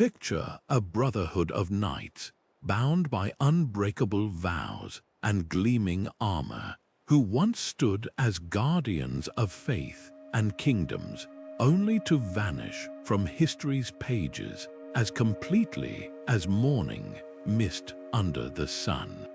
Picture a brotherhood of knights, bound by unbreakable vows and gleaming armor, who once stood as guardians of faith and kingdoms, only to vanish from history's pages as completely as morning mist under the sun.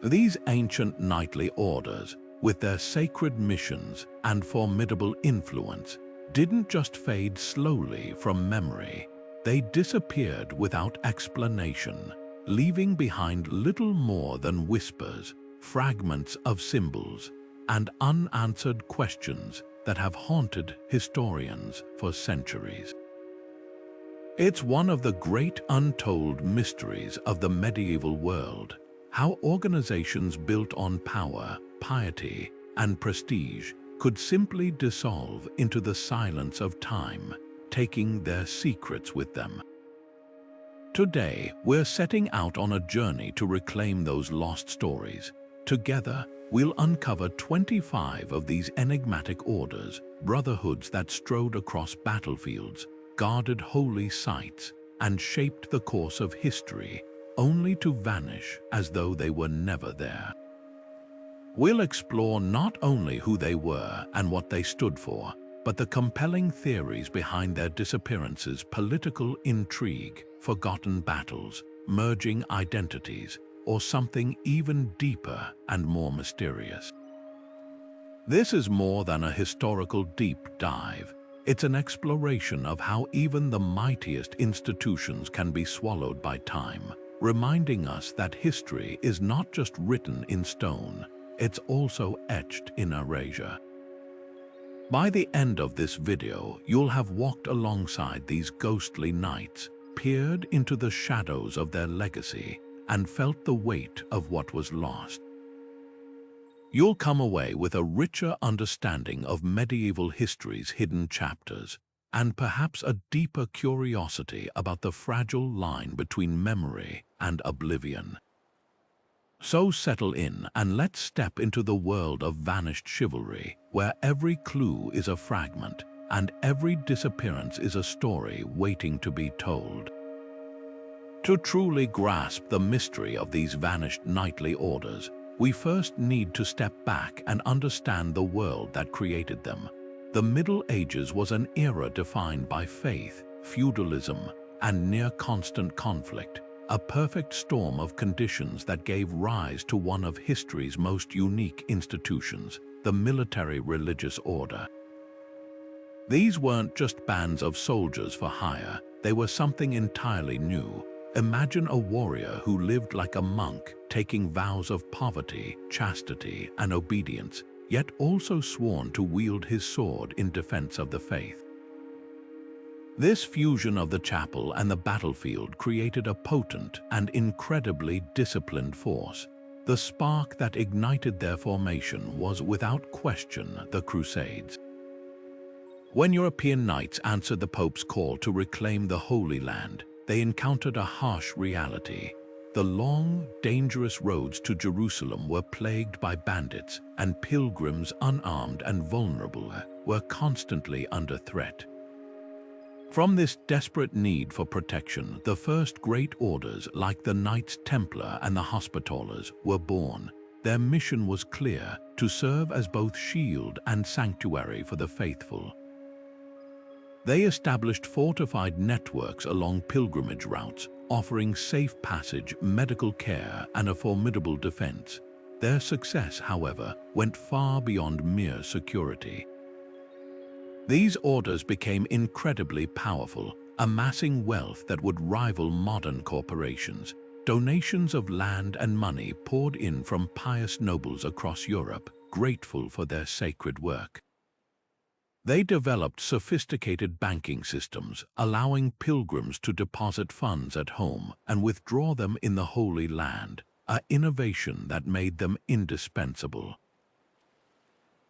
These ancient knightly orders, with their sacred missions and formidable influence, didn't just fade slowly from memory. They disappeared without explanation, leaving behind little more than whispers, fragments of symbols, and unanswered questions that have haunted historians for centuries. It's one of the great untold mysteries of the medieval world, how organizations built on power, piety, and prestige could simply dissolve into the silence of time, taking their secrets with them. Today, we're setting out on a journey to reclaim those lost stories. Together, we'll uncover 25 of these enigmatic orders, brotherhoods that strode across battlefields, guarded holy sites, and shaped the course of history, only to vanish as though they were never there. We'll explore not only who they were and what they stood for, but the compelling theories behind their disappearances, political intrigue, forgotten battles, merging identities, or something even deeper and more mysterious. This is more than a historical deep dive. It's an exploration of how even the mightiest institutions can be swallowed by time, reminding us that history is not just written in stone, it's also etched in erasure. By the end of this video, you'll have walked alongside these ghostly knights, peered into the shadows of their legacy, and felt the weight of what was lost. You'll come away with a richer understanding of medieval history's hidden chapters, and perhaps a deeper curiosity about the fragile line between memory and oblivion. So settle in and let's step into the world of vanished chivalry, where every clue is a fragment and every disappearance is a story waiting to be told. To truly grasp the mystery of these vanished knightly orders, we first need to step back and understand the world that created them. The Middle Ages was an era defined by faith, feudalism, and near-constant conflict, a perfect storm of conditions that gave rise to one of history's most unique institutions, the military religious order. These weren't just bands of soldiers for hire, they were something entirely new. Imagine a warrior who lived like a monk, taking vows of poverty, chastity, and obedience, yet also sworn to wield his sword in defense of the faith. This fusion of the chapel and the battlefield created a potent and incredibly disciplined force. The spark that ignited their formation was without question the Crusades. When European knights answered the Pope's call to reclaim the Holy Land, they encountered a harsh reality. The long, dangerous roads to Jerusalem were plagued by bandits, and pilgrims, unarmed and vulnerable, were constantly under threat. From this desperate need for protection, the first great orders, like the Knights Templar and the Hospitallers, were born. Their mission was clear: to serve as both shield and sanctuary for the faithful. They established fortified networks along pilgrimage routes, offering safe passage, medical care, and a formidable defense. Their success, however, went far beyond mere security. These orders became incredibly powerful, amassing wealth that would rival modern corporations. Donations of land and money poured in from pious nobles across Europe, grateful for their sacred work. They developed sophisticated banking systems, allowing pilgrims to deposit funds at home and withdraw them in the Holy Land, an innovation that made them indispensable.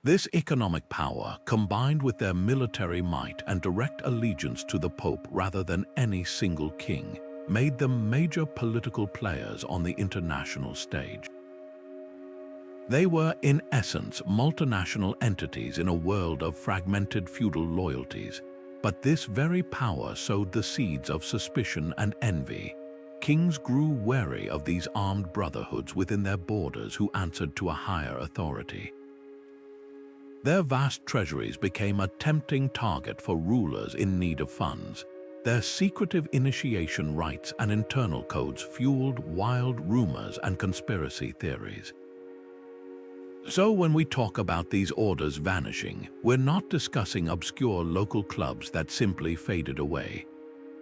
This economic power, combined with their military might and direct allegiance to the Pope rather than any single king, made them major political players on the international stage. They were, in essence, multinational entities in a world of fragmented feudal loyalties. But this very power sowed the seeds of suspicion and envy. Kings grew wary of these armed brotherhoods within their borders who answered to a higher authority. Their vast treasuries became a tempting target for rulers in need of funds. Their secretive initiation rites and internal codes fueled wild rumors and conspiracy theories. So when we talk about these orders vanishing, we're not discussing obscure local clubs that simply faded away.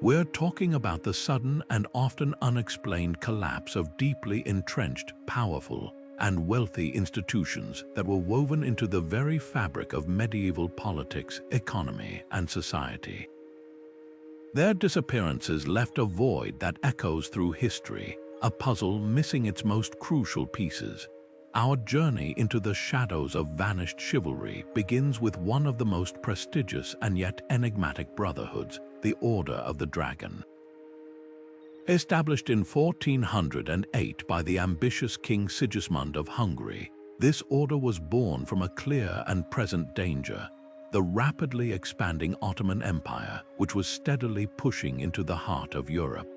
We're talking about the sudden and often unexplained collapse of deeply entrenched, powerful, and wealthy institutions that were woven into the very fabric of medieval politics, economy, and society. Their disappearances left a void that echoes through history, a puzzle missing its most crucial pieces. Our journey into the shadows of vanished chivalry begins with one of the most prestigious and yet enigmatic brotherhoods, the Order of the Dragon. Established in 1408 by the ambitious King Sigismund of Hungary, this order was born from a clear and present danger: the rapidly expanding Ottoman Empire, which was steadily pushing into the heart of Europe.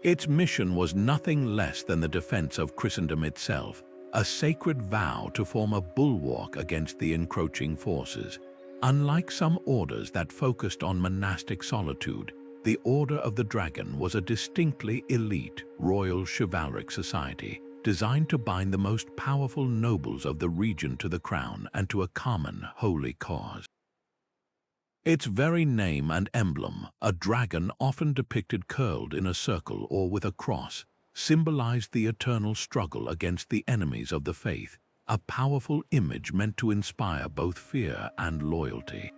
Its mission was nothing less than the defense of Christendom itself, a sacred vow to form a bulwark against the encroaching forces. Unlike some orders that focused on monastic solitude, the Order of the Dragon was a distinctly elite, royal chivalric society, designed to bind the most powerful nobles of the region to the crown and to a common, holy cause. Its very name and emblem, a dragon often depicted curled in a circle or with a cross, symbolized the eternal struggle against the enemies of the faith, a powerful image meant to inspire both fear and loyalty.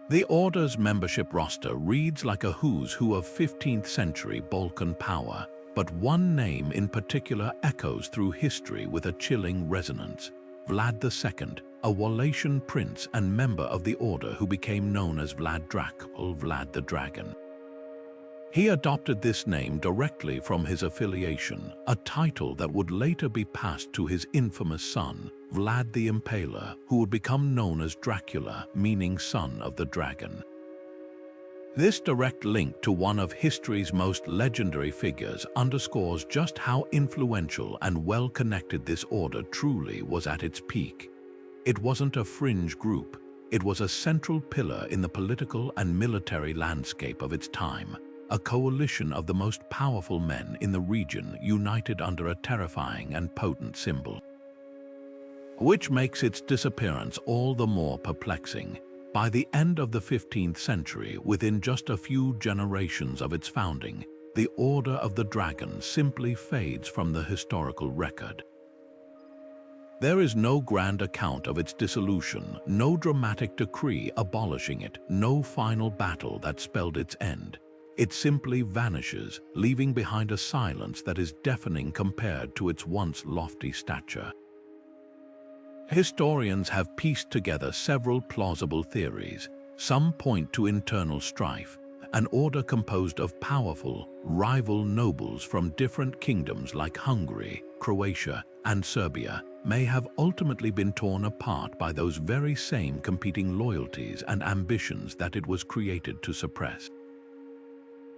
The Order's membership roster reads like a who's who of 15th century Balkan power, but one name in particular echoes through history with a chilling resonance: Vlad II, a Wallachian prince and member of the Order who became known as Vlad Dracul, Vlad the Dragon. He adopted this name directly from his affiliation, a title that would later be passed to his infamous son, Vlad the Impaler, who would become known as Dracula, meaning son of the dragon. This direct link to one of history's most legendary figures underscores just how influential and well-connected this order truly was at its peak. It wasn't a fringe group, it was a central pillar in the political and military landscape of its time, a coalition of the most powerful men in the region united under a terrifying and potent symbol. Which makes its disappearance all the more perplexing. By the end of the 15th century, within just a few generations of its founding, the Order of the Dragon simply fades from the historical record. There is no grand account of its dissolution, no dramatic decree abolishing it, no final battle that spelled its end. It simply vanishes, leaving behind a silence that is deafening compared to its once lofty stature. Historians have pieced together several plausible theories. Some point to internal strife, an order composed of powerful, rival nobles from different kingdoms like Hungary, Croatia, and Serbia may have ultimately been torn apart by those very same competing loyalties and ambitions that it was created to suppress.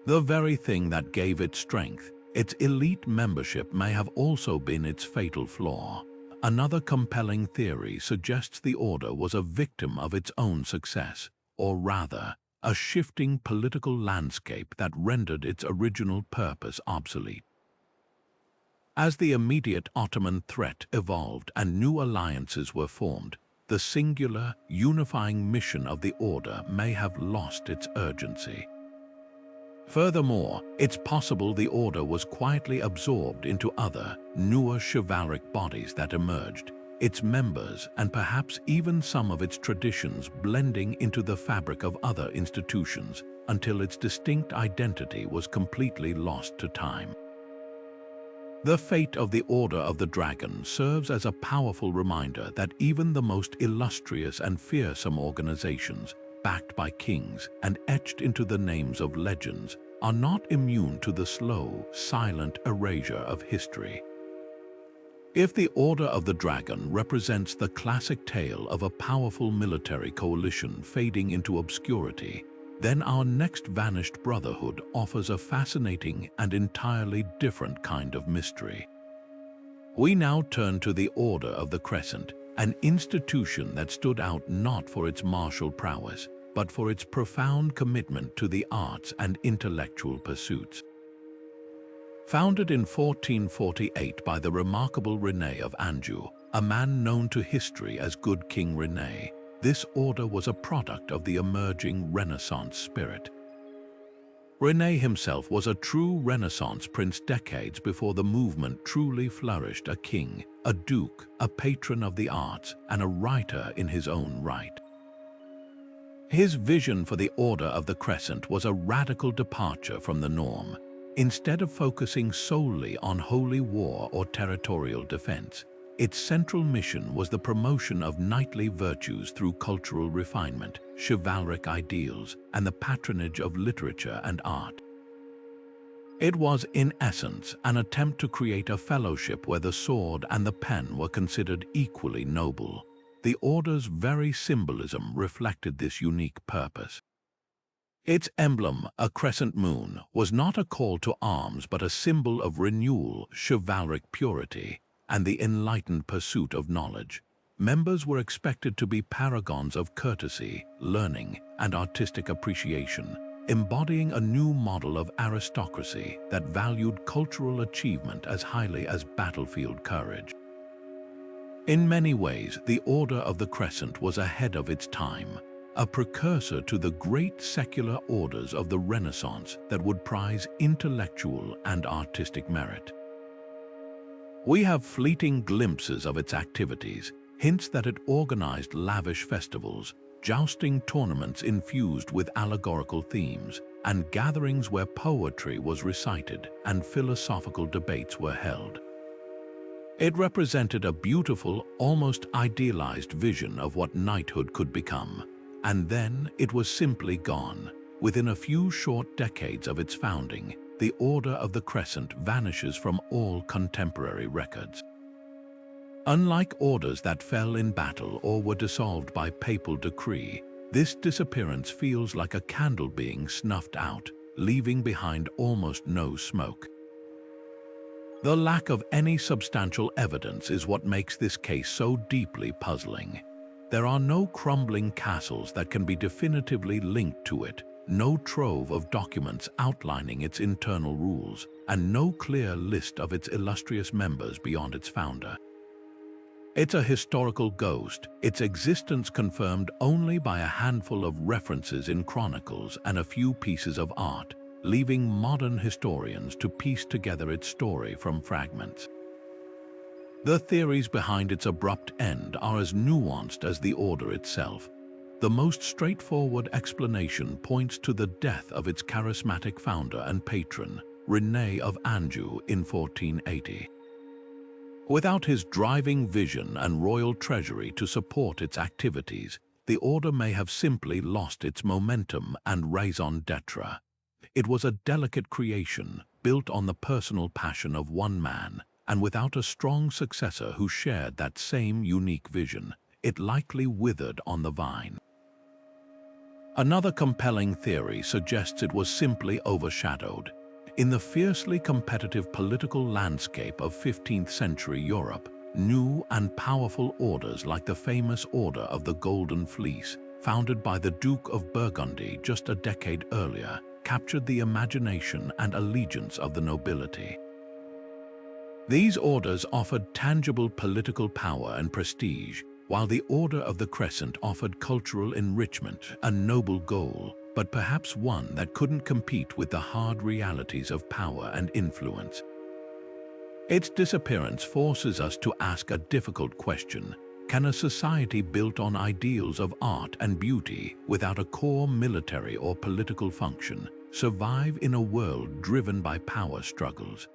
The very thing that gave it strength, its elite membership, may have also been its fatal flaw. Another compelling theory suggests the order was a victim of its own success, or rather, a shifting political landscape that rendered its original purpose obsolete. As the immediate Ottoman threat evolved and new alliances were formed, the singular, unifying mission of the order may have lost its urgency. Furthermore, it's possible the order was quietly absorbed into other, newer chivalric bodies that emerged, its members and perhaps even some of its traditions blending into the fabric of other institutions until its distinct identity was completely lost to time. The fate of the Order of the Dragon serves as a powerful reminder that even the most illustrious and fearsome organizations, backed by kings and etched into the names of legends, are not immune to the slow, silent erasure of history. If the Order of the Dragon represents the classic tale of a powerful military coalition fading into obscurity, then our next vanished Brotherhood offers a fascinating and entirely different kind of mystery. We now turn to the Order of the Crescent, an institution that stood out not for its martial prowess, but for its profound commitment to the arts and intellectual pursuits. Founded in 1448 by the remarkable René of Anjou, a man known to history as Good King René, this order was a product of the emerging Renaissance spirit. René himself was a true Renaissance prince decades before the movement truly flourished, a king, a duke, a patron of the arts, and a writer in his own right. His vision for the Order of the Crescent was a radical departure from the norm. Instead of focusing solely on holy war or territorial defense, its central mission was the promotion of knightly virtues through cultural refinement, chivalric ideals, and the patronage of literature and art. It was, in essence, an attempt to create a fellowship where the sword and the pen were considered equally noble. The Order's very symbolism reflected this unique purpose. Its emblem, a crescent moon, was not a call to arms but a symbol of renewal, chivalric purity, and the enlightened pursuit of knowledge. Members were expected to be paragons of courtesy, learning, and artistic appreciation, embodying a new model of aristocracy that valued cultural achievement as highly as battlefield courage. In many ways, the Order of the Crescent was ahead of its time, a precursor to the great secular orders of the Renaissance that would prize intellectual and artistic merit. We have fleeting glimpses of its activities, hints that it organized lavish festivals, jousting tournaments infused with allegorical themes, and gatherings where poetry was recited and philosophical debates were held. It represented a beautiful, almost idealized vision of what knighthood could become. And then it was simply gone. Within a few short decades of its founding, the Order of the Crescent vanishes from all contemporary records. Unlike orders that fell in battle or were dissolved by papal decree, this disappearance feels like a candle being snuffed out, leaving behind almost no smoke. The lack of any substantial evidence is what makes this case so deeply puzzling. There are no crumbling castles that can be definitively linked to it, no trove of documents outlining its internal rules, and no clear list of its illustrious members beyond its founder. It's a historical ghost, its existence confirmed only by a handful of references in chronicles and a few pieces of art, leaving modern historians to piece together its story from fragments. The theories behind its abrupt end are as nuanced as the order itself. The most straightforward explanation points to the death of its charismatic founder and patron, René of Anjou, in 1480. Without his driving vision and royal treasury to support its activities, the order may have simply lost its momentum and raison d'etre. It was a delicate creation, built on the personal passion of one man, and without a strong successor who shared that same unique vision, it likely withered on the vine. Another compelling theory suggests it was simply overshadowed. In the fiercely competitive political landscape of 15th century Europe, new and powerful orders like the famous Order of the Golden Fleece, founded by the Duke of Burgundy just a decade earlier, captured the imagination and allegiance of the nobility. These orders offered tangible political power and prestige, while the Order of the Crescent offered cultural enrichment, a noble goal, but perhaps one that couldn't compete with the hard realities of power and influence. Its disappearance forces us to ask a difficult question: can a society built on ideals of art and beauty, without a core military or political function, survive in a world driven by power struggles?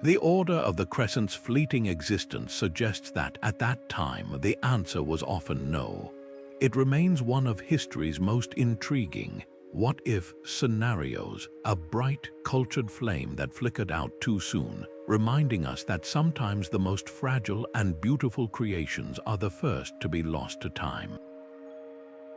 The Order of the Crescent's fleeting existence suggests that, at that time, the answer was often no. It remains one of history's most intriguing what-if scenarios, a bright, cultured flame that flickered out too soon, reminding us that sometimes the most fragile and beautiful creations are the first to be lost to time.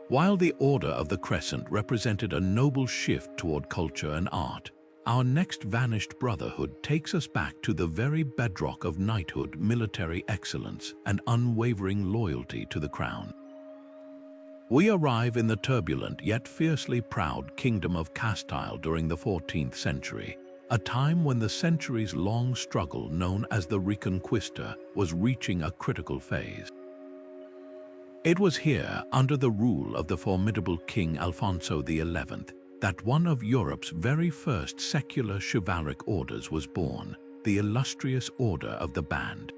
While the Order of the Crescent represented a noble shift toward culture and art, our next vanished brotherhood takes us back to the very bedrock of knighthood, military excellence, and unwavering loyalty to the crown. We arrive in the turbulent yet fiercely proud kingdom of Castile during the 14th century, a time when the centuries-long struggle known as the Reconquista was reaching a critical phase. It was here, under the rule of the formidable King Alfonso XI, that one of Europe's very first secular chivalric orders was born, the illustrious Order of the Band.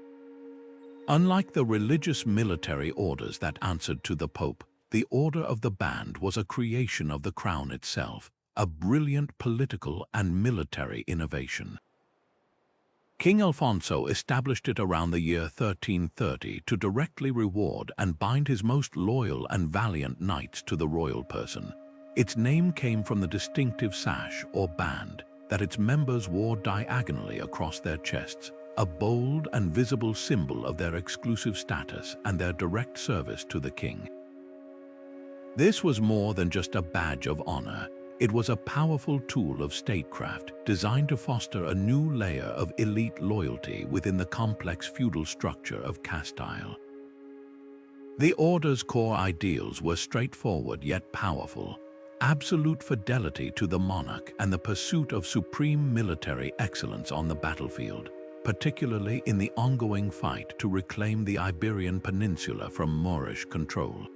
Unlike the religious military orders that answered to the Pope, the Order of the Band was a creation of the crown itself, a brilliant political and military innovation. King Alfonso established it around the year 1330 to directly reward and bind his most loyal and valiant knights to the royal person. Its name came from the distinctive sash or band that its members wore diagonally across their chests, a bold and visible symbol of their exclusive status and their direct service to the king. This was more than just a badge of honor. It was a powerful tool of statecraft designed to foster a new layer of elite loyalty within the complex feudal structure of Castile. The order's core ideals were straightforward yet powerful: absolute fidelity to the monarch and the pursuit of supreme military excellence on the battlefield, particularly in the ongoing fight to reclaim the Iberian Peninsula from Moorish control.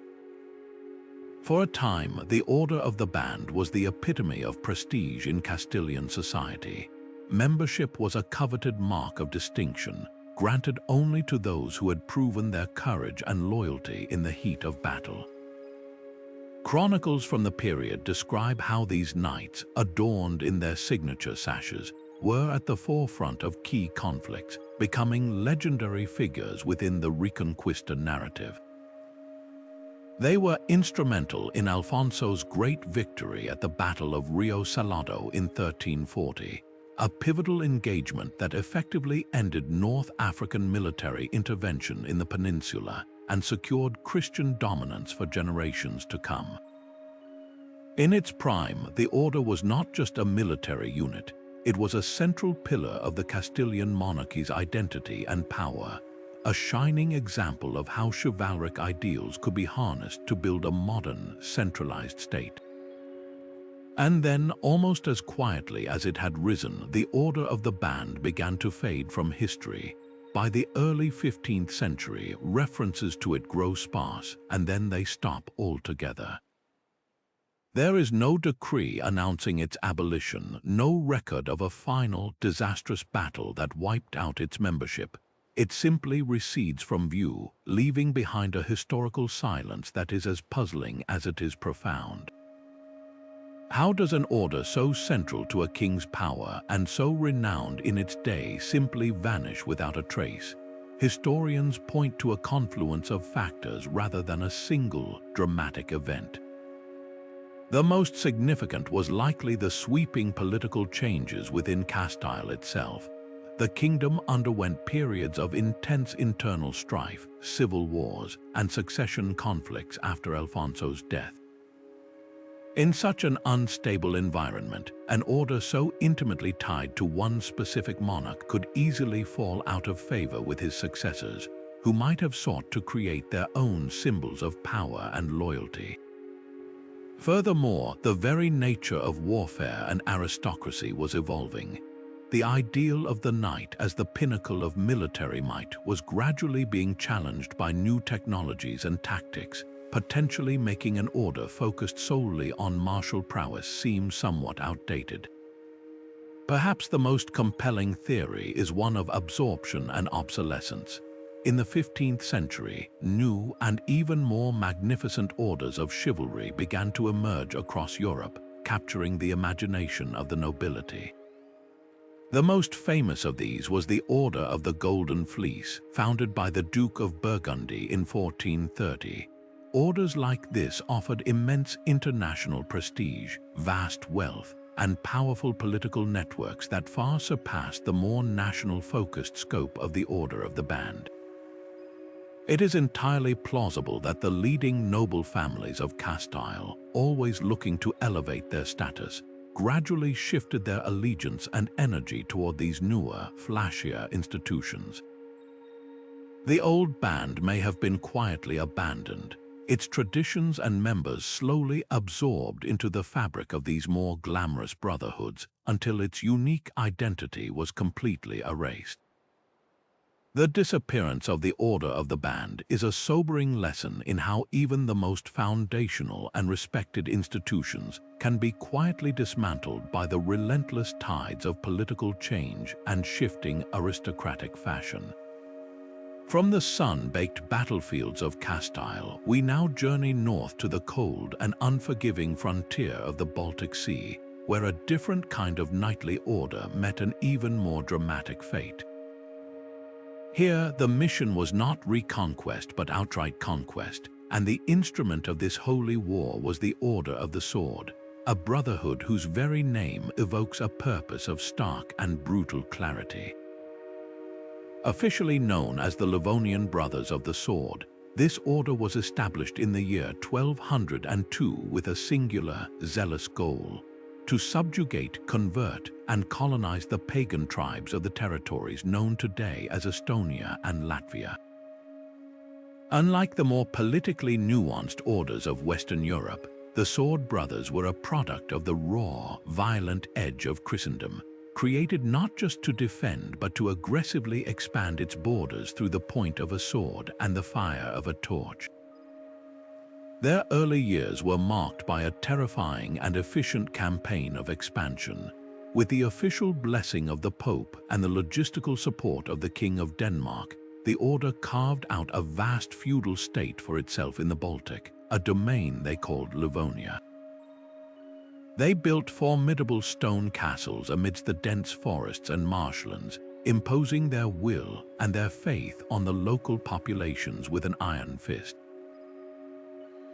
For a time, the Order of the Band was the epitome of prestige in Castilian society. Membership was a coveted mark of distinction, granted only to those who had proven their courage and loyalty in the heat of battle. Chronicles from the period describe how these knights, adorned in their signature sashes, were at the forefront of key conflicts, becoming legendary figures within the Reconquista narrative. They were instrumental in Alfonso's great victory at the Battle of Rio Salado in 1340, a pivotal engagement that effectively ended North African military intervention in the peninsula and secured Christian dominance for generations to come. In its prime, the order was not just a military unit, it was a central pillar of the Castilian monarchy's identity and power, a shining example of how chivalric ideals could be harnessed to build a modern, centralized state. And then, almost as quietly as it had risen, the Order of the Band began to fade from history. By the early 15th century, references to it grow sparse, and then they stop altogether. There is no decree announcing its abolition, no record of a final, disastrous battle that wiped out its membership. It simply recedes from view, leaving behind a historical silence that is as puzzling as it is profound. How does an order so central to a king's power and so renowned in its day simply vanish without a trace? Historians point to a confluence of factors rather than a single dramatic event. The most significant was likely the sweeping political changes within Castile itself. The kingdom underwent periods of intense internal strife, civil wars, and succession conflicts after Alfonso's death. In such an unstable environment, an order so intimately tied to one specific monarch could easily fall out of favor with his successors, who might have sought to create their own symbols of power and loyalty. Furthermore, the very nature of warfare and aristocracy was evolving. The ideal of the knight as the pinnacle of military might was gradually being challenged by new technologies and tactics, potentially making an order focused solely on martial prowess seem somewhat outdated. Perhaps the most compelling theory is one of absorption and obsolescence. In the 15th century, new and even more magnificent orders of chivalry began to emerge across Europe, capturing the imagination of the nobility. The most famous of these was the Order of the Golden Fleece, founded by the Duke of Burgundy in 1430. Orders like this offered immense international prestige, vast wealth, and powerful political networks that far surpassed the more national-focused scope of the Order of the Band. It is entirely plausible that the leading noble families of Castile, always looking to elevate their status, gradually shifted their allegiance and energy toward these newer, flashier institutions. The old band may have been quietly abandoned, its traditions and members slowly absorbed into the fabric of these more glamorous brotherhoods until its unique identity was completely erased. The disappearance of the Order of the Band is a sobering lesson in how even the most foundational and respected institutions can be quietly dismantled by the relentless tides of political change and shifting aristocratic fashion. From the sun-baked battlefields of Castile, we now journey north to the cold and unforgiving frontier of the Baltic Sea, where a different kind of knightly order met an even more dramatic fate. Here, the mission was not reconquest but outright conquest, and the instrument of this holy war was the Order of the Sword, a brotherhood whose very name evokes a purpose of stark and brutal clarity. Officially known as the Livonian Brothers of the Sword, this order was established in the year 1202 with a singular, zealous goal: to subjugate, convert, and colonize the pagan tribes of the territories known today as Estonia and Latvia. Unlike the more politically nuanced orders of Western Europe, the Sword Brothers were a product of the raw, violent edge of Christendom, created not just to defend but to aggressively expand its borders through the point of a sword and the fire of a torch. Their early years were marked by a terrifying and efficient campaign of expansion. With the official blessing of the Pope and the logistical support of the King of Denmark, the Order carved out a vast feudal state for itself in the Baltic, a domain they called Livonia. They built formidable stone castles amidst the dense forests and marshlands, imposing their will and their faith on the local populations with an iron fist.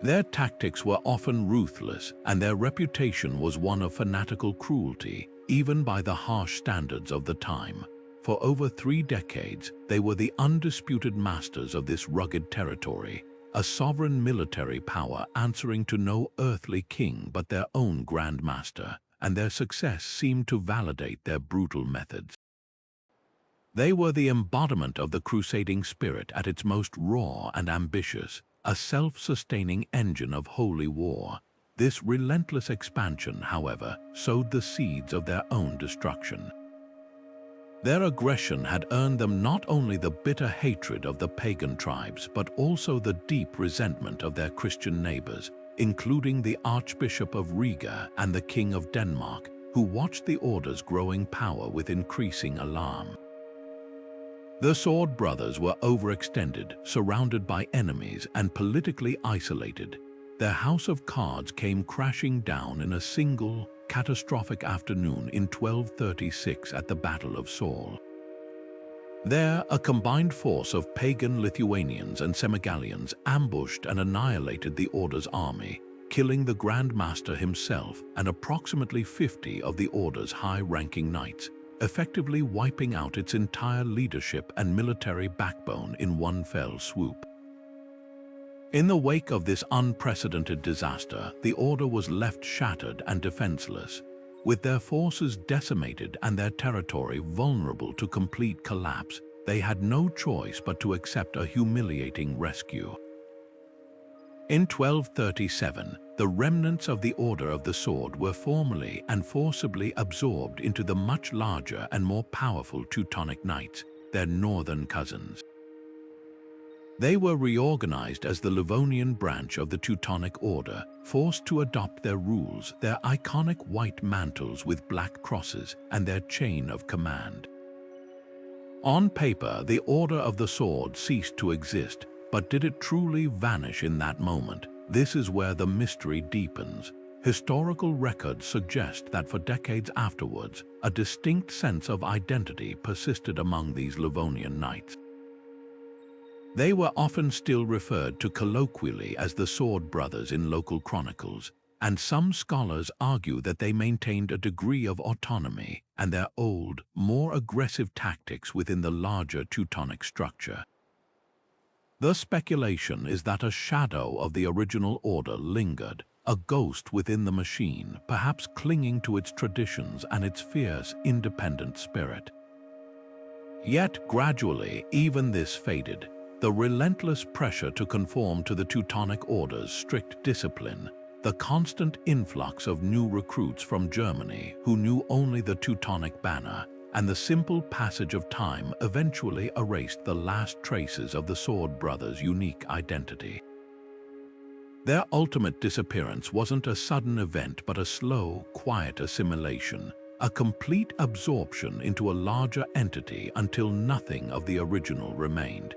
Their tactics were often ruthless, and their reputation was one of fanatical cruelty, even by the harsh standards of the time. For over 3 decades, they were the undisputed masters of this rugged territory, a sovereign military power answering to no earthly king but their own Grand Master, and their success seemed to validate their brutal methods. They were the embodiment of the crusading spirit at its most raw and ambitious, a self-sustaining engine of holy war. This relentless expansion, however, sowed the seeds of their own destruction. Their aggression had earned them not only the bitter hatred of the pagan tribes, but also the deep resentment of their Christian neighbors, including the Archbishop of Riga and the King of Denmark, who watched the Order's growing power with increasing alarm. The Sword Brothers were overextended, surrounded by enemies, and politically isolated. Their house of cards came crashing down in a single, catastrophic afternoon in 1236 at the Battle of Saul. There, a combined force of pagan Lithuanians and Semigallians ambushed and annihilated the Order's army, killing the Grand Master himself and approximately 50 of the Order's high-ranking knights, effectively wiping out its entire leadership and military backbone in one fell swoop. In the wake of this unprecedented disaster, the Order was left shattered and defenseless, with their forces decimated and their territory vulnerable to complete collapse. They had no choice but to accept a humiliating rescue. In 1237, the remnants of the Order of the Sword were formally and forcibly absorbed into the much larger and more powerful Teutonic Knights, their northern cousins. They were reorganized as the Livonian branch of the Teutonic Order, forced to adopt their rules, their iconic white mantles with black crosses, and their chain of command. On paper, the Order of the Sword ceased to exist, but did it truly vanish in that moment? This is where the mystery deepens. Historical records suggest that for decades afterwards, a distinct sense of identity persisted among these Livonian knights. They were often still referred to colloquially as the Sword Brothers in local chronicles, and some scholars argue that they maintained a degree of autonomy and their old, more aggressive tactics within the larger Teutonic structure. The speculation is that a shadow of the original order lingered, a ghost within the machine, perhaps clinging to its traditions and its fierce, independent spirit. Yet gradually, even this faded. The relentless pressure to conform to the Teutonic Order's strict discipline, the constant influx of new recruits from Germany who knew only the Teutonic banner, and the simple passage of time eventually erased the last traces of the Sword Brothers' unique identity. Their ultimate disappearance wasn't a sudden event but a slow, quiet assimilation, a complete absorption into a larger entity until nothing of the original remained.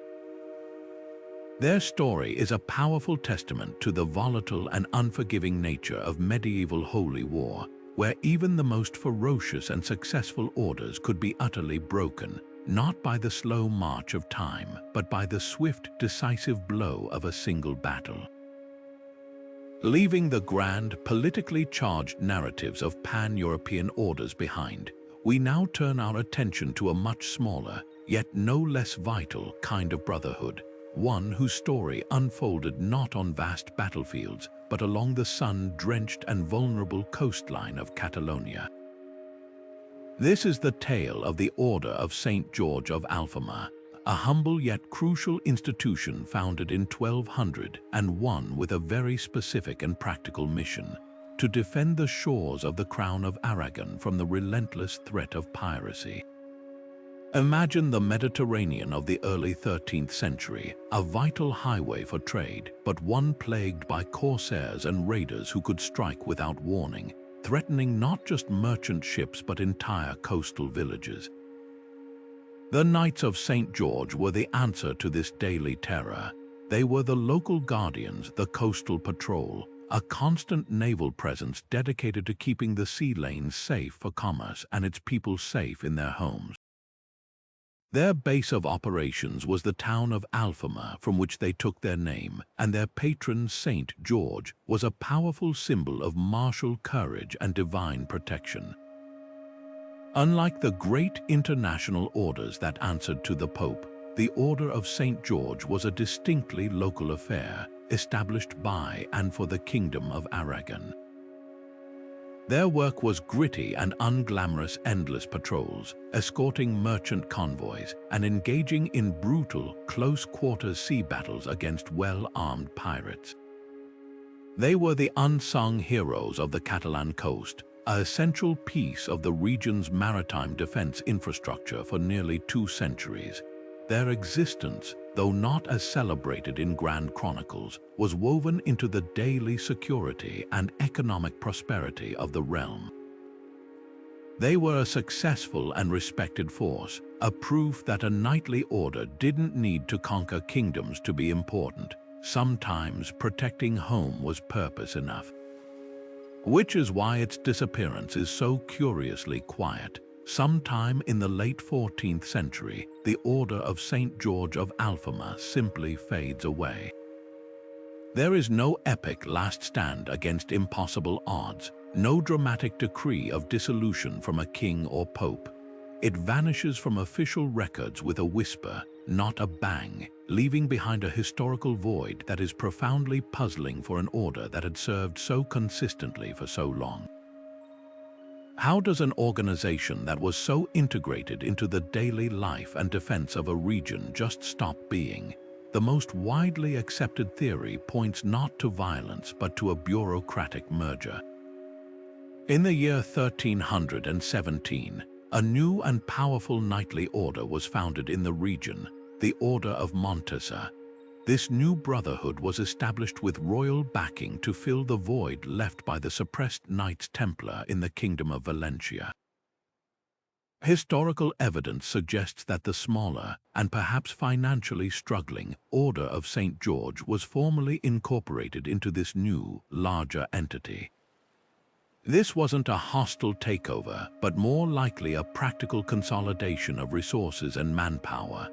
Their story is a powerful testament to the volatile and unforgiving nature of medieval holy war, where even the most ferocious and successful orders could be utterly broken, not by the slow march of time, but by the swift, decisive blow of a single battle. Leaving the grand, politically charged narratives of pan-European orders behind, we now turn our attention to a much smaller, yet no less vital kind of brotherhood, one whose story unfolded not on vast battlefields, but along the sun-drenched and vulnerable coastline of Catalonia. This is the tale of the Order of St. George of Alphama, a humble yet crucial institution founded in 1200 and one with a very specific and practical mission: to defend the shores of the Crown of Aragon from the relentless threat of piracy. Imagine the Mediterranean of the early 13th century, a vital highway for trade, but one plagued by corsairs and raiders who could strike without warning, threatening not just merchant ships but entire coastal villages. The Knights of St. George were the answer to this daily terror. They were the local guardians, the coastal patrol, a constant naval presence dedicated to keeping the sea lanes safe for commerce and its people safe in their homes. Their base of operations was the town of Alphama, from which they took their name, and their patron St. George was a powerful symbol of martial courage and divine protection. Unlike the great international orders that answered to the Pope, the Order of St. George was a distinctly local affair, established by and for the Kingdom of Aragon. Their work was gritty and unglamorous, endless patrols, escorting merchant convoys and engaging in brutal, close-quarters sea battles against well-armed pirates. They were the unsung heroes of the Catalan coast, an essential piece of the region's maritime defense infrastructure for nearly 2 centuries. Their existence, though not as celebrated in grand chronicles, was woven into the daily security and economic prosperity of the realm. They were a successful and respected force, a proof that a knightly order didn't need to conquer kingdoms to be important. Sometimes protecting home was purpose enough. Which is why its disappearance is so curiously quiet. Sometime in the late 14th century, the Order of St. George of Alphama simply fades away. There is no epic last stand against impossible odds, no dramatic decree of dissolution from a king or pope. It vanishes from official records with a whisper, not a bang, leaving behind a historical void that is profoundly puzzling for an order that had served so consistently for so long. How does an organization that was so integrated into the daily life and defense of a region just stop being? The most widely accepted theory points not to violence but to a bureaucratic merger. In the year 1317, a new and powerful knightly order was founded in the region, the Order of Montesa. This new brotherhood was established with royal backing to fill the void left by the suppressed Knights Templar in the Kingdom of Valencia. Historical evidence suggests that the smaller, and perhaps financially struggling, Order of St. George was formally incorporated into this new, larger entity. This wasn't a hostile takeover, but more likely a practical consolidation of resources and manpower.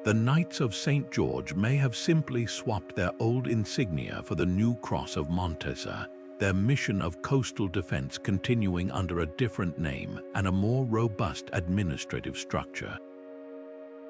The Knights of St. George may have simply swapped their old insignia for the new cross of Montesa, their mission of coastal defense continuing under a different name and a more robust administrative structure.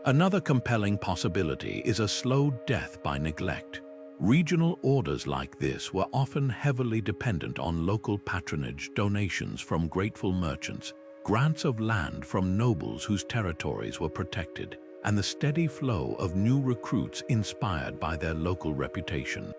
Another compelling possibility is a slow death by neglect. Regional orders like this were often heavily dependent on local patronage, donations from grateful merchants, grants of land from nobles whose territories were protected, and the steady flow of new recruits inspired by their local reputation.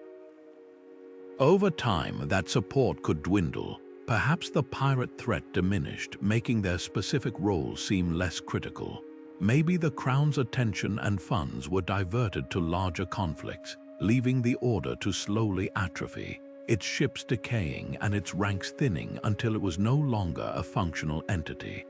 Over time, that support could dwindle. Perhaps the pirate threat diminished, making their specific roles seem less critical. Maybe the crown's attention and funds were diverted to larger conflicts, leaving the order to slowly atrophy, its ships decaying and its ranks thinning until it was no longer a functional entity.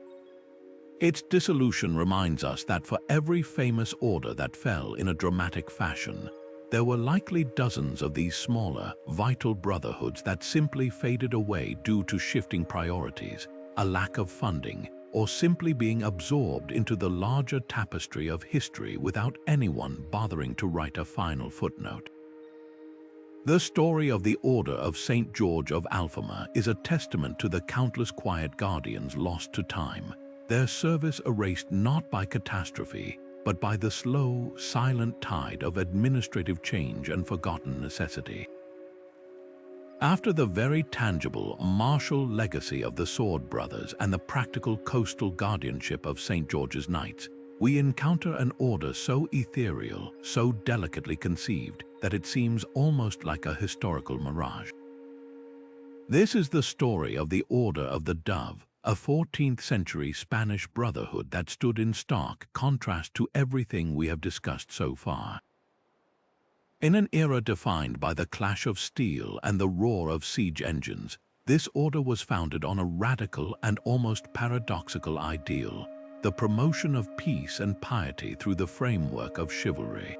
Its dissolution reminds us that for every famous order that fell in a dramatic fashion, there were likely dozens of these smaller, vital brotherhoods that simply faded away due to shifting priorities, a lack of funding, or simply being absorbed into the larger tapestry of history without anyone bothering to write a final footnote. The story of the Order of St. George of Alphama is a testament to the countless quiet guardians lost to time, their service erased not by catastrophe, but by the slow, silent tide of administrative change and forgotten necessity. After the very tangible, martial legacy of the Sword Brothers and the practical coastal guardianship of St. George's Knights, we encounter an order so ethereal, so delicately conceived, that it seems almost like a historical mirage. This is the story of the Order of the Dove, a 14th-century Spanish brotherhood that stood in stark contrast to everything we have discussed so far. In an era defined by the clash of steel and the roar of siege engines, this order was founded on a radical and almost paradoxical ideal, the promotion of peace and piety through the framework of chivalry.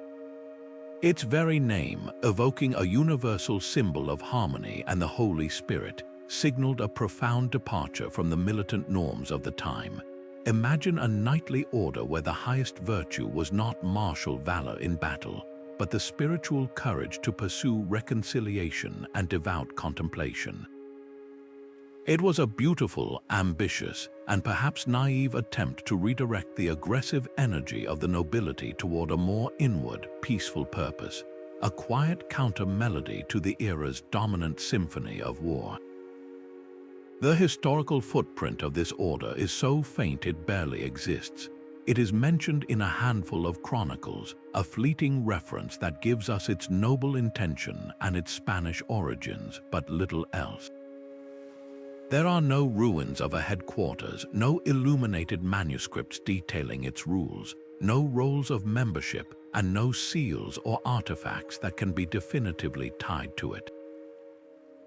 Its very name, evoking a universal symbol of harmony and the Holy Spirit, signaled a profound departure from the militant norms of the time. Imagine a knightly order where the highest virtue was not martial valor in battle, but the spiritual courage to pursue reconciliation and devout contemplation. It was a beautiful, ambitious, and perhaps naive attempt to redirect the aggressive energy of the nobility toward a more inward, peaceful purpose, a quiet counter-melody to the era's dominant symphony of war. The historical footprint of this order is so faint it barely exists. It is mentioned in a handful of chronicles, a fleeting reference that gives us its noble intention and its Spanish origins, but little else. There are no ruins of a headquarters, no illuminated manuscripts detailing its rules, no rolls of membership, and no seals or artifacts that can be definitively tied to it.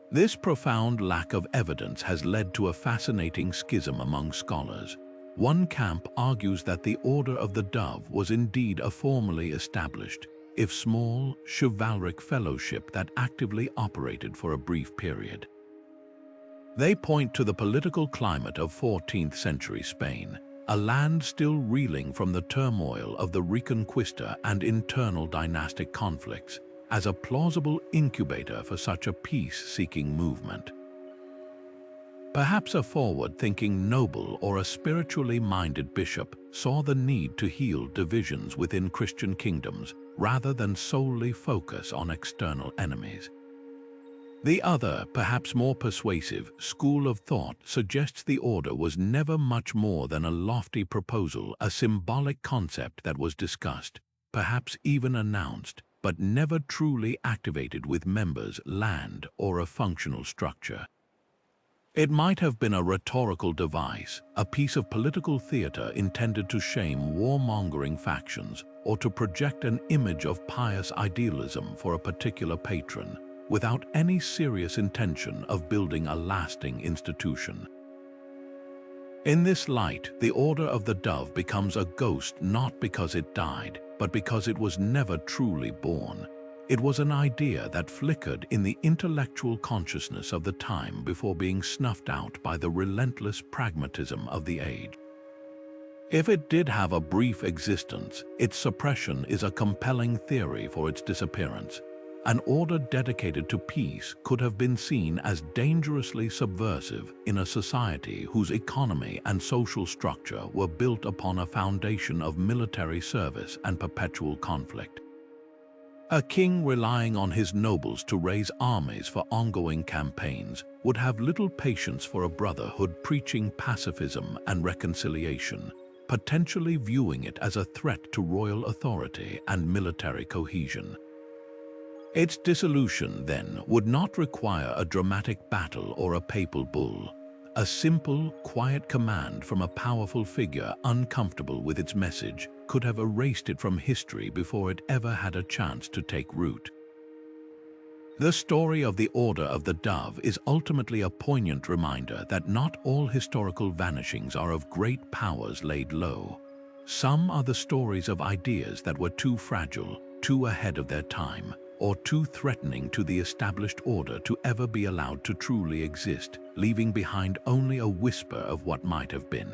This profound lack of evidence has led to a fascinating schism among scholars. One camp argues that the Order of the Dove was indeed a formally established, if small, chivalric fellowship that actively operated for a brief period. They point to the political climate of 14th-century Spain, a land still reeling from the turmoil of the Reconquista and internal dynastic conflicts, as a plausible incubator for such a peace-seeking movement. Perhaps a forward-thinking noble or a spiritually minded bishop saw the need to heal divisions within Christian kingdoms rather than solely focus on external enemies. The other, perhaps more persuasive, school of thought suggests the order was never much more than a lofty proposal, a symbolic concept that was discussed, perhaps even announced, but never truly activated with members, land, or a functional structure. It might have been a rhetorical device, a piece of political theater intended to shame warmongering factions or to project an image of pious idealism for a particular patron, without any serious intention of building a lasting institution. In this light, the Order of the Dove becomes a ghost not because it died, but because it was never truly born. It was an idea that flickered in the intellectual consciousness of the time before being snuffed out by the relentless pragmatism of the age. If it did have a brief existence, its suppression is a compelling theory for its disappearance, An order dedicated to peace could have been seen as dangerously subversive in a society whose economy and social structure were built upon a foundation of military service and perpetual conflict. A king relying on his nobles to raise armies for ongoing campaigns would have little patience for a brotherhood preaching pacifism and reconciliation, potentially viewing it as a threat to royal authority and military cohesion. Its dissolution, then, would not require a dramatic battle or a papal bull. A simple, quiet command from a powerful figure uncomfortable with its message could have erased it from history before it ever had a chance to take root. The story of the Order of the Dove is ultimately a poignant reminder that not all historical vanishings are of great powers laid low. Some are the stories of ideas that were too fragile, too ahead of their time, or too threatening to the established order to ever be allowed to truly exist, leaving behind only a whisper of what might have been.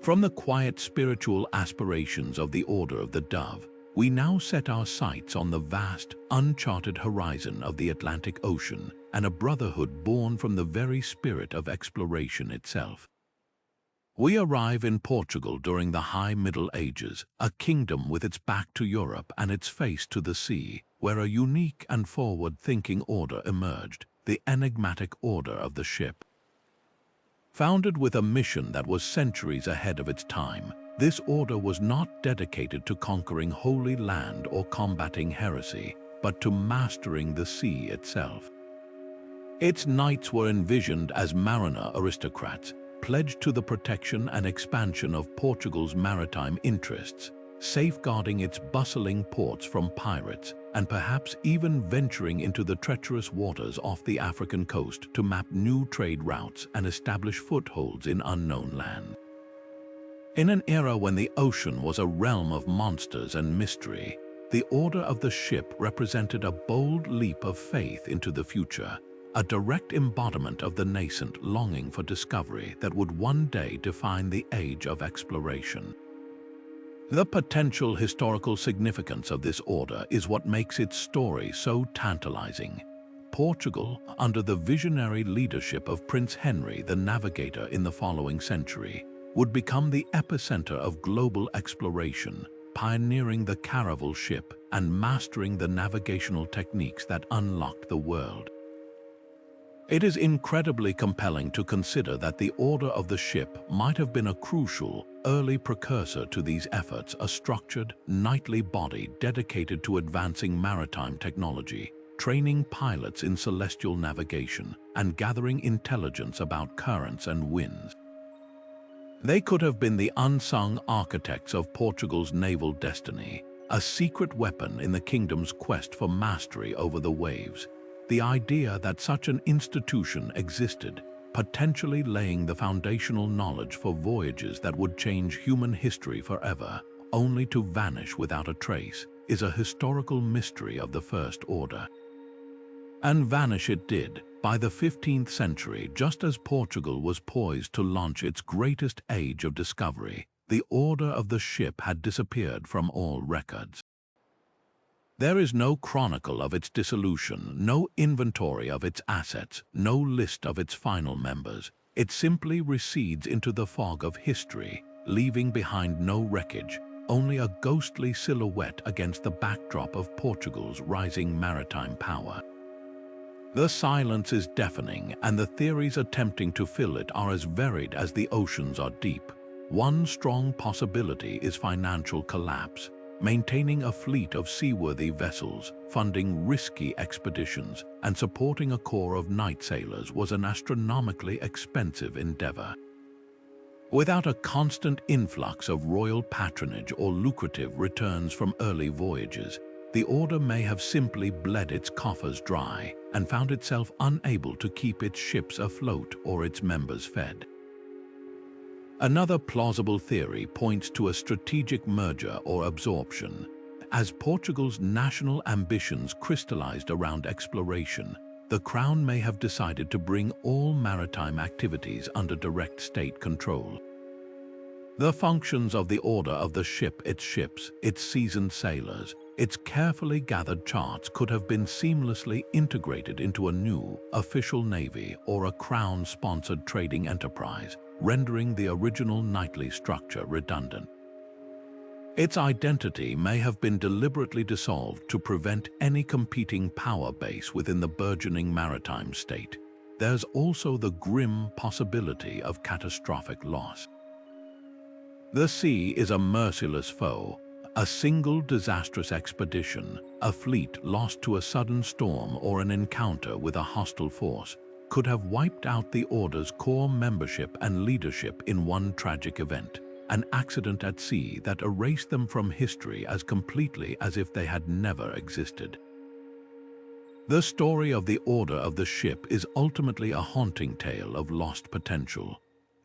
From the quiet spiritual aspirations of the Order of the Dove, we now set our sights on the vast, uncharted horizon of the Atlantic Ocean and a brotherhood born from the very spirit of exploration itself. We arrive in Portugal during the High Middle Ages, a kingdom with its back to Europe and its face to the sea, where a unique and forward-thinking order emerged, the enigmatic Order of the Ship. Founded with a mission that was centuries ahead of its time, this order was not dedicated to conquering Holy Land or combating heresy, but to mastering the sea itself. Its knights were envisioned as mariner aristocrats, pledged to the protection and expansion of Portugal's maritime interests, safeguarding its bustling ports from pirates, and perhaps even venturing into the treacherous waters off the African coast to map new trade routes and establish footholds in unknown land. In an era when the ocean was a realm of monsters and mystery, the Order of the Ship represented a bold leap of faith into the future, a direct embodiment of the nascent longing for discovery that would one day define the age of exploration. The potential historical significance of this order is what makes its story so tantalizing. Portugal, under the visionary leadership of Prince Henry the Navigator in the following century, would become the epicenter of global exploration, pioneering the caravel ship and mastering the navigational techniques that unlocked the world. It is incredibly compelling to consider that the Order of the Ship might have been a crucial, early precursor to these efforts, a structured, knightly body dedicated to advancing maritime technology, training pilots in celestial navigation, and gathering intelligence about currents and winds. They could have been the unsung architects of Portugal's naval destiny, a secret weapon in the kingdom's quest for mastery over the waves. The idea that such an institution existed, potentially laying the foundational knowledge for voyages that would change human history forever, only to vanish without a trace, is a historical mystery of the First Order. And vanish it did, by the 15th century, just as Portugal was poised to launch its greatest age of discovery. The Order of the Ship had disappeared from all records. There is no chronicle of its dissolution, no inventory of its assets, no list of its final members. It simply recedes into the fog of history, leaving behind no wreckage, only a ghostly silhouette against the backdrop of Portugal's rising maritime power. The silence is deafening, and the theories attempting to fill it are as varied as the oceans are deep. One strong possibility is financial collapse. Maintaining a fleet of seaworthy vessels, funding risky expeditions, and supporting a corps of night sailors was an astronomically expensive endeavor. Without a constant influx of royal patronage or lucrative returns from early voyages, the order may have simply bled its coffers dry and found itself unable to keep its ships afloat or its members fed. Another plausible theory points to a strategic merger or absorption. As Portugal's national ambitions crystallized around exploration, the Crown may have decided to bring all maritime activities under direct state control. The functions of the Order of the Ship, its ships, its seasoned sailors, Its carefully gathered charts could have been seamlessly integrated into a new, official navy or a crown-sponsored trading enterprise, rendering the original knightly structure redundant. Its identity may have been deliberately dissolved to prevent any competing power base within the burgeoning maritime state. There's also the grim possibility of catastrophic loss. The sea is a merciless foe. A single disastrous expedition, a fleet lost to a sudden storm or an encounter with a hostile force, could have wiped out the Order's core membership and leadership in one tragic event, an accident at sea that erased them from history as completely as if they had never existed. The story of the Order of the Ship is ultimately a haunting tale of lost potential.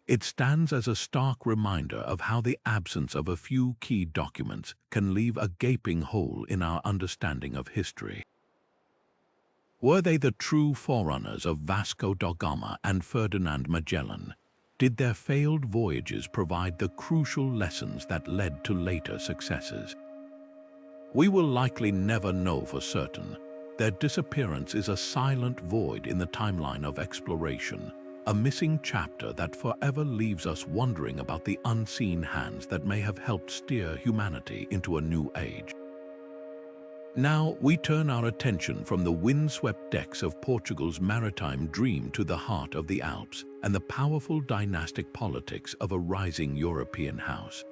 It stands as a stark reminder of how the absence of a few key documents can leave a gaping hole in our understanding of history. Were they the true forerunners of Vasco da Gama and Ferdinand Magellan? Did their failed voyages provide the crucial lessons that led to later successes? We will likely never know for certain. Their disappearance is a silent void in the timeline of exploration, a missing chapter that forever leaves us wondering about the unseen hands that may have helped steer humanity into a new age. Now we turn our attention from the windswept decks of Portugal's maritime dream to the heart of the Alps and the powerful dynastic politics of a rising European house.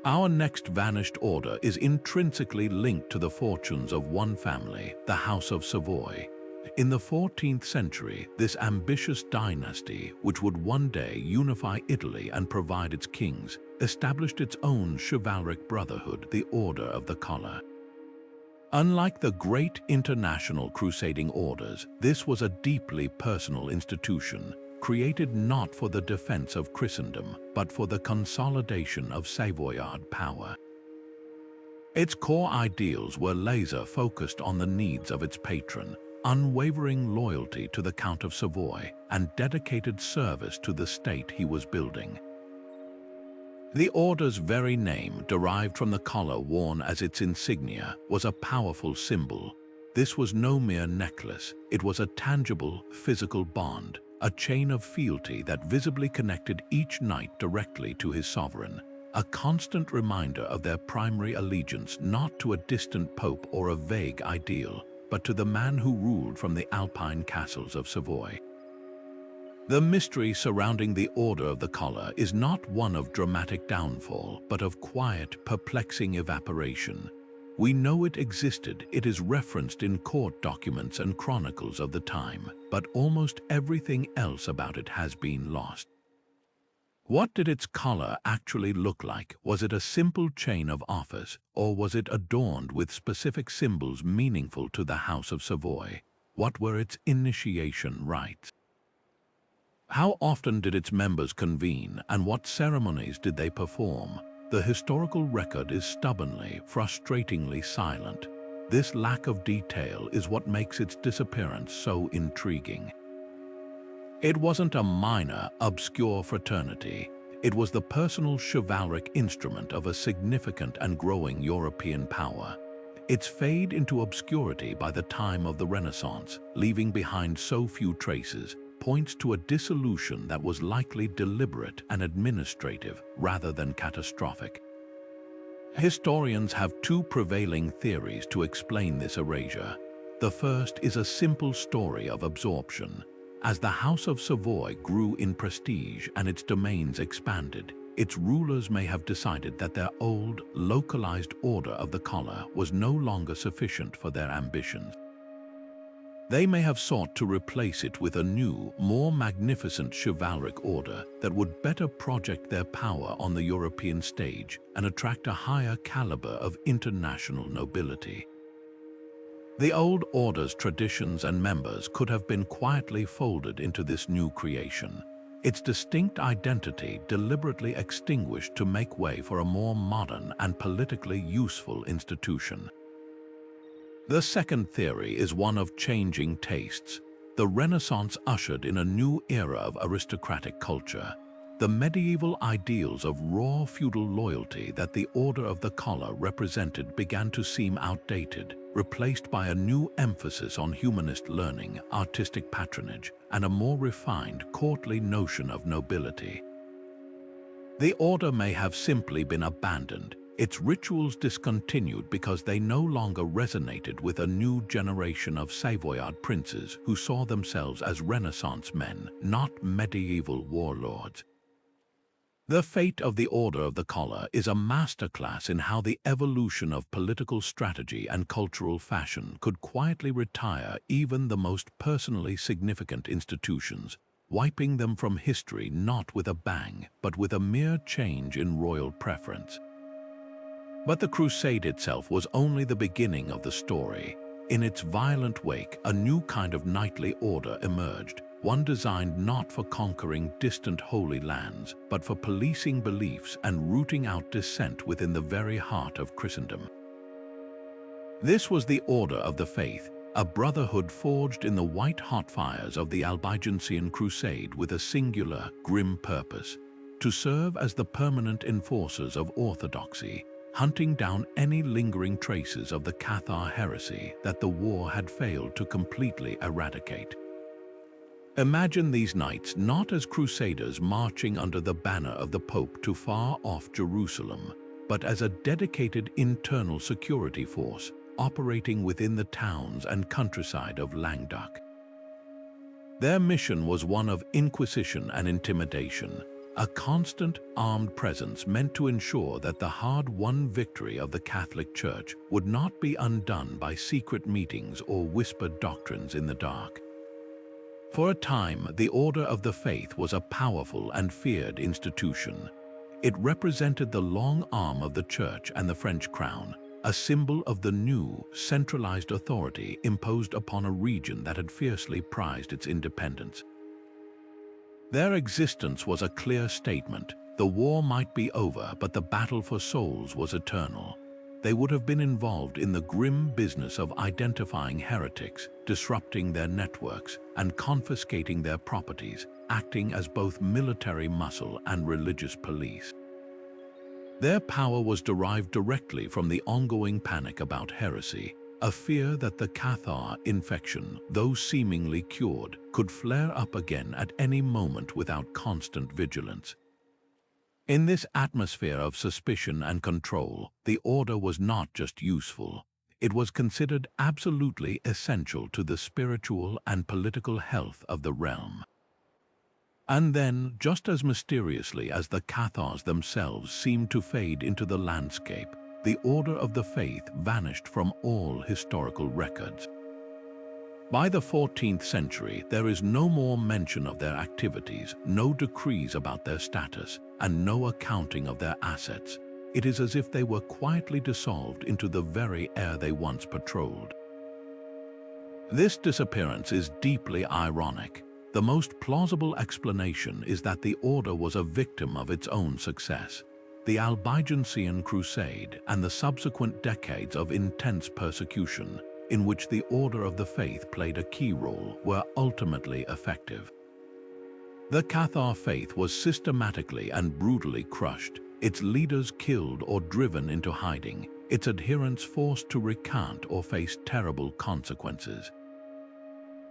Our next vanished order is intrinsically linked to the fortunes of one family, the House of Savoy. In the 14th century, this ambitious dynasty, which would one day unify Italy and provide its kings, established its own chivalric brotherhood, the Order of the Collar. Unlike the great international crusading orders, this was a deeply personal institution, created not for the defense of Christendom, but for the consolidation of Savoyard power. Its core ideals were laser-focused on the needs of its patron, unwavering loyalty to the Count of Savoy, and dedicated service to the state he was building. The Order's very name, derived from the collar worn as its insignia, was a powerful symbol. This was no mere necklace, it was a tangible, physical bond, a chain of fealty that visibly connected each knight directly to his sovereign, a constant reminder of their primary allegiance not to a distant pope or a vague ideal, but to the man who ruled from the Alpine castles of Savoy. The mystery surrounding the Order of the Collar is not one of dramatic downfall, but of quiet, perplexing evaporation. We know it existed, it is referenced in court documents and chronicles of the time, but almost everything else about it has been lost. What did its collar actually look like? Was it a simple chain of office, or was it adorned with specific symbols meaningful to the House of Savoy? What were its initiation rites? How often did its members convene, and what ceremonies did they perform? The historical record is stubbornly, frustratingly silent. This lack of detail is what makes its disappearance so intriguing. It wasn't a minor, obscure fraternity. It was the personal chivalric instrument of a significant and growing European power. Its fade into obscurity by the time of the Renaissance, leaving behind so few traces, points to a dissolution that was likely deliberate and administrative rather than catastrophic. Historians have two prevailing theories to explain this erasure. The first is a simple story of absorption. As the House of Savoy grew in prestige and its domains expanded, its rulers may have decided that their old, localized Order of the Collar was no longer sufficient for their ambitions. They may have sought to replace it with a new, more magnificent chivalric order that would better project their power on the European stage and attract a higher caliber of international nobility. The old order's traditions and members could have been quietly folded into this new creation, its distinct identity deliberately extinguished to make way for a more modern and politically useful institution. The second theory is one of changing tastes. The Renaissance ushered in a new era of aristocratic culture. The medieval ideals of raw feudal loyalty that the Order of the Collar represented began to seem outdated, replaced by a new emphasis on humanist learning, artistic patronage, and a more refined courtly notion of nobility. The Order may have simply been abandoned, its rituals discontinued because they no longer resonated with a new generation of Savoyard princes who saw themselves as Renaissance men, not medieval warlords. The fate of the Order of the Collar is a masterclass in how the evolution of political strategy and cultural fashion could quietly retire even the most personally significant institutions, wiping them from history not with a bang, but with a mere change in royal preference. But the crusade itself was only the beginning of the story. In its violent wake, a new kind of knightly order emerged, one designed not for conquering distant holy lands, but for policing beliefs and rooting out dissent within the very heart of Christendom. This was the Order of the Faith, a brotherhood forged in the white-hot fires of the Albigensian Crusade with a singular, grim purpose: to serve as the permanent enforcers of Orthodoxy, hunting down any lingering traces of the Cathar heresy that the war had failed to completely eradicate. Imagine these knights not as crusaders marching under the banner of the Pope to far-off Jerusalem, but as a dedicated internal security force operating within the towns and countryside of Languedoc. Their mission was one of inquisition and intimidation, a constant armed presence meant to ensure that the hard-won victory of the Catholic Church would not be undone by secret meetings or whispered doctrines in the dark. For a time, the Order of the Faith was a powerful and feared institution. It represented the long arm of the Church and the French crown, a symbol of the new, centralized authority imposed upon a region that had fiercely prized its independence. Their existence was a clear statement. The war might be over, but the battle for souls was eternal. They would have been involved in the grim business of identifying heretics, disrupting their networks, and confiscating their properties, acting as both military muscle and religious police. Their power was derived directly from the ongoing panic about heresy, a fear that the Cathar infection, though seemingly cured, could flare up again at any moment without constant vigilance. In this atmosphere of suspicion and control, the Order was not just useful. It was considered absolutely essential to the spiritual and political health of the realm. And then, just as mysteriously as the Cathars themselves seemed to fade into the landscape, the Order of the Faith vanished from all historical records. By the 14th century, there is no more mention of their activities, no decrees about their status, and no accounting of their assets. It is as if they were quietly dissolved into the very air they once patrolled. This disappearance is deeply ironic. The most plausible explanation is that the Order was a victim of its own success. The Albigensian Crusade and the subsequent decades of intense persecution, in which the Order of the Faith played a key role, were ultimately effective. The Cathar faith was systematically and brutally crushed, its leaders killed or driven into hiding, its adherents forced to recant or face terrible consequences.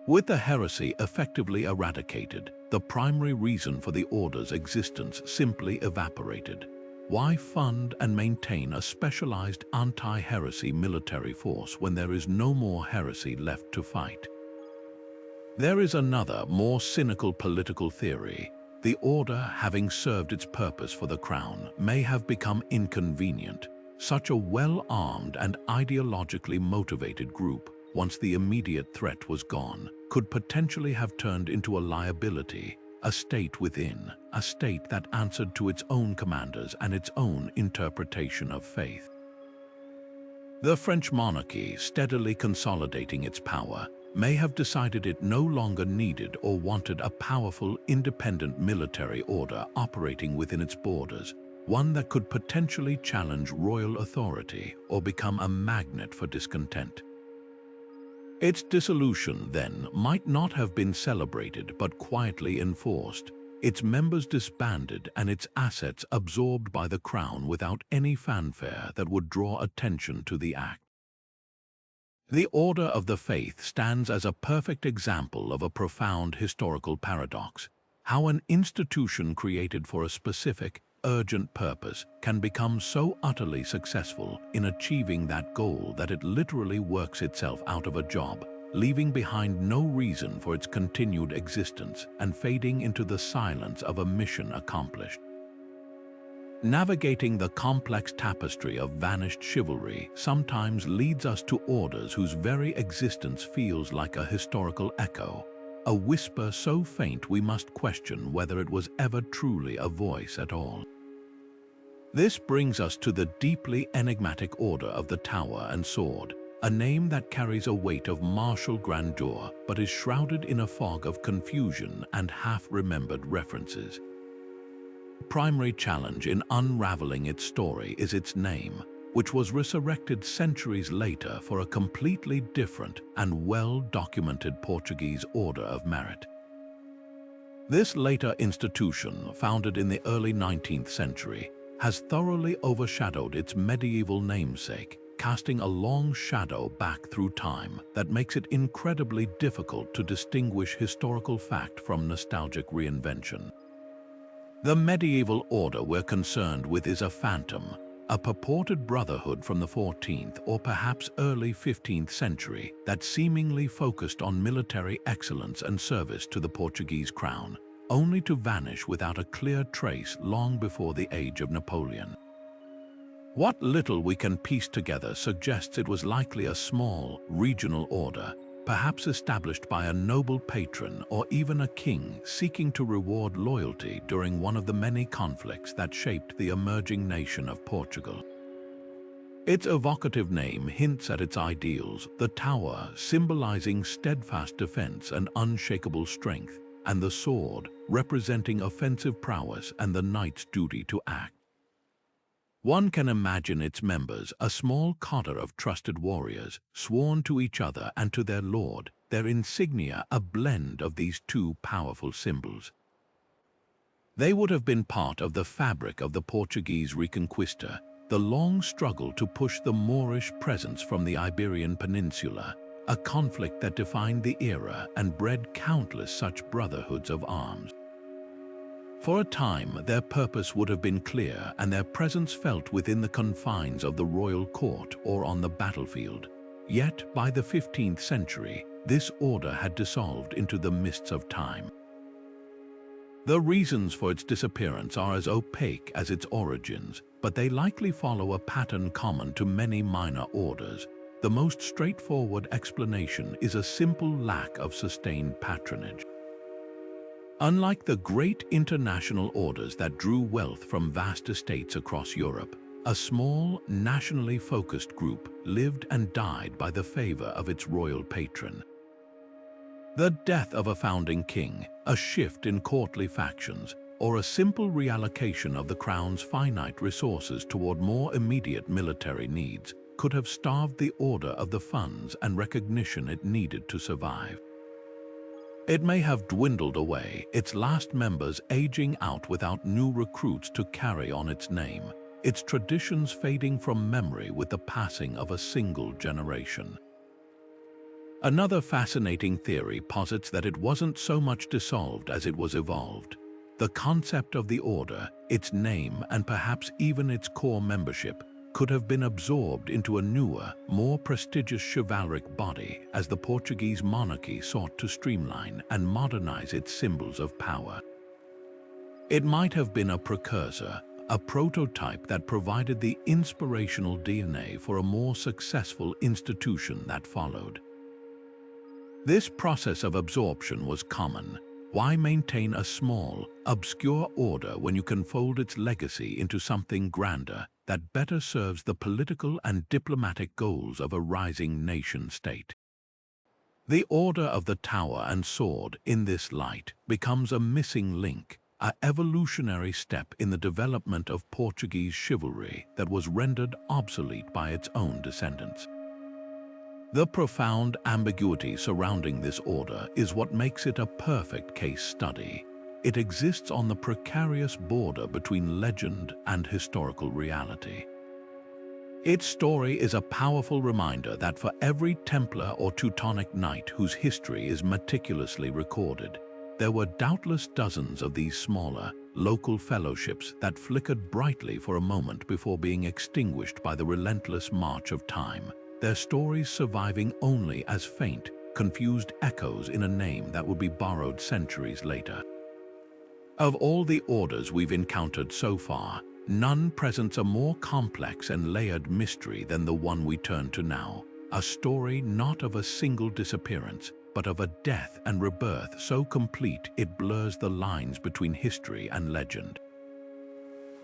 With the heresy effectively eradicated, the primary reason for the Order's existence simply evaporated. Why fund and maintain a specialized anti-heresy military force when there is no more heresy left to fight? There is another, more cynical political theory. The Order, having served its purpose for the crown, may have become inconvenient. Such a well-armed and ideologically motivated group, once the immediate threat was gone, could potentially have turned into a liability, a state within, a state that answered to its own commanders and its own interpretation of faith. The French monarchy, steadily consolidating its power, may have decided it no longer needed or wanted a powerful, independent military order operating within its borders, one that could potentially challenge royal authority or become a magnet for discontent. Its dissolution, then, might not have been celebrated but quietly enforced. its members disbanded and its assets absorbed by the crown without any fanfare that would draw attention to the act. The Order of the Faith stands as a perfect example of a profound historical paradox: how an institution created for a specific, urgent purpose can become so utterly successful in achieving that goal that it literally works itself out of a job, leaving behind no reason for its continued existence and fading into the silence of a mission accomplished. Navigating the complex tapestry of vanished chivalry sometimes leads us to orders whose very existence feels like a historical echo, a whisper so faint we must question whether it was ever truly a voice at all. This brings us to the deeply enigmatic Order of the Tower and Sword, a name that carries a weight of martial grandeur but is shrouded in a fog of confusion and half-remembered references. The primary challenge in unraveling its story is its name, which was resurrected centuries later for a completely different and well-documented Portuguese order of merit. This later institution, founded in the early 19th century, has thoroughly overshadowed its medieval namesake, casting a long shadow back through time that makes it incredibly difficult to distinguish historical fact from nostalgic reinvention. The medieval order we're concerned with is a phantom, a purported brotherhood from the 14th or perhaps early 15th century that seemingly focused on military excellence and service to the Portuguese crown, only to vanish without a clear trace long before the age of Napoleon. What little we can piece together suggests it was likely a small, regional order, perhaps established by a noble patron or even a king seeking to reward loyalty during one of the many conflicts that shaped the emerging nation of Portugal. Its evocative name hints at its ideals, the tower symbolizing steadfast defense and unshakable strength, and the sword representing offensive prowess and the knight's duty to act. One can imagine its members, a small cotter of trusted warriors, sworn to each other and to their lord, their insignia a blend of these two powerful symbols. They would have been part of the fabric of the Portuguese Reconquista, the long struggle to push the Moorish presence from the Iberian Peninsula, a conflict that defined the era and bred countless such brotherhoods of arms. For a time, their purpose would have been clear and their presence felt within the confines of the royal court or on the battlefield. Yet, by the 15th century, this order had dissolved into the mists of time. The reasons for its disappearance are as opaque as its origins, but they likely follow a pattern common to many minor orders. The most straightforward explanation is a simple lack of sustained patronage. Unlike the great international orders that drew wealth from vast estates across Europe, a small, nationally focused group lived and died by the favor of its royal patron. The death of a founding king, a shift in courtly factions, or a simple reallocation of the crown's finite resources toward more immediate military needs could have starved the order of the funds and recognition it needed to survive. It may have dwindled away, its last members aging out without new recruits to carry on its name, its traditions fading from memory with the passing of a single generation. Another fascinating theory posits that it wasn't so much dissolved as it was evolved. The concept of the order, its name, and perhaps even its core membership could have been absorbed into a newer, more prestigious chivalric body as the Portuguese monarchy sought to streamline and modernize its symbols of power. It might have been a precursor, a prototype that provided the inspirational DNA for a more successful institution that followed. This process of absorption was common. Why maintain a small, obscure order when you can fold its legacy into something grander that better serves the political and diplomatic goals of a rising nation-state? The Order of the Tower and Sword, in this light, becomes a missing link, an evolutionary step in the development of Portuguese chivalry that was rendered obsolete by its own descendants. The profound ambiguity surrounding this order is what makes it a perfect case study. it exists on the precarious border between legend and historical reality. Its story is a powerful reminder that for every Templar or Teutonic knight whose history is meticulously recorded, there were doubtless dozens of these smaller, local fellowships that flickered brightly for a moment before being extinguished by the relentless march of time, their stories surviving only as faint, confused echoes in a name that would be borrowed centuries later. Of all the orders we've encountered so far, none presents a more complex and layered mystery than the one we turn to now, a story not of a single disappearance, but of a death and rebirth so complete it blurs the lines between history and legend.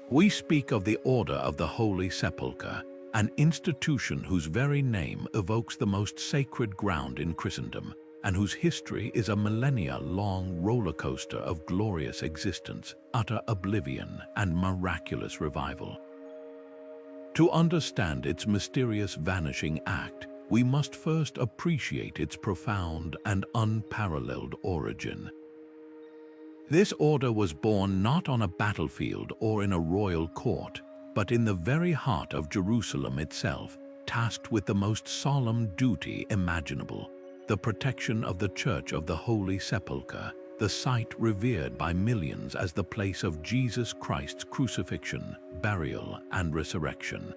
We speak of the Order of the Holy Sepulchre, an institution whose very name evokes the most sacred ground in Christendom, and whose history is a millennia-long roller coaster of glorious existence, utter oblivion, and miraculous revival. To understand its mysterious vanishing act, we must first appreciate its profound and unparalleled origin. This order was born not on a battlefield or in a royal court, but in the very heart of Jerusalem itself, tasked with the most solemn duty imaginable: the protection of the Church of the Holy Sepulchre, the site revered by millions as the place of Jesus Christ's crucifixion, burial, and resurrection.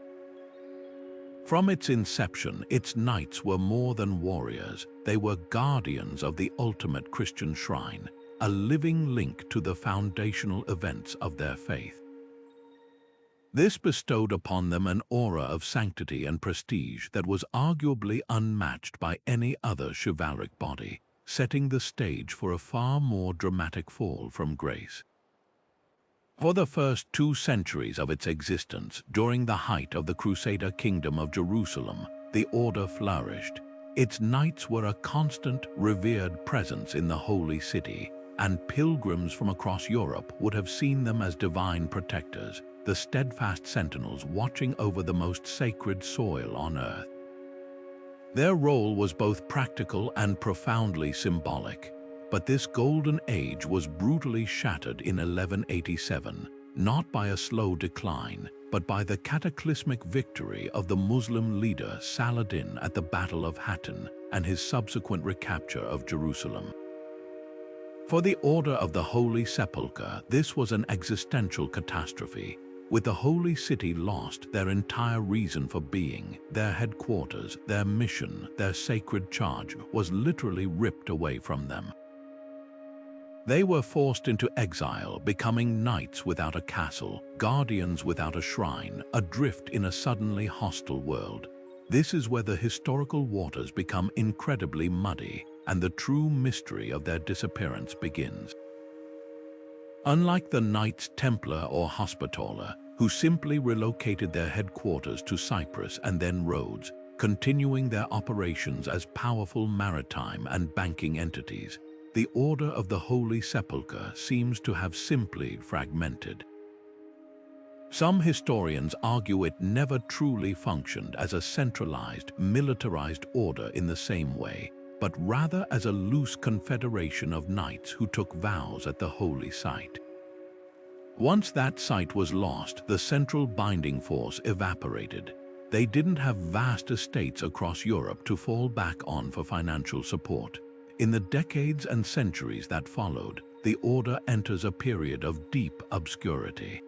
From its inception, its knights were more than warriors. They were guardians of the ultimate Christian shrine, a living link to the foundational events of their faith. This bestowed upon them an aura of sanctity and prestige that was arguably unmatched by any other chivalric body, setting the stage for a far more dramatic fall from grace. For the first 2 centuries of its existence, during the height of the Crusader Kingdom of Jerusalem, the order flourished. Its knights were a constant, revered presence in the Holy City, and pilgrims from across Europe would have seen them as divine protectors, the steadfast sentinels watching over the most sacred soil on earth. Their role was both practical and profoundly symbolic, but this golden age was brutally shattered in 1187, not by a slow decline, but by the cataclysmic victory of the Muslim leader Saladin at the Battle of Hattin and his subsequent recapture of Jerusalem. For the Order of the Holy Sepulchre, this was an existential catastrophe. With the Holy City lost, their entire reason for being, their headquarters, their mission, their sacred charge, was literally ripped away from them. They were forced into exile, becoming knights without a castle, guardians without a shrine, adrift in a suddenly hostile world. This is where the historical waters become incredibly muddy, and the true mystery of their disappearance begins. Unlike the Knights Templar or Hospitaller, who simply relocated their headquarters to Cyprus and then Rhodes, continuing their operations as powerful maritime and banking entities, the Order of the Holy Sepulchre seems to have simply fragmented. Some historians argue it never truly functioned as a centralized, militarized order in the same way, but rather as a loose confederation of knights who took vows at the holy site. Once that site was lost, the central binding force evaporated. They didn't have vast estates across Europe to fall back on for financial support. In the decades and centuries that followed, the order enters a period of deep obscurity.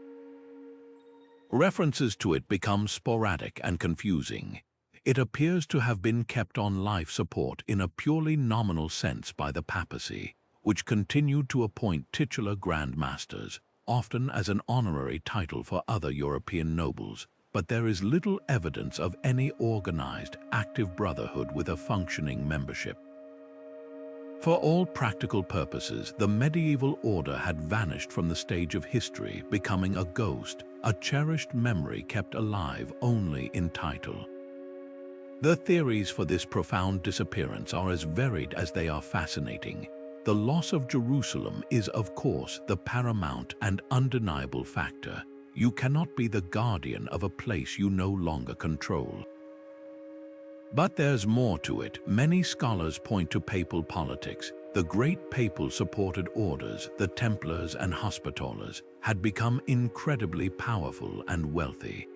References to it become sporadic and confusing. It appears to have been kept on life support in a purely nominal sense by the papacy, which continued to appoint titular Grand Masters, often as an honorary title for other European nobles, but there is little evidence of any organized, active brotherhood with a functioning membership. For all practical purposes, the medieval order had vanished from the stage of history, becoming a ghost, a cherished memory kept alive only in title. The theories for this profound disappearance are as varied as they are fascinating. The loss of Jerusalem is, of course, the paramount and undeniable factor. You cannot be the guardian of a place you no longer control. But there's more to it. Many scholars point to papal politics, the great papal-supported orders, the Templars and Hospitallers, had become incredibly powerful and wealthy.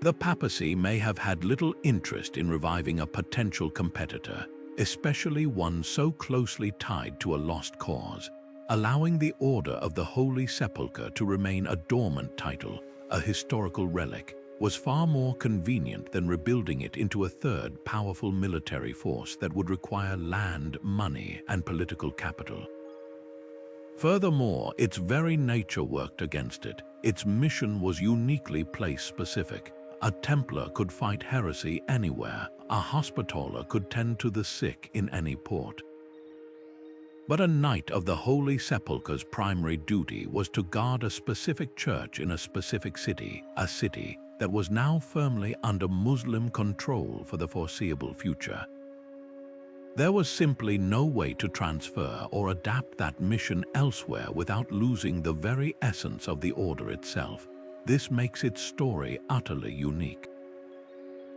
The papacy may have had little interest in reviving a potential competitor, especially one so closely tied to a lost cause. Allowing the Order of the Holy Sepulchre to remain a dormant title, a historical relic, was far more convenient than rebuilding it into a third powerful military force that would require land, money, and political capital. Furthermore, its very nature worked against it. Its mission was uniquely place-specific. A Templar could fight heresy anywhere. A Hospitaller could tend to the sick in any port. But a Knight of the Holy Sepulchre's primary duty was to guard a specific church in a specific city, a city that was now firmly under Muslim control for the foreseeable future. There was simply no way to transfer or adapt that mission elsewhere without losing the very essence of the order itself. This makes its story utterly unique.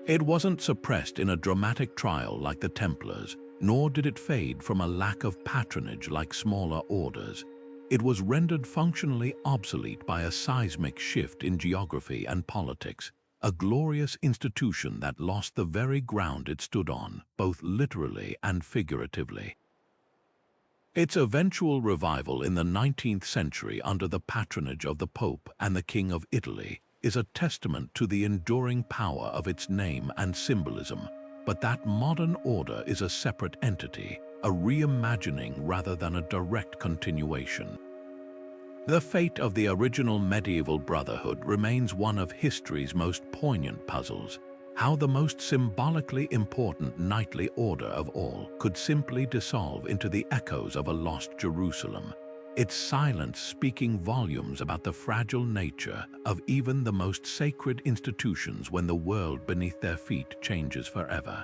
It wasn't suppressed in a dramatic trial like the Templars, nor did it fade from a lack of patronage like smaller orders. It was rendered functionally obsolete by a seismic shift in geography and politics, a glorious institution that lost the very ground it stood on, both literally and figuratively. Its eventual revival in the 19th century under the patronage of the Pope and the King of Italy is a testament to the enduring power of its name and symbolism, but that modern order is a separate entity, a reimagining rather than a direct continuation. The fate of the original medieval Brotherhood remains one of history's most poignant puzzles. How the most symbolically important knightly order of all could simply dissolve into the echoes of a lost Jerusalem, its silence speaking volumes about the fragile nature of even the most sacred institutions when the world beneath their feet changes forever.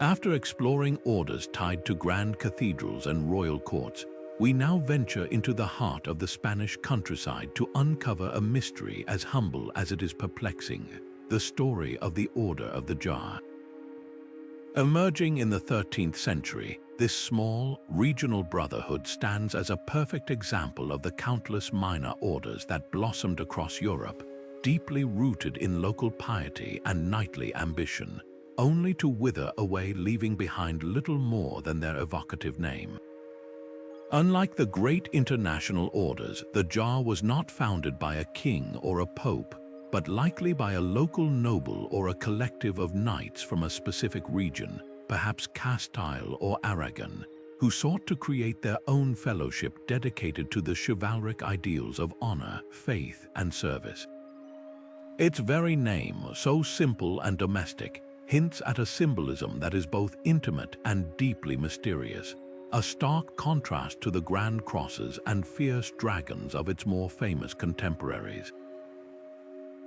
After exploring orders tied to grand cathedrals and royal courts, we now venture into the heart of the Spanish countryside to uncover a mystery as humble as it is perplexing, the story of the Order of the Jar. Emerging in the 13th century, this small, regional brotherhood stands as a perfect example of the countless minor orders that blossomed across Europe, deeply rooted in local piety and knightly ambition, only to wither away, leaving behind little more than their evocative name. Unlike the great international orders, the Jar was not founded by a king or a pope, but likely by a local noble or a collective of knights from a specific region, perhaps Castile or Aragon, who sought to create their own fellowship dedicated to the chivalric ideals of honor, faith, and service. Its very name, so simple and domestic, hints at a symbolism that is both intimate and deeply mysterious, a stark contrast to the grand crosses and fierce dragons of its more famous contemporaries.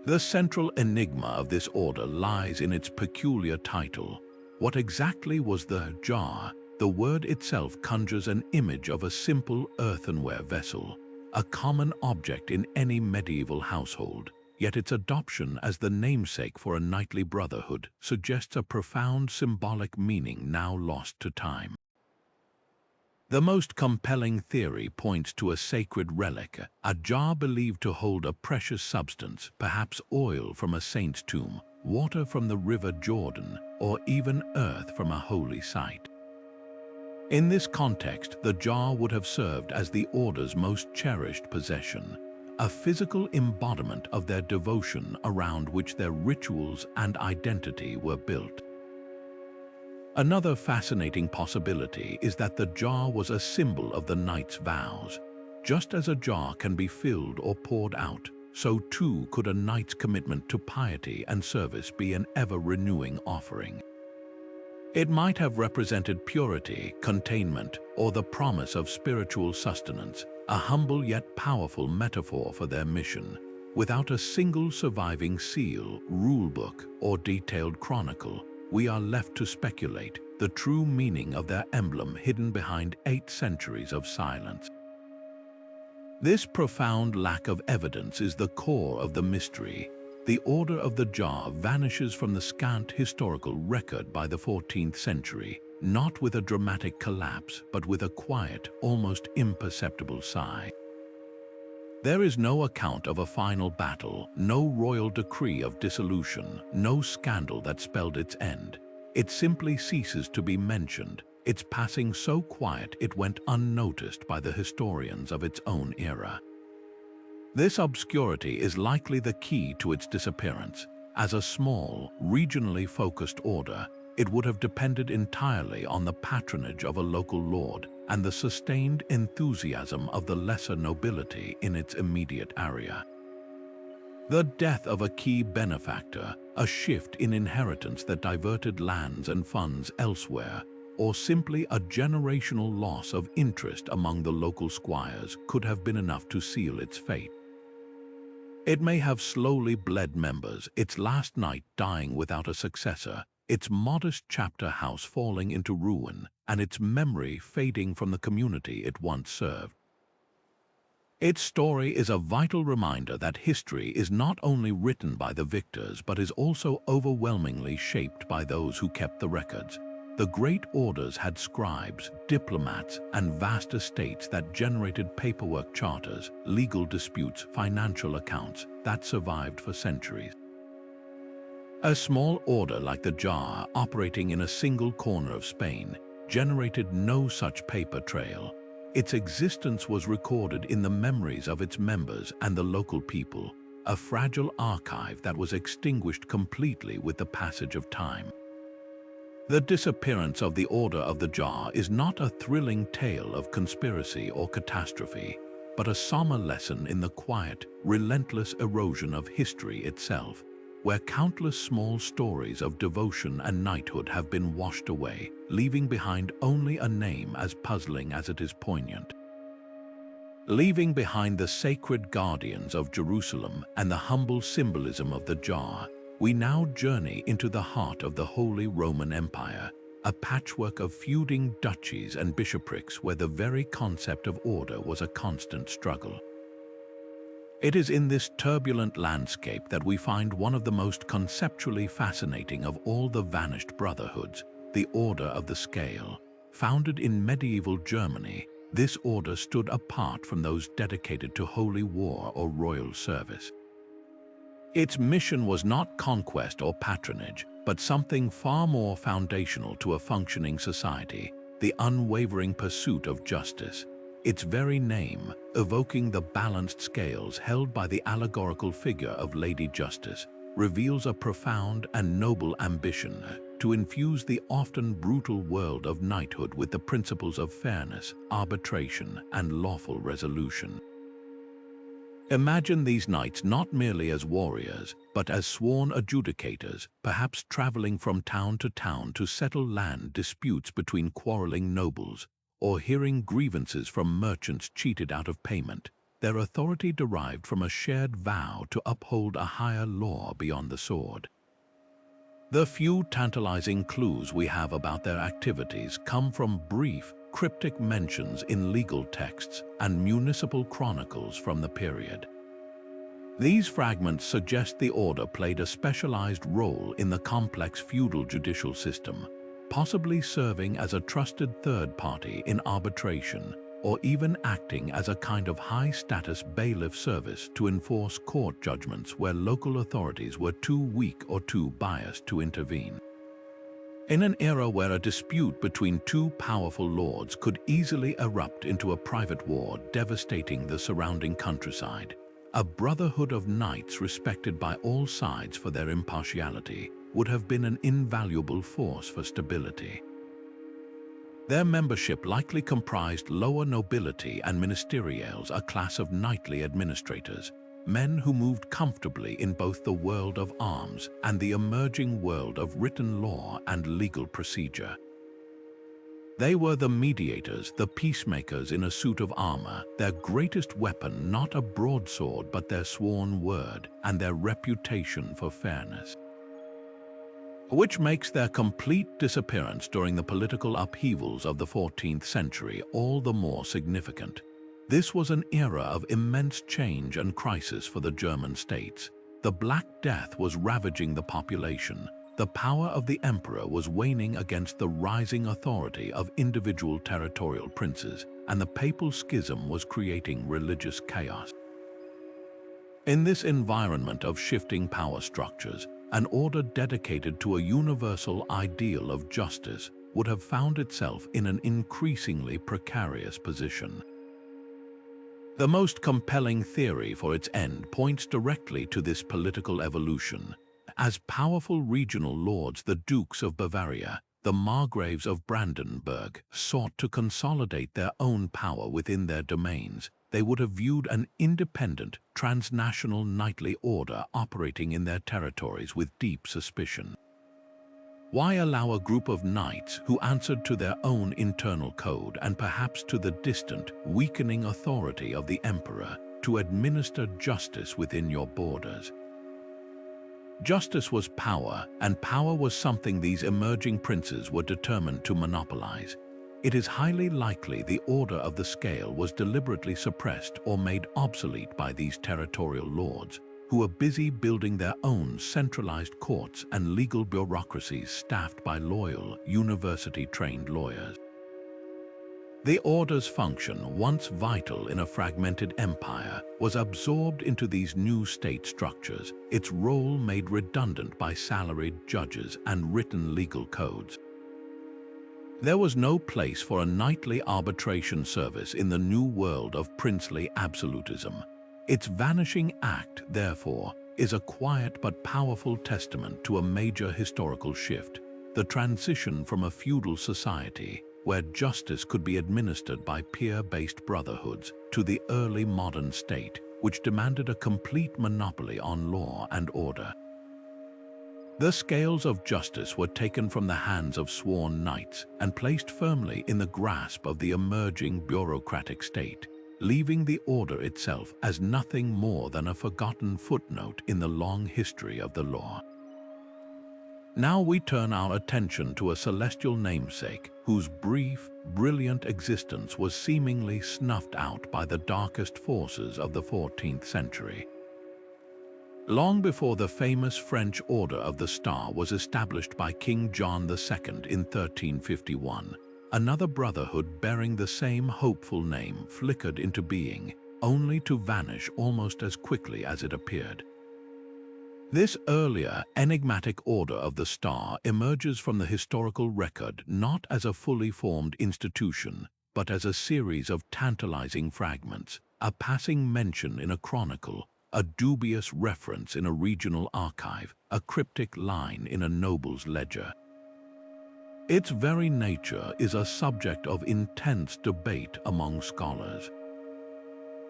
The central enigma of this order lies in its peculiar title. What exactly was the jar? The word itself conjures an image of a simple earthenware vessel, a common object in any medieval household, yet its adoption as the namesake for a knightly brotherhood suggests a profound symbolic meaning now lost to time. The most compelling theory points to a sacred relic, a jar believed to hold a precious substance, perhaps oil from a saint's tomb, water from the river Jordan, or even earth from a holy site. In this context, the jar would have served as the order's most cherished possession, a physical embodiment of their devotion around which their rituals and identity were built. Another fascinating possibility is that the jar was a symbol of the knight's vows. Just as a jar can be filled or poured out, so too could a knight's commitment to piety and service be an ever-renewing offering. It might have represented purity, containment, or the promise of spiritual sustenance, a humble yet powerful metaphor for their mission. Without a single surviving seal, rulebook, or detailed chronicle, we are left to speculate, the true meaning of their emblem hidden behind 8 centuries of silence. This profound lack of evidence is the core of the mystery. The Order of the Jar vanishes from the scant historical record by the 14th century, not with a dramatic collapse, but with a quiet, almost imperceptible sigh. There is no account of a final battle, no royal decree of dissolution, no scandal that spelled its end. It simply ceases to be mentioned, its passing so quiet it went unnoticed by the historians of its own era. This obscurity is likely the key to its disappearance. As a small, regionally focused order, it would have depended entirely on the patronage of a local lord and the sustained enthusiasm of the lesser nobility in its immediate area. The death of a key benefactor, a shift in inheritance that diverted lands and funds elsewhere, or simply a generational loss of interest among the local squires could have been enough to seal its fate. It may have slowly bled members, its last knight dying without a successor, its modest chapter house falling into ruin, and its memory fading from the community it once served. Its story is a vital reminder that history is not only written by the victors but is also overwhelmingly shaped by those who kept the records. The great orders had scribes, diplomats, and vast estates that generated paperwork charters, legal disputes, financial accounts that survived for centuries. A small order like the Jar, operating in a single corner of Spain, generated no such paper trail. Its existence was recorded in the memories of its members and the local people, a fragile archive that was extinguished completely with the passage of time. The disappearance of the Order of the Jar is not a thrilling tale of conspiracy or catastrophe, but a somber lesson in the quiet, relentless erosion of history itself, where countless small stories of devotion and knighthood have been washed away, leaving behind only a name as puzzling as it is poignant. Leaving behind the sacred guardians of Jerusalem and the humble symbolism of the Jar, we now journey into the heart of the Holy Roman Empire, a patchwork of feuding duchies and bishoprics where the very concept of order was a constant struggle. It is in this turbulent landscape that we find one of the most conceptually fascinating of all the vanished brotherhoods, the Order of the Scale. Founded in medieval Germany, this order stood apart from those dedicated to holy war or royal service. Its mission was not conquest or patronage, but something far more foundational to a functioning society, the unwavering pursuit of justice. Its very name, evoking the balanced scales held by the allegorical figure of Lady Justice, reveals a profound and noble ambition to infuse the often brutal world of knighthood with the principles of fairness, arbitration, and lawful resolution. Imagine these knights not merely as warriors, but as sworn adjudicators, perhaps traveling from town to settle land disputes between quarreling nobles, or hearing grievances from merchants cheated out of payment, their authority derived from a shared vow to uphold a higher law beyond the sword. The few tantalizing clues we have about their activities come from brief, cryptic mentions in legal texts and municipal chronicles from the period. These fragments suggest the order played a specialized role in the complex feudal judicial system, possibly serving as a trusted third party in arbitration, or even acting as a kind of high-status bailiff service to enforce court judgments where local authorities were too weak or too biased to intervene. In an era where a dispute between two powerful lords could easily erupt into a private war devastating the surrounding countryside, a brotherhood of knights respected by all sides for their impartiality would have been an invaluable force for stability. Their membership likely comprised lower nobility and ministerials, a class of knightly administrators, men who moved comfortably in both the world of arms and the emerging world of written law and legal procedure. They were the mediators, the peacemakers in a suit of armor, their greatest weapon not a broadsword but their sworn word and their reputation for fairness. Which makes their complete disappearance during the political upheavals of the 14th century all the more significant. This was an era of immense change and crisis for the German states. The Black Death was ravaging the population. The power of the emperor was waning against the rising authority of individual territorial princes, and the papal schism was creating religious chaos. In this environment of shifting power structures, an order dedicated to a universal ideal of justice would have found itself in an increasingly precarious position. The most compelling theory for its end points directly to this political evolution. As powerful regional lords, the Dukes of Bavaria, the Margraves of Brandenburg, sought to consolidate their own power within their domains, they would have viewed an independent, transnational knightly order operating in their territories with deep suspicion. Why allow a group of knights who answered to their own internal code and perhaps to the distant, weakening authority of the emperor to administer justice within your borders? Justice was power, and power was something these emerging princes were determined to monopolize. It is highly likely the order of the scale was deliberately suppressed or made obsolete by these territorial lords, who were busy building their own centralized courts and legal bureaucracies staffed by loyal, university-trained lawyers. The order's function, once vital in a fragmented empire, was absorbed into these new state structures, its role made redundant by salaried judges and written legal codes. There was no place for a knightly arbitration service in the new world of princely absolutism. Its vanishing act, therefore, is a quiet but powerful testament to a major historical shift, the transition from a feudal society where justice could be administered by peer-based brotherhoods to the early modern state, which demanded a complete monopoly on law and order. The scales of justice were taken from the hands of sworn knights and placed firmly in the grasp of the emerging bureaucratic state, leaving the order itself as nothing more than a forgotten footnote in the long history of the law. Now we turn our attention to a celestial namesake whose brief, brilliant existence was seemingly snuffed out by the darkest forces of the 14th century. Long before the famous French Order of the Star was established by King John II in 1351, another brotherhood bearing the same hopeful name flickered into being, only to vanish almost as quickly as it appeared. This earlier, enigmatic Order of the Star emerges from the historical record not as a fully formed institution, but as a series of tantalizing fragments, a passing mention in a chronicle, a dubious reference in a regional archive, a cryptic line in a noble's ledger. Its very nature is a subject of intense debate among scholars.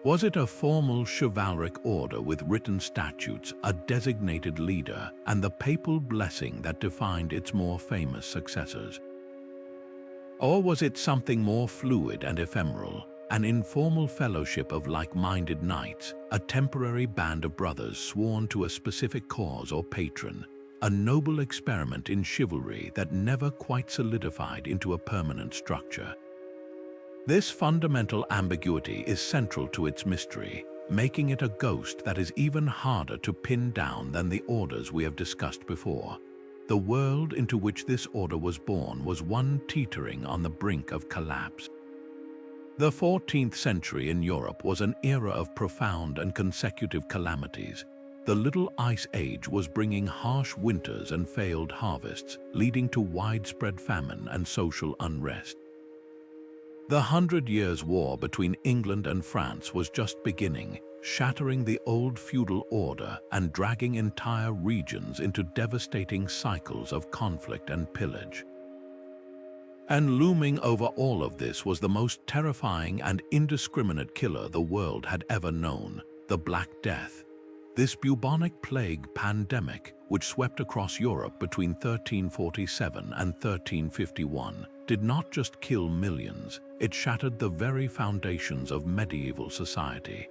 Was it a formal chivalric order with written statutes, a designated leader, and the papal blessing that defined its more famous successors? Or was it something more fluid and ephemeral, an informal fellowship of like-minded knights, a temporary band of brothers sworn to a specific cause or patron, a noble experiment in chivalry that never quite solidified into a permanent structure? This fundamental ambiguity is central to its mystery, making it a ghost that is even harder to pin down than the orders we have discussed before. The world into which this order was born was one teetering on the brink of collapse. The 14th century in Europe was an era of profound and consecutive calamities. The Little Ice Age was bringing harsh winters and failed harvests, leading to widespread famine and social unrest. The 100 Years' War between England and France was just beginning, shattering the old feudal order and dragging entire regions into devastating cycles of conflict and pillage. And looming over all of this was the most terrifying and indiscriminate killer the world had ever known, the Black Death. This bubonic plague pandemic, which swept across Europe between 1347 and 1351, did not just kill millions, it shattered the very foundations of medieval society.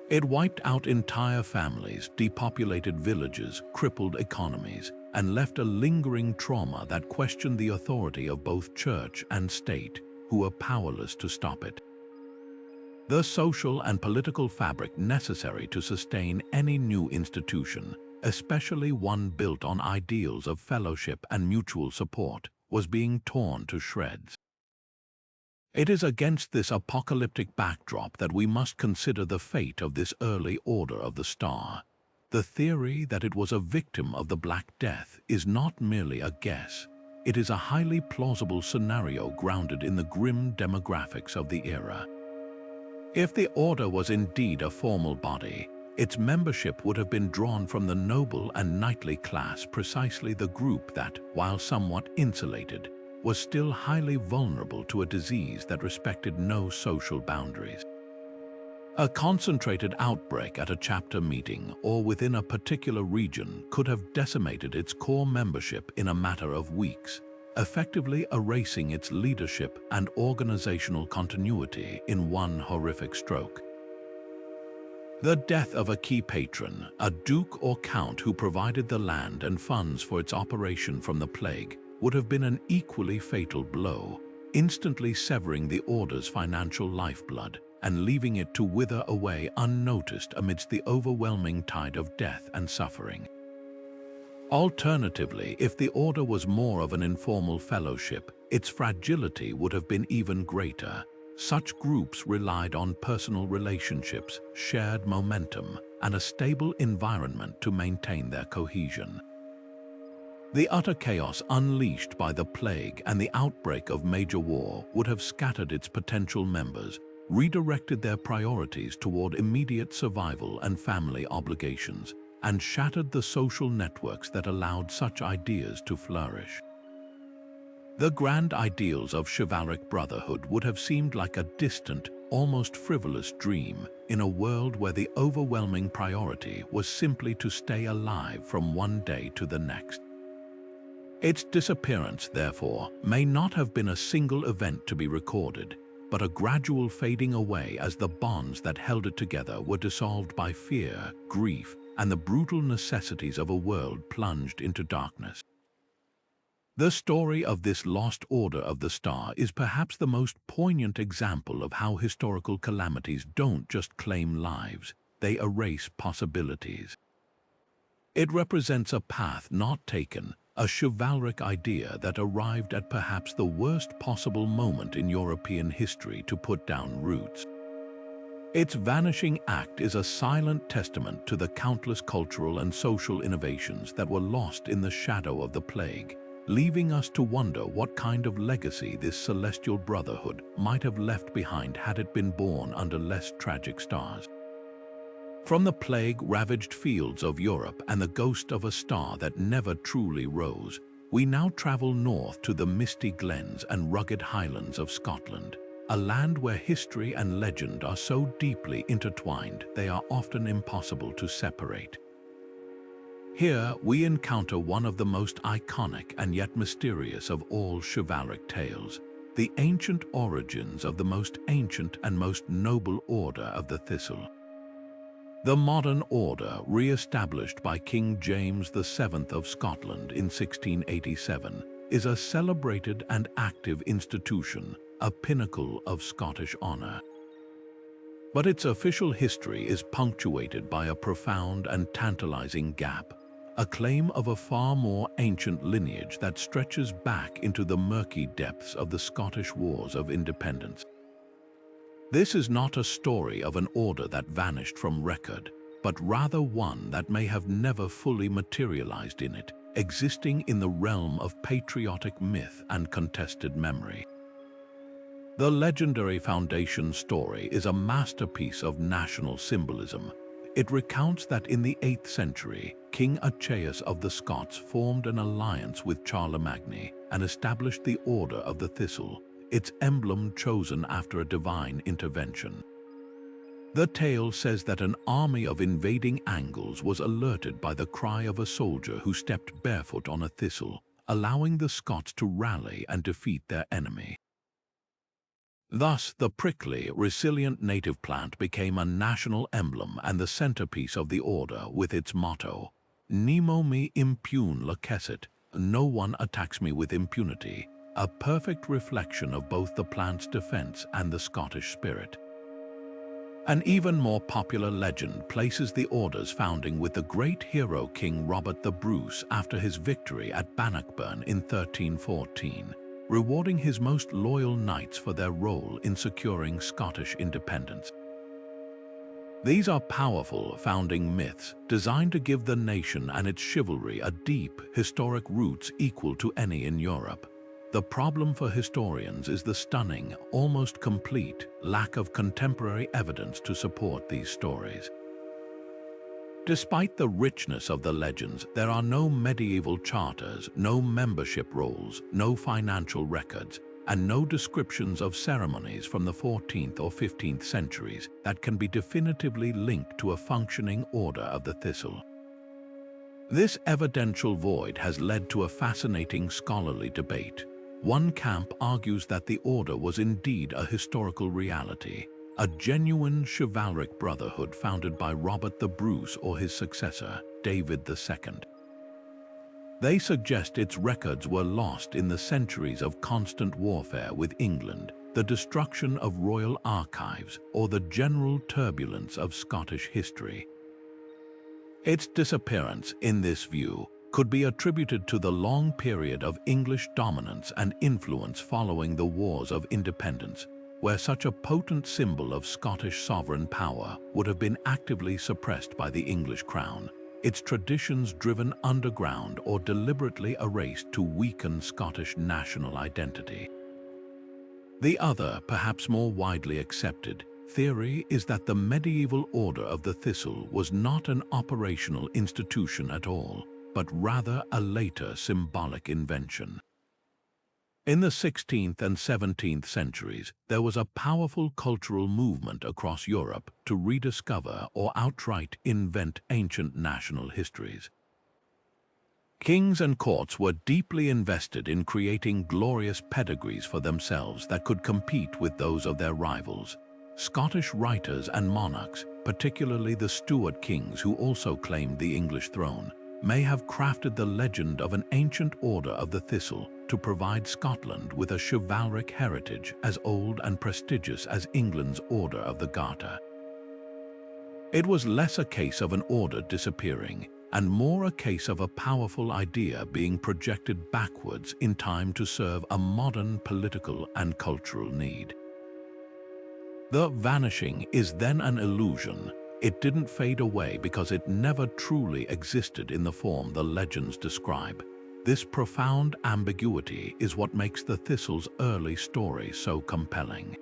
It wiped out entire families, depopulated villages, crippled economies, and left a lingering trauma that questioned the authority of both church and state, who were powerless to stop it. The social and political fabric necessary to sustain any new institution, especially one built on ideals of fellowship and mutual support, was being torn to shreds. It is against this apocalyptic backdrop that we must consider the fate of this early Order of the Star. The theory that it was a victim of the Black Death is not merely a guess. It is a highly plausible scenario grounded in the grim demographics of the era. If the Order was indeed a formal body, its membership would have been drawn from the noble and knightly class, precisely the group that, while somewhat insulated, was still highly vulnerable to a disease that respected no social boundaries. A concentrated outbreak at a chapter meeting or within a particular region could have decimated its core membership in a matter of weeks, effectively erasing its leadership and organizational continuity in one horrific stroke. The death of a key patron, a duke or count who provided the land and funds for its operation from the plague, would have been an equally fatal blow, instantly severing the Order's financial lifeblood and leaving it to wither away unnoticed amidst the overwhelming tide of death and suffering. Alternatively, if the Order was more of an informal fellowship, its fragility would have been even greater. Such groups relied on personal relationships, shared momentum, and a stable environment to maintain their cohesion. The utter chaos unleashed by the plague and the outbreak of major war would have scattered its potential members, redirected their priorities toward immediate survival and family obligations, and shattered the social networks that allowed such ideas to flourish. The grand ideals of chivalric brotherhood would have seemed like a distant, almost frivolous dream in a world where the overwhelming priority was simply to stay alive from one day to the next. Its disappearance, therefore, may not have been a single event to be recorded, but a gradual fading away as the bonds that held it together were dissolved by fear, grief, and the brutal necessities of a world plunged into darkness. The story of this lost Order of the Star is perhaps the most poignant example of how historical calamities don't just claim lives, they erase possibilities. It represents a path not taken, a chivalric idea that arrived at perhaps the worst possible moment in European history to put down roots. Its vanishing act is a silent testament to the countless cultural and social innovations that were lost in the shadow of the plague, leaving us to wonder what kind of legacy this celestial brotherhood might have left behind had it been born under less tragic stars. From the plague-ravaged fields of Europe and the ghost of a star that never truly rose, we now travel north to the misty glens and rugged highlands of Scotland, a land where history and legend are so deeply intertwined they are often impossible to separate. Here, we encounter one of the most iconic and yet mysterious of all chivalric tales, the ancient origins of the most ancient and most noble order of the Thistle. The modern order, re-established by King James VII of Scotland in 1687, is a celebrated and active institution, a pinnacle of Scottish honor. But its official history is punctuated by a profound and tantalizing gap, a claim of a far more ancient lineage that stretches back into the murky depths of the Scottish Wars of Independence. This is not a story of an order that vanished from record, but rather one that may have never fully materialized in it, existing in the realm of patriotic myth and contested memory. The legendary foundation story is a masterpiece of national symbolism. It recounts that in the 8th century, King Achaeus of the Scots formed an alliance with Charlemagne and established the Order of the Thistle, its emblem chosen after a divine intervention. The tale says that an army of invading Angles was alerted by the cry of a soldier who stepped barefoot on a thistle, allowing the Scots to rally and defeat their enemy. Thus, the prickly, resilient native plant became a national emblem and the centerpiece of the order with its motto, Nemo me impune lacessit, no one attacks me with impunity, a perfect reflection of both the plant's defense and the Scottish spirit. An even more popular legend places the Order's founding with the great hero King Robert the Bruce after his victory at Bannockburn in 1314, rewarding his most loyal knights for their role in securing Scottish independence. These are powerful founding myths designed to give the nation and its chivalry a deep, historic roots equal to any in Europe. The problem for historians is the stunning, almost complete, lack of contemporary evidence to support these stories. Despite the richness of the legends, there are no medieval charters, no membership rolls, no financial records, and no descriptions of ceremonies from the 14th or 15th centuries that can be definitively linked to a functioning order of the Thistle. This evidential void has led to a fascinating scholarly debate. One camp argues that the order was indeed a historical reality, a genuine chivalric brotherhood founded by Robert the Bruce or his successor, David II. They suggest its records were lost in the centuries of constant warfare with England, the destruction of royal archives, or the general turbulence of Scottish history. Its disappearance, in this view, could be attributed to the long period of English dominance and influence following the Wars of Independence, where such a potent symbol of Scottish sovereign power would have been actively suppressed by the English crown, its traditions driven underground or deliberately erased to weaken Scottish national identity. The other, perhaps more widely accepted, theory is that the medieval Order of the Thistle was not an operational institution at all, but rather a later symbolic invention. In the 16th and 17th centuries, there was a powerful cultural movement across Europe to rediscover or outright invent ancient national histories. Kings and courts were deeply invested in creating glorious pedigrees for themselves that could compete with those of their rivals. Scottish writers and monarchs, particularly the Stuart kings who also claimed the English throne, may have crafted the legend of an ancient order of the Thistle to provide Scotland with a chivalric heritage as old and prestigious as England's Order of the Garter. It was less a case of an order disappearing and more a case of a powerful idea being projected backwards in time to serve a modern political and cultural need. The vanishing is then an illusion. It didn't fade away because it never truly existed in the form the legends describe. This profound ambiguity is what makes the Thistle's early story so compelling.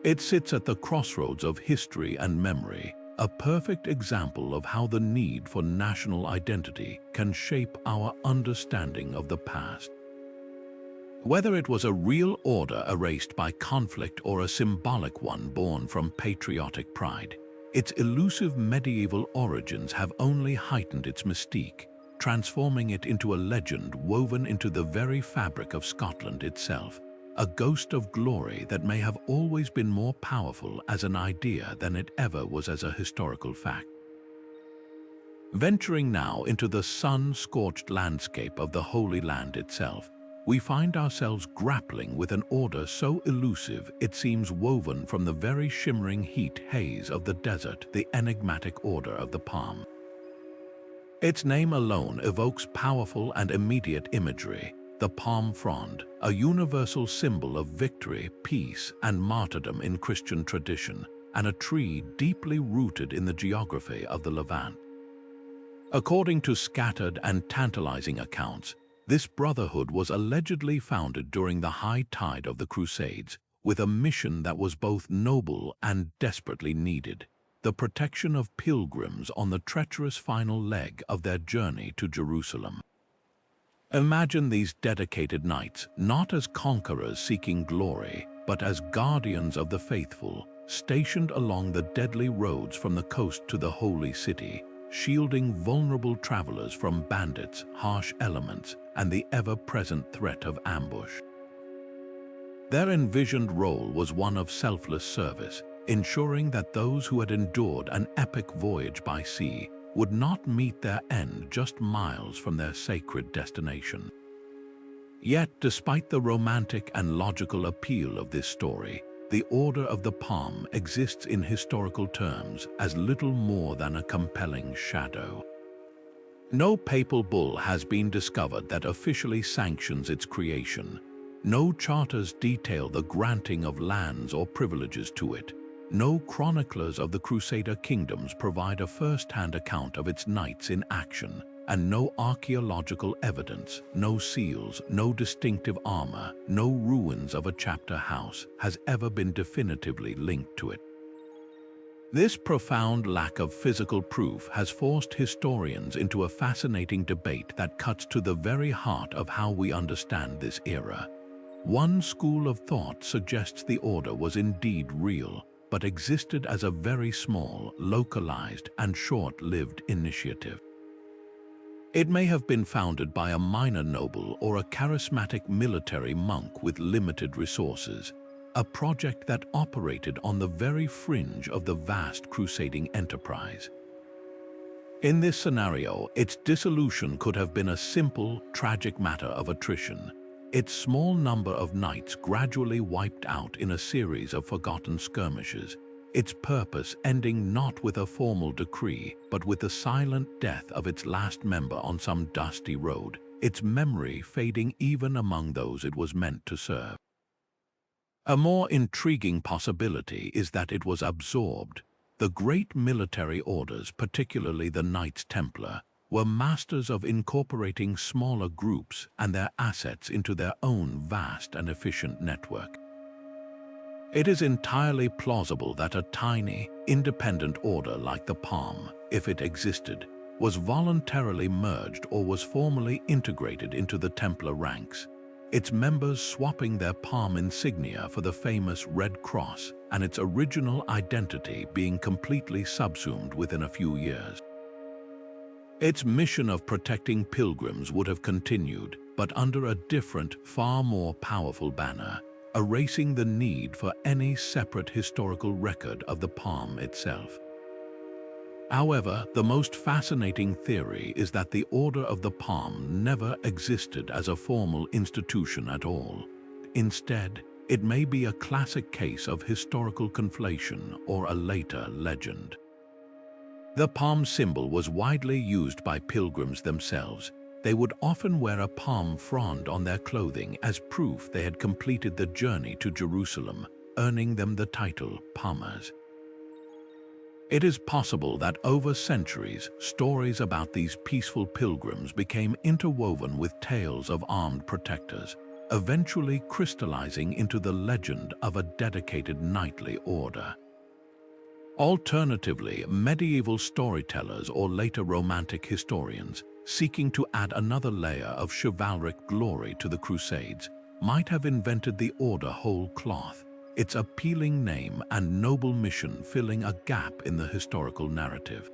It sits at the crossroads of history and memory, a perfect example of how the need for national identity can shape our understanding of the past. Whether it was a real order erased by conflict or a symbolic one born from patriotic pride, its elusive medieval origins have only heightened its mystique, transforming it into a legend woven into the very fabric of Scotland itself, a ghost of glory that may have always been more powerful as an idea than it ever was as a historical fact. Venturing now into the sun-scorched landscape of the Holy Land itself, we find ourselves grappling with an order so elusive it seems woven from the very shimmering heat haze of the desert, the enigmatic Order of the Palm. Its name alone evokes powerful and immediate imagery: the palm frond, a universal symbol of victory, peace, and martyrdom in Christian tradition, and a tree deeply rooted in the geography of the Levant. According to scattered and tantalizing accounts, this brotherhood was allegedly founded during the high tide of the Crusades, with a mission that was both noble and desperately needed: the protection of pilgrims on the treacherous final leg of their journey to Jerusalem. Imagine these dedicated knights not as conquerors seeking glory, but as guardians of the faithful, stationed along the deadly roads from the coast to the Holy City, shielding vulnerable travelers from bandits, harsh elements, and the ever-present threat of ambush. Their envisioned role was one of selfless service, ensuring that those who had endured an epic voyage by sea would not meet their end just miles from their sacred destination. Yet, despite the romantic and logical appeal of this story, the Order of the Palm exists in historical terms as little more than a compelling shadow. No papal bull has been discovered that officially sanctions its creation. No charters detail the granting of lands or privileges to it. No chroniclers of the Crusader kingdoms provide a first-hand account of its knights in action, and no archaeological evidence, no seals, no distinctive armor, no ruins of a chapter house has ever been definitively linked to it. This profound lack of physical proof has forced historians into a fascinating debate that cuts to the very heart of how we understand this era. One school of thought suggests the order was indeed real, but existed as a very small, localized, and short-lived initiative. It may have been founded by a minor noble or a charismatic military monk with limited resources, a project that operated on the very fringe of the vast crusading enterprise. In this scenario, its dissolution could have been a simple, tragic matter of attrition. Its small number of knights gradually wiped out in a series of forgotten skirmishes, its purpose ending not with a formal decree, but with the silent death of its last member on some dusty road, its memory fading even among those it was meant to serve. A more intriguing possibility is that it was absorbed. The great military orders, particularly the Knights Templar, were masters of incorporating smaller groups and their assets into their own vast and efficient network. It is entirely plausible that a tiny, independent order like the Palm, if it existed, was voluntarily merged or was formally integrated into the Templar ranks, its members swapping their palm insignia for the famous Red Cross and its original identity being completely subsumed within a few years. Its mission of protecting pilgrims would have continued, but under a different, far more powerful banner, erasing the need for any separate historical record of the palm itself. However, the most fascinating theory is that the Order of the Palm never existed as a formal institution at all. Instead, it may be a classic case of historical conflation or a later legend. The palm symbol was widely used by pilgrims themselves. They would often wear a palm frond on their clothing as proof they had completed the journey to Jerusalem, earning them the title Palmers. It is possible that over centuries, stories about these peaceful pilgrims became interwoven with tales of armed protectors, eventually crystallizing into the legend of a dedicated knightly order. Alternatively, medieval storytellers or later Romantic historians, seeking to add another layer of chivalric glory to the Crusades, might have invented the order whole cloth, its appealing name and noble mission filling a gap in the historical narrative.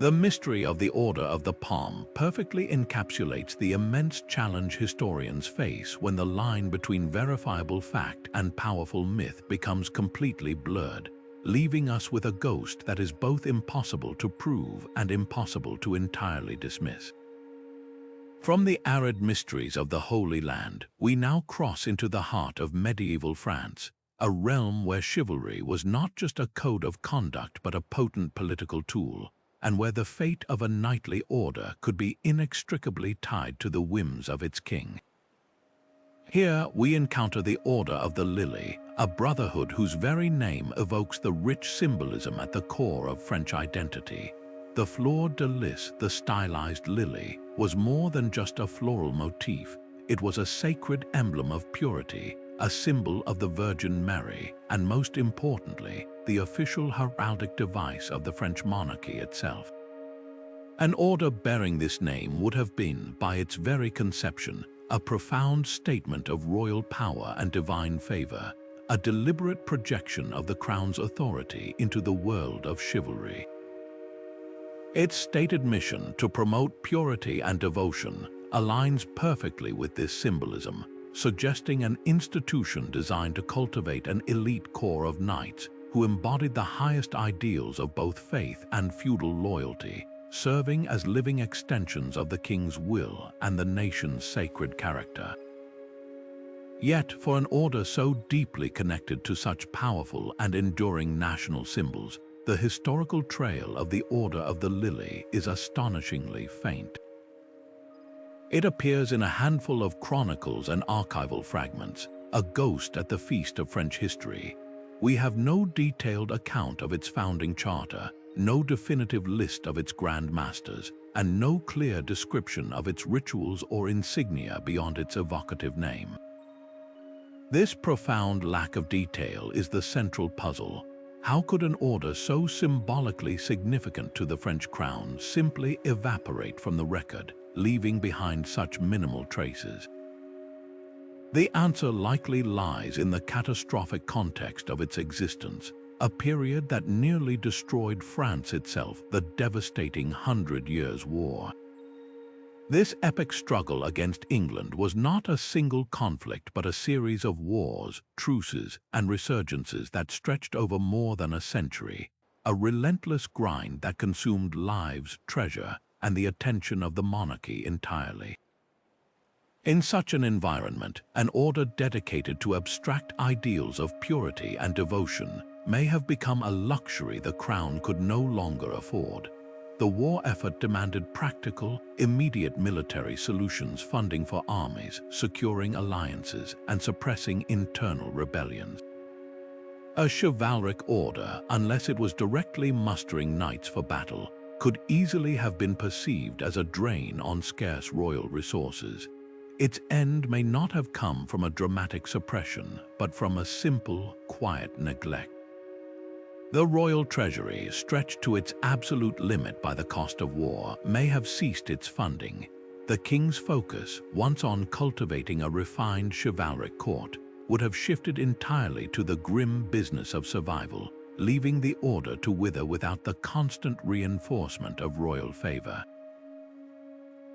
The mystery of the Order of the Palm perfectly encapsulates the immense challenge historians face when the line between verifiable fact and powerful myth becomes completely blurred, leaving us with a ghost that is both impossible to prove and impossible to entirely dismiss. From the arid mysteries of the Holy Land, we now cross into the heart of medieval France, a realm where chivalry was not just a code of conduct but a potent political tool, and where the fate of a knightly order could be inextricably tied to the whims of its king. Here we encounter the Order of the Lily, a brotherhood whose very name evokes the rich symbolism at the core of French identity. The fleur de lis, the stylized lily, was more than just a floral motif. It was a sacred emblem of purity, a symbol of the Virgin Mary, and most importantly, the official heraldic device of the French monarchy itself. An order bearing this name would have been, by its very conception, a profound statement of royal power and divine favor, a deliberate projection of the crown's authority into the world of chivalry. Its stated mission to promote purity and devotion aligns perfectly with this symbolism, suggesting an institution designed to cultivate an elite core of knights who embodied the highest ideals of both faith and feudal loyalty, serving as living extensions of the king's will and the nation's sacred character. Yet, for an order so deeply connected to such powerful and enduring national symbols, the historical trail of the Order of the Lily is astonishingly faint. It appears in a handful of chronicles and archival fragments, a ghost at the feast of French history. We have no detailed account of its founding charter, no definitive list of its grand masters, and no clear description of its rituals or insignia beyond its evocative name. This profound lack of detail is the central puzzle. How could an order so symbolically significant to the French crown simply evaporate from the record, leaving behind such minimal traces? The answer likely lies in the catastrophic context of its existence, a period that nearly destroyed France itself, the devastating 100 Years' War. This epic struggle against England was not a single conflict but a series of wars, truces, and resurgences that stretched over more than a century, a relentless grind that consumed lives, treasure, and the attention of the monarchy entirely. In such an environment, an order dedicated to abstract ideals of purity and devotion may have become a luxury the crown could no longer afford. The war effort demanded practical, immediate military solutions, funding for armies, securing alliances, and suppressing internal rebellions. A chivalric order, unless it was directly mustering knights for battle, could easily have been perceived as a drain on scarce royal resources. Its end may not have come from a dramatic suppression, but from a simple, quiet neglect. The royal treasury, stretched to its absolute limit by the cost of war, may have ceased its funding. The king's focus, once on cultivating a refined chivalric court, would have shifted entirely to the grim business of survival, leaving the order to wither without the constant reinforcement of royal favor.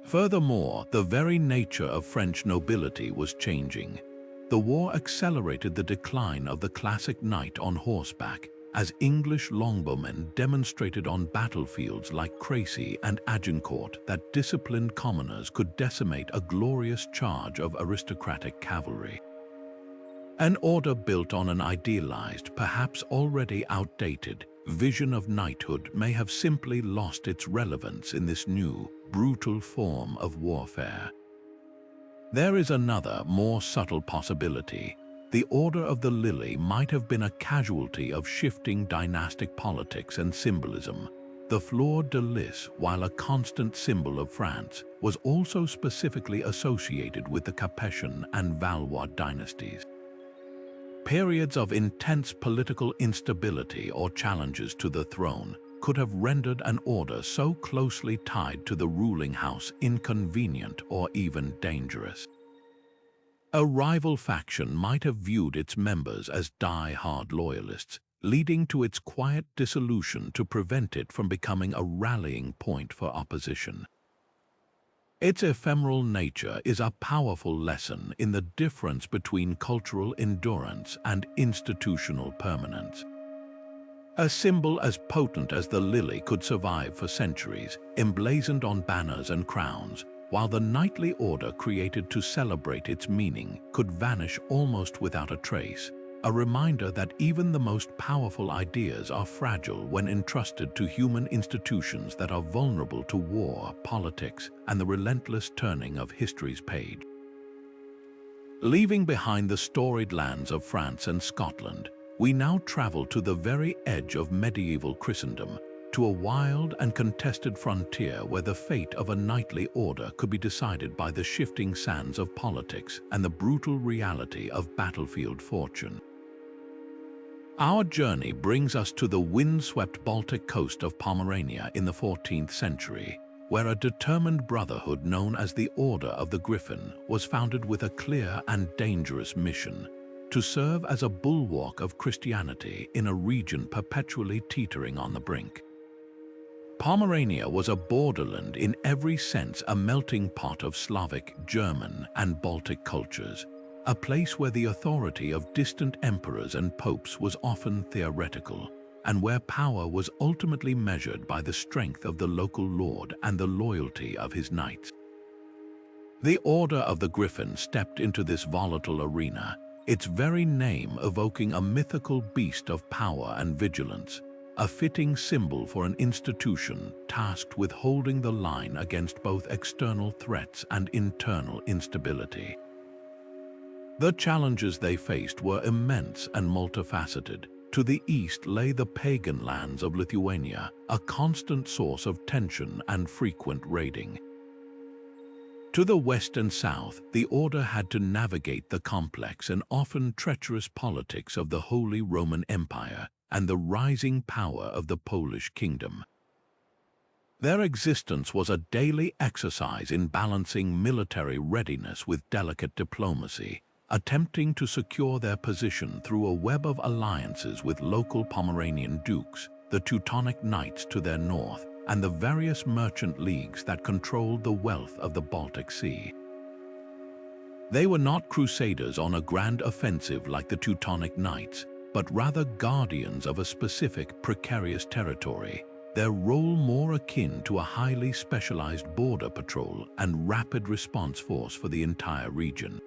Furthermore, the very nature of French nobility was changing. The war accelerated the decline of the classic knight on horseback, as English longbowmen demonstrated on battlefields like Crecy and Agincourt that disciplined commoners could decimate a glorious charge of aristocratic cavalry. An order built on an idealized, perhaps already outdated, vision of knighthood may have simply lost its relevance in this new, brutal form of warfare. There is another, more subtle possibility. The Order of the Lily might have been a casualty of shifting dynastic politics and symbolism. The fleur de lis, while a constant symbol of France, was also specifically associated with the Capetian and Valois dynasties. Periods of intense political instability or challenges to the throne could have rendered an order so closely tied to the ruling house inconvenient or even dangerous. A rival faction might have viewed its members as die-hard loyalists, leading to its quiet dissolution to prevent it from becoming a rallying point for opposition. Its ephemeral nature is a powerful lesson in the difference between cultural endurance and institutional permanence. A symbol as potent as the lily could survive for centuries, emblazoned on banners and crowns, while the knightly order created to celebrate its meaning could vanish almost without a trace, a reminder that even the most powerful ideas are fragile when entrusted to human institutions that are vulnerable to war, politics, and the relentless turning of history's page. Leaving behind the storied lands of France and Scotland, we now travel to the very edge of medieval Christendom, to a wild and contested frontier where the fate of a knightly order could be decided by the shifting sands of politics and the brutal reality of battlefield fortune. Our journey brings us to the windswept Baltic coast of Pomerania in the 14th century, where a determined brotherhood known as the Order of the Griffin was founded with a clear and dangerous mission: to serve as a bulwark of Christianity in a region perpetually teetering on the brink. Pomerania was a borderland in every sense, a melting pot of Slavic, German, and Baltic cultures, a place where the authority of distant emperors and popes was often theoretical, and where power was ultimately measured by the strength of the local lord and the loyalty of his knights. The Order of the Griffin stepped into this volatile arena, its very name evoking a mythical beast of power and vigilance, a fitting symbol for an institution tasked with holding the line against both external threats and internal instability. The challenges they faced were immense and multifaceted. To the east lay the pagan lands of Lithuania, a constant source of tension and frequent raiding. To the west and south, the Order had to navigate the complex and often treacherous politics of the Holy Roman Empire and the rising power of the Polish kingdom. Their existence was a daily exercise in balancing military readiness with delicate diplomacy, attempting to secure their position through a web of alliances with local Pomeranian dukes, the Teutonic Knights to their north, and the various merchant leagues that controlled the wealth of the Baltic Sea. They were not crusaders on a grand offensive like the Teutonic Knights, but rather guardians of a specific precarious territory, their role more akin to a highly specialized border patrol and rapid response force for the entire region.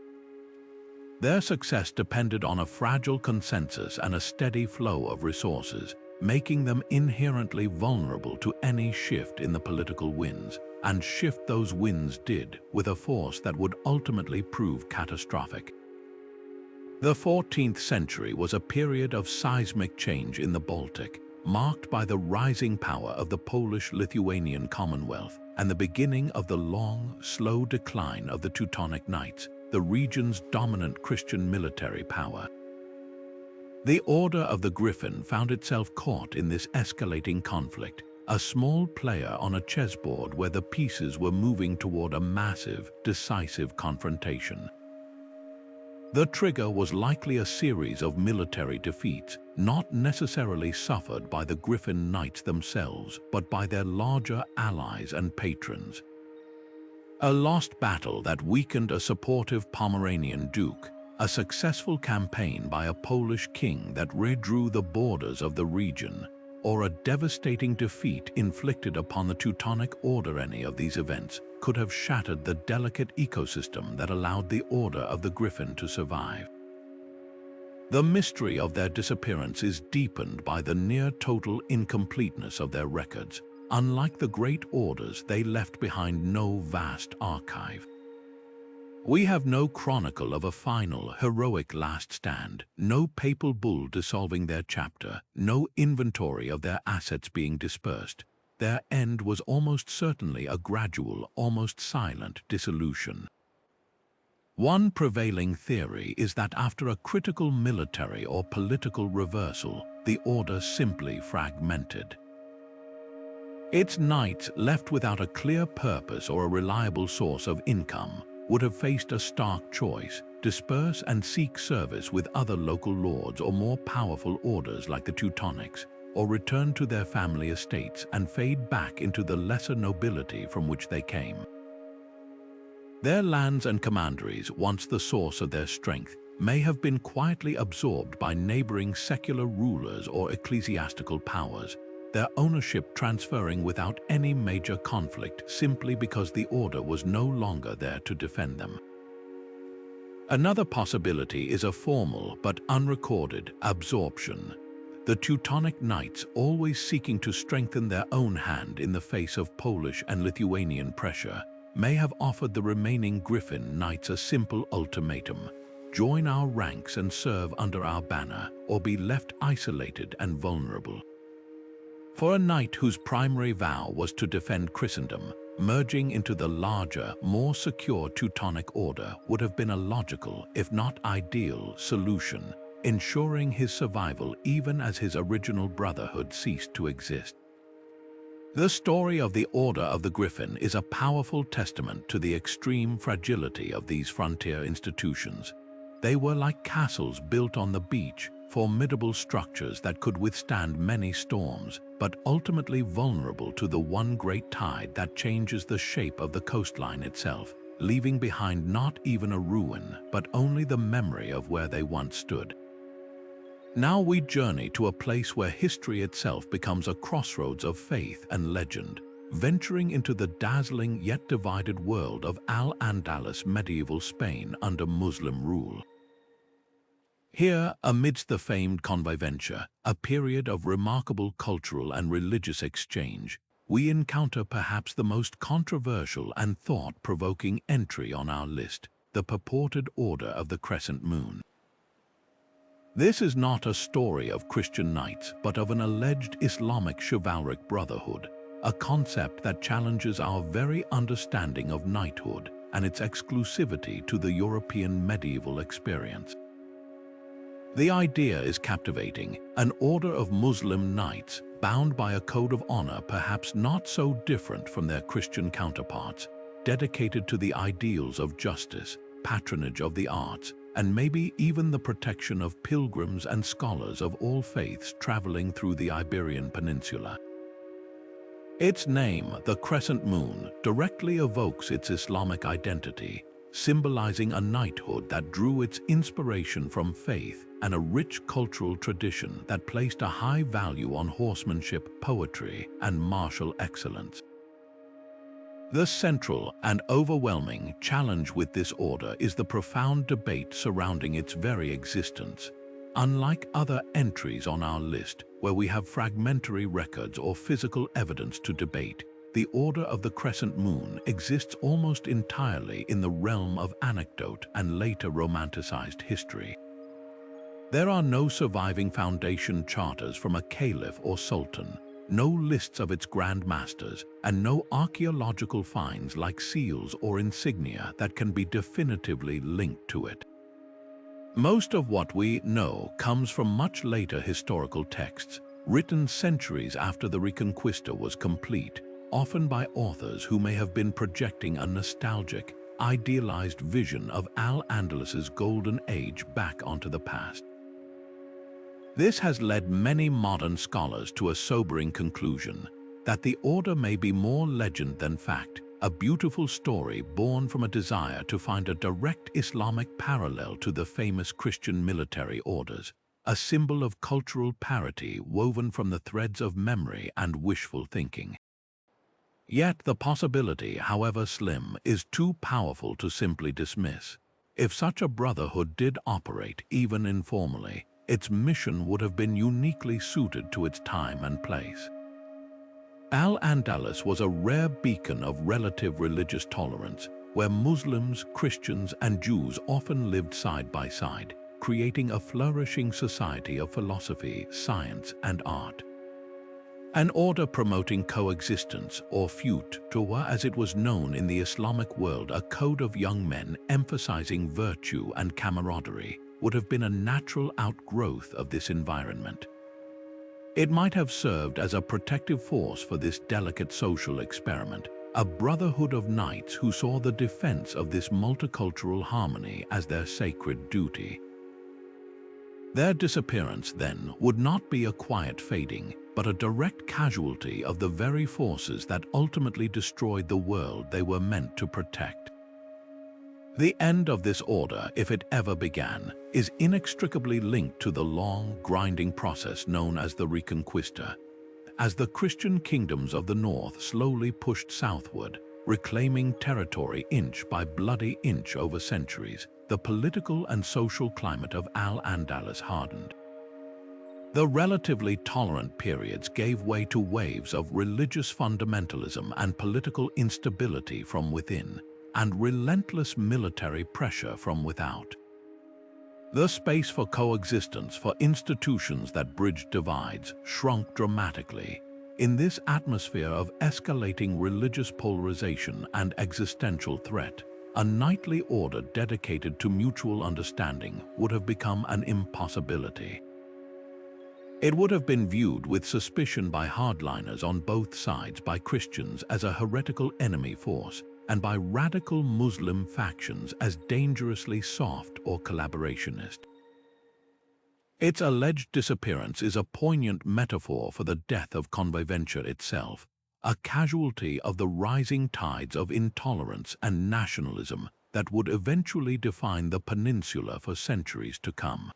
Their success depended on a fragile consensus and a steady flow of resources, making them inherently vulnerable to any shift in the political winds, and shift those winds did with a force that would ultimately prove catastrophic. The 14th century was a period of seismic change in the Baltic, marked by the rising power of the Polish-Lithuanian Commonwealth and the beginning of the long, slow decline of the Teutonic Knights, the region's dominant Christian military power. The Order of the Griffin found itself caught in this escalating conflict, a small player on a chessboard where the pieces were moving toward a massive, decisive confrontation. The trigger was likely a series of military defeats, not necessarily suffered by the Griffin Knights themselves, but by their larger allies and patrons. A lost battle that weakened a supportive Pomeranian duke, a successful campaign by a Polish king that redrew the borders of the region, or a devastating defeat inflicted upon the Teutonic Order. Any of these events could have shattered the delicate ecosystem that allowed the Order of the Griffin to survive. The mystery of their disappearance is deepened by the near-total incompleteness of their records. Unlike the great orders, they left behind no vast archive. We have no chronicle of a final, heroic last stand, no papal bull dissolving their chapter, no inventory of their assets being dispersed. Their end was almost certainly a gradual, almost silent dissolution. One prevailing theory is that after a critical military or political reversal, the Order simply fragmented. Its knights, left without a clear purpose or a reliable source of income, would have faced a stark choice: disperse and seek service with other local lords or more powerful orders like the Teutonics, or return to their family estates and fade back into the lesser nobility from which they came. Their lands and commanderies, once the source of their strength, may have been quietly absorbed by neighboring secular rulers or ecclesiastical powers, their ownership transferring without any major conflict simply because the Order was no longer there to defend them. Another possibility is a formal but unrecorded absorption. The Teutonic Knights, always seeking to strengthen their own hand in the face of Polish and Lithuanian pressure, may have offered the remaining Griffin Knights a simple ultimatum: join our ranks and serve under our banner, or be left isolated and vulnerable. For a knight whose primary vow was to defend Christendom, merging into the larger, more secure Teutonic Order would have been a logical, if not ideal, solution, ensuring his survival even as his original Brotherhood ceased to exist. The story of the Order of the Griffin is a powerful testament to the extreme fragility of these frontier institutions. They were like castles built on the beach, formidable structures that could withstand many storms, but ultimately vulnerable to the one great tide that changes the shape of the coastline itself, leaving behind not even a ruin, but only the memory of where they once stood. Now we journey to a place where history itself becomes a crossroads of faith and legend, venturing into the dazzling yet divided world of Al-Andalus medieval Spain under Muslim rule. Here, amidst the famed conviventure, a period of remarkable cultural and religious exchange, we encounter perhaps the most controversial and thought-provoking entry on our list, the purported Order of the Crescent Moon. This is not a story of Christian knights, but of an alleged Islamic chivalric brotherhood, a concept that challenges our very understanding of knighthood and its exclusivity to the European medieval experience. The idea is captivating, an order of Muslim knights bound by a code of honor perhaps not so different from their Christian counterparts, dedicated to the ideals of justice, patronage of the arts, and maybe even the protection of pilgrims and scholars of all faiths traveling through the Iberian Peninsula. Its name, the Crescent Moon, directly evokes its Islamic identity, symbolizing a knighthood that drew its inspiration from faith and a rich cultural tradition that placed a high value on horsemanship, poetry, and martial excellence. The central and overwhelming challenge with this order is the profound debate surrounding its very existence. Unlike other entries on our list, where we have fragmentary records or physical evidence to debate, the Order of the Crescent Moon exists almost entirely in the realm of anecdote and later romanticized history. There are no surviving foundation charters from a caliph or sultan, no lists of its grand masters, and no archaeological finds like seals or insignia that can be definitively linked to it. Most of what we know comes from much later historical texts, written centuries after the Reconquista was complete, often by authors who may have been projecting a nostalgic, idealized vision of Al-Andalus's golden age back onto the past. This has led many modern scholars to a sobering conclusion that the order may be more legend than fact, a beautiful story born from a desire to find a direct Islamic parallel to the famous Christian military orders, a symbol of cultural parity woven from the threads of memory and wishful thinking. Yet the possibility, however slim, is too powerful to simply dismiss. If such a brotherhood did operate, even informally, its mission would have been uniquely suited to its time and place. Al-Andalus was a rare beacon of relative religious tolerance, where Muslims, Christians, and Jews often lived side by side, creating a flourishing society of philosophy, science, and art. An order promoting coexistence, or futuwa as it was known in the Islamic world, a code of young men emphasizing virtue and camaraderie, would have been a natural outgrowth of this environment. It might have served as a protective force for this delicate social experiment, a brotherhood of knights who saw the defense of this multicultural harmony as their sacred duty. Their disappearance, then, would not be a quiet fading, but a direct casualty of the very forces that ultimately destroyed the world they were meant to protect. The end of this order, if it ever began, is inextricably linked to the long, grinding process known as the Reconquista. As the Christian kingdoms of the north slowly pushed southward, reclaiming territory inch by bloody inch over centuries, the political and social climate of Al-Andalus hardened. The relatively tolerant periods gave way to waves of religious fundamentalism and political instability from within, and relentless military pressure from without. The space for coexistence, for institutions that bridged divides, shrunk dramatically. In this atmosphere of escalating religious polarization and existential threat, a knightly order dedicated to mutual understanding would have become an impossibility. It would have been viewed with suspicion by hardliners on both sides, by Christians as a heretical enemy force, and by radical Muslim factions as dangerously soft or collaborationist. Its alleged disappearance is a poignant metaphor for the death of conviventure itself, a casualty of the rising tides of intolerance and nationalism that would eventually define the peninsula for centuries to come.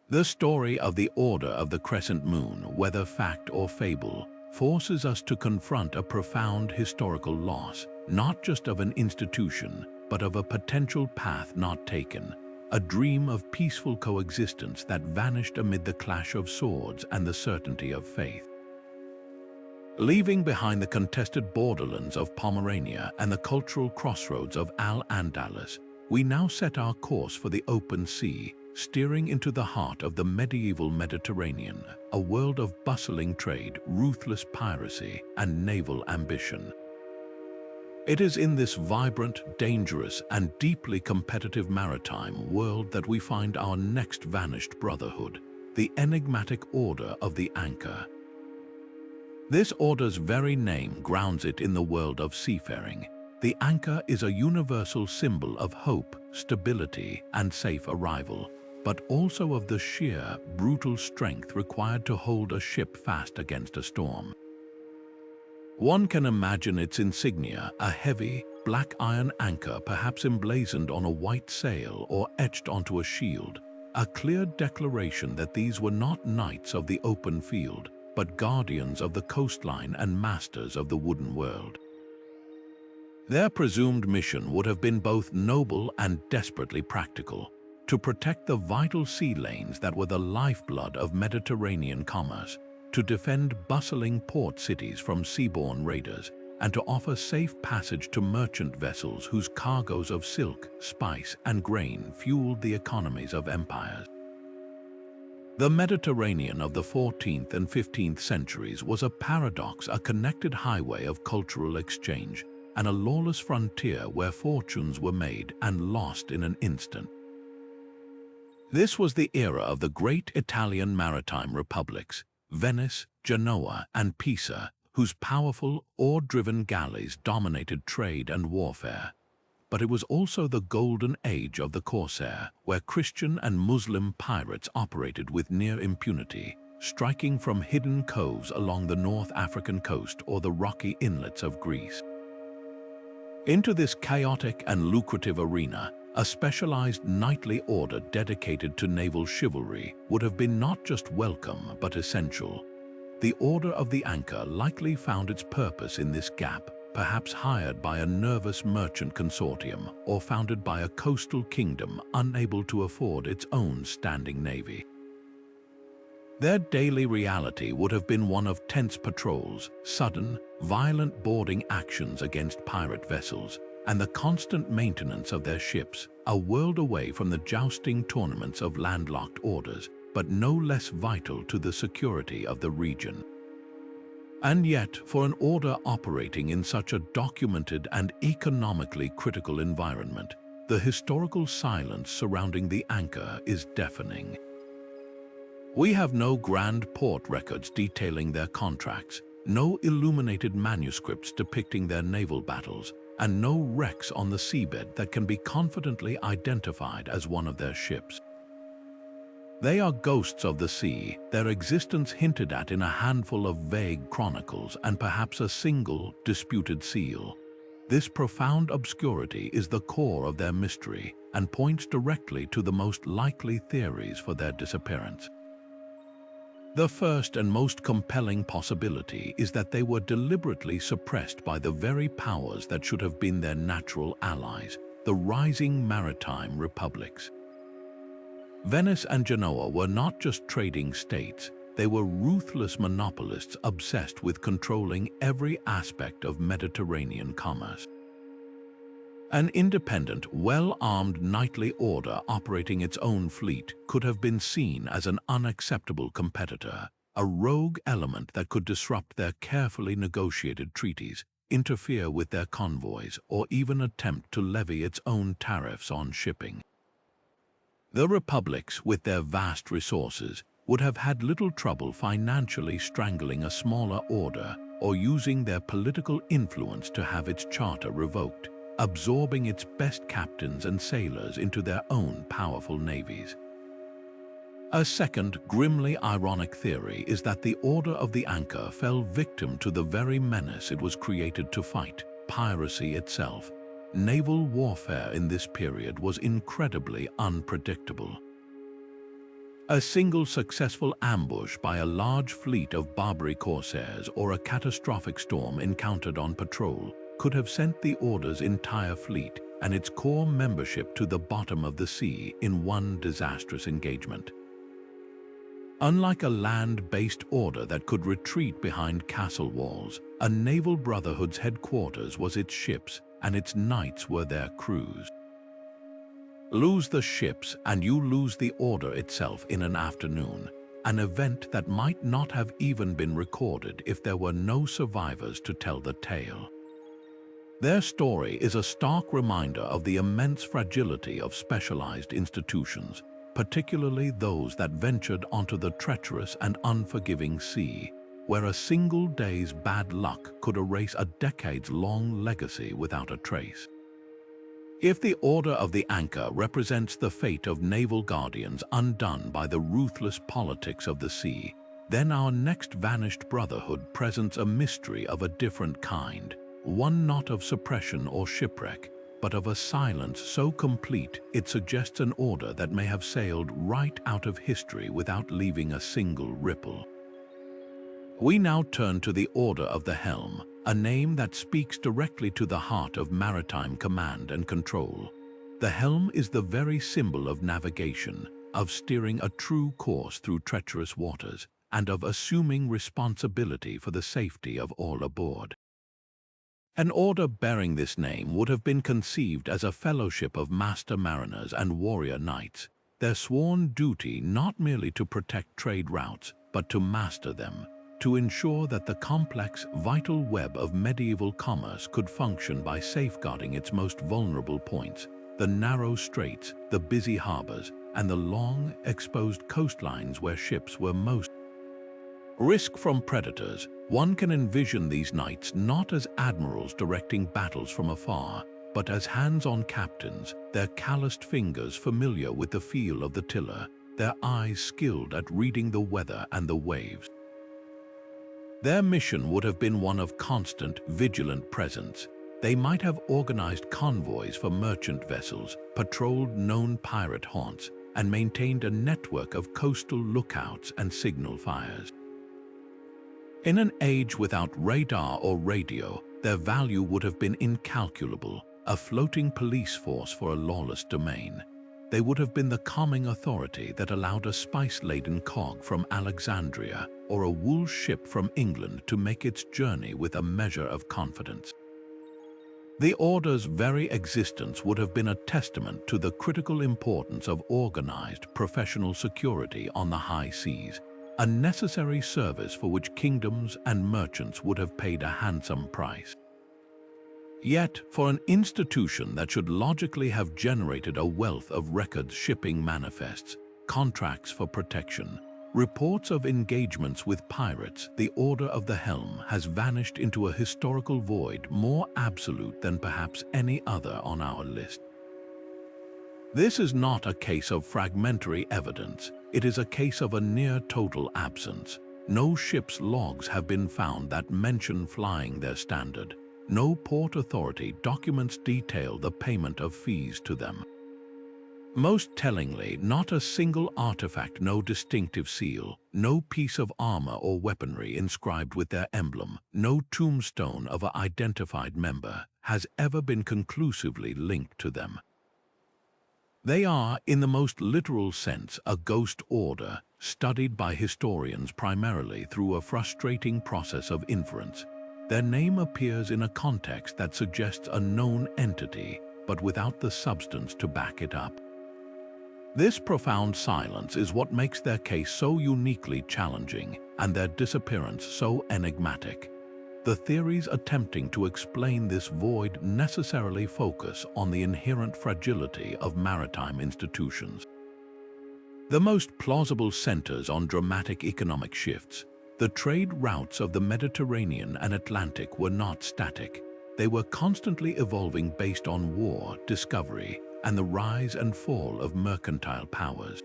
The story of the Order of the Crescent Moon, whether fact or fable, forces us to confront a profound historical loss, not just of an institution, but of a potential path not taken, a dream of peaceful coexistence that vanished amid the clash of swords and the certainty of faith. Leaving behind the contested borderlands of Pomerania and the cultural crossroads of Al-Andalus, we now set our course for the open sea, steering into the heart of the medieval Mediterranean, a world of bustling trade, ruthless piracy, and naval ambition. It is in this vibrant, dangerous, and deeply competitive maritime world that we find our next vanished brotherhood, the enigmatic Order of the Anchor. This order's very name grounds it in the world of seafaring. The anchor is a universal symbol of hope, stability, and safe arrival, but also of the sheer, brutal strength required to hold a ship fast against a storm. One can imagine its insignia, a heavy, black iron anchor perhaps emblazoned on a white sail or etched onto a shield, a clear declaration that these were not knights of the open field, but guardians of the coastline and masters of the wooden world. Their presumed mission would have been both noble and desperately practical, to protect the vital sea lanes that were the lifeblood of Mediterranean commerce, to defend bustling port cities from seaborne raiders, and to offer safe passage to merchant vessels whose cargoes of silk, spice, and grain fueled the economies of empires. The Mediterranean of the 14th and 15th centuries was a paradox, a connected highway of cultural exchange, and a lawless frontier where fortunes were made and lost in an instant. This was the era of the great Italian maritime republics, Venice, Genoa, and Pisa, whose powerful, oar-driven galleys dominated trade and warfare. But it was also the golden age of the corsair, where Christian and Muslim pirates operated with near impunity, striking from hidden coves along the North African coast or the rocky inlets of Greece. Into this chaotic and lucrative arena, a specialized knightly order dedicated to naval chivalry would have been not just welcome but essential. The Order of the Anchor likely found its purpose in this gap, perhaps hired by a nervous merchant consortium or founded by a coastal kingdom unable to afford its own standing navy. Their daily reality would have been one of tense patrols, sudden, violent boarding actions against pirate vessels, and the constant maintenance of their ships, a world away from the jousting tournaments of landlocked orders, but no less vital to the security of the region. And yet, for an order operating in such a documented and economically critical environment, the historical silence surrounding the anchor is deafening. We have no grand port records detailing their contracts, no illuminated manuscripts depicting their naval battles, and no wrecks on the seabed that can be confidently identified as one of their ships. They are ghosts of the sea, their existence hinted at in a handful of vague chronicles and perhaps a single, disputed seal. This profound obscurity is the core of their mystery and points directly to the most likely theories for their disappearance. The first and most compelling possibility is that they were deliberately suppressed by the very powers that should have been their natural allies, the rising maritime republics. Venice and Genoa were not just trading states, they were ruthless monopolists obsessed with controlling every aspect of Mediterranean commerce. An independent, well-armed knightly order operating its own fleet could have been seen as an unacceptable competitor, a rogue element that could disrupt their carefully negotiated treaties, interfere with their convoys, or even attempt to levy its own tariffs on shipping. The republics, with their vast resources, would have had little trouble financially strangling a smaller order or using their political influence to have its charter revoked, absorbing its best captains and sailors into their own powerful navies. A second, grimly ironic theory is that the Order of the Anchor fell victim to the very menace it was created to fight, piracy itself. Naval warfare in this period was incredibly unpredictable. A single successful ambush by a large fleet of Barbary corsairs or a catastrophic storm encountered on patrol could have sent the Order's entire fleet and its core membership to the bottom of the sea in one disastrous engagement. Unlike a land-based order that could retreat behind castle walls, a naval brotherhood's headquarters was its ships, and its knights were their crews. Lose the ships and you lose the order itself in an afternoon, an event that might not have even been recorded if there were no survivors to tell the tale. Their story is a stark reminder of the immense fragility of specialized institutions, particularly those that ventured onto the treacherous and unforgiving sea, where a single day's bad luck could erase a decades-long legacy without a trace. If the Order of the Anchor represents the fate of naval guardians undone by the ruthless politics of the sea, then our next vanished brotherhood presents a mystery of a different kind, one not of suppression or shipwreck, but of a silence so complete it suggests an order that may have sailed right out of history without leaving a single ripple. We now turn to the Order of the Helm, a name that speaks directly to the heart of maritime command and control. The helm is the very symbol of navigation, of steering a true course through treacherous waters, and of assuming responsibility for the safety of all aboard. An order bearing this name would have been conceived as a fellowship of master mariners and warrior knights, their sworn duty not merely to protect trade routes, but to master them, to ensure that the complex, vital web of medieval commerce could function by safeguarding its most vulnerable points, the narrow straits, the busy harbors, and the long, exposed coastlines where ships were most risk from predators. One can envision these knights not as admirals directing battles from afar, but as hands-on captains, their calloused fingers familiar with the feel of the tiller, their eyes skilled at reading the weather and the waves. Their mission would have been one of constant, vigilant presence. They might have organized convoys for merchant vessels, patrolled known pirate haunts, and maintained a network of coastal lookouts and signal fires. In an age without radar or radio, their value would have been incalculable, a floating police force for a lawless domain. They would have been the calming authority that allowed a spice-laden cog from Alexandria or a wool ship from England to make its journey with a measure of confidence. The Order's very existence would have been a testament to the critical importance of organized, professional security on the high seas, a necessary service for which kingdoms and merchants would have paid a handsome price. Yet, for an institution that should logically have generated a wealth of records, shipping manifests, contracts for protection, reports of engagements with pirates, the Order of the Helm has vanished into a historical void more absolute than perhaps any other on our list. This is not a case of fragmentary evidence, it is a case of a near-total absence. No ship's logs have been found that mention flying their standard. No port authority documents detail the payment of fees to them. Most tellingly, not a single artifact, no distinctive seal, no piece of armor or weaponry inscribed with their emblem, no tombstone of an identified member has ever been conclusively linked to them. They are, in the most literal sense, a ghost order, studied by historians primarily through a frustrating process of inference. Their name appears in a context that suggests a known entity, but without the substance to back it up. This profound silence is what makes their case so uniquely challenging and their disappearance so enigmatic. The theories attempting to explain this void necessarily focus on the inherent fragility of maritime institutions. The most plausible centers on dramatic economic shifts. The trade routes of the Mediterranean and Atlantic were not static. They were constantly evolving based on war, discovery, and the rise and fall of mercantile powers.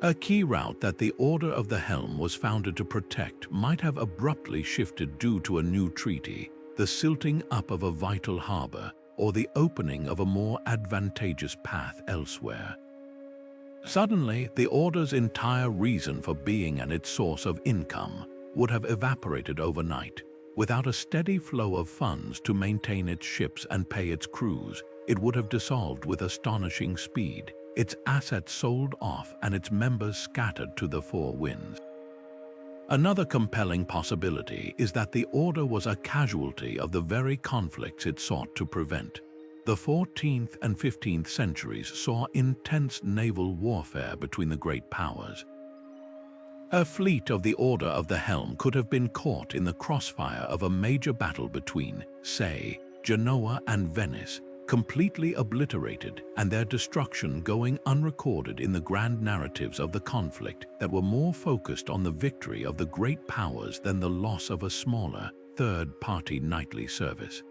A key route that the Order of the Helm was founded to protect might have abruptly shifted due to a new treaty, the silting up of a vital harbor, or the opening of a more advantageous path elsewhere. Suddenly, the Order's entire reason for being and its source of income would have evaporated overnight. Without a steady flow of funds to maintain its ships and pay its crews, it would have dissolved with astonishing speed, its assets sold off and its members scattered to the four winds. Another compelling possibility is that the Order was a casualty of the very conflicts it sought to prevent. The 14th and 15th centuries saw intense naval warfare between the great powers. A fleet of the Order of the Helm could have been caught in the crossfire of a major battle between, say, Genoa and Venice, completely obliterated, and their destruction going unrecorded in the grand narratives of the conflict that were more focused on the victory of the great powers than the loss of a smaller, third-party knightly service.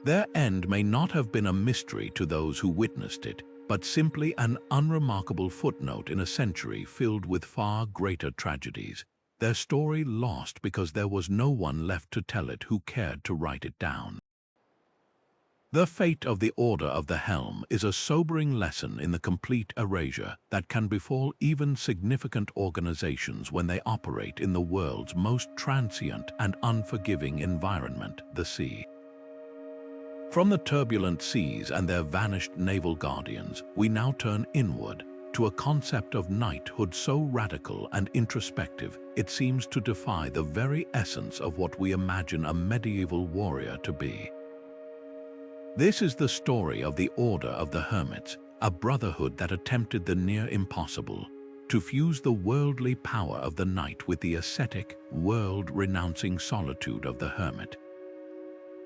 Their end may not have been a mystery to those who witnessed it, but simply an unremarkable footnote in a century filled with far greater tragedies, their story lost because there was no one left to tell it who cared to write it down. The fate of the Order of the Helm is a sobering lesson in the complete erasure that can befall even significant organizations when they operate in the world's most transient and unforgiving environment, the sea. From the turbulent seas and their vanished naval guardians, we now turn inward to a concept of knighthood so radical and introspective it seems to defy the very essence of what we imagine a medieval warrior to be. This is the story of the Order of the Hermits, a brotherhood that attempted the near impossible, to fuse the worldly power of the knight with the ascetic, world-renouncing solitude of the hermit.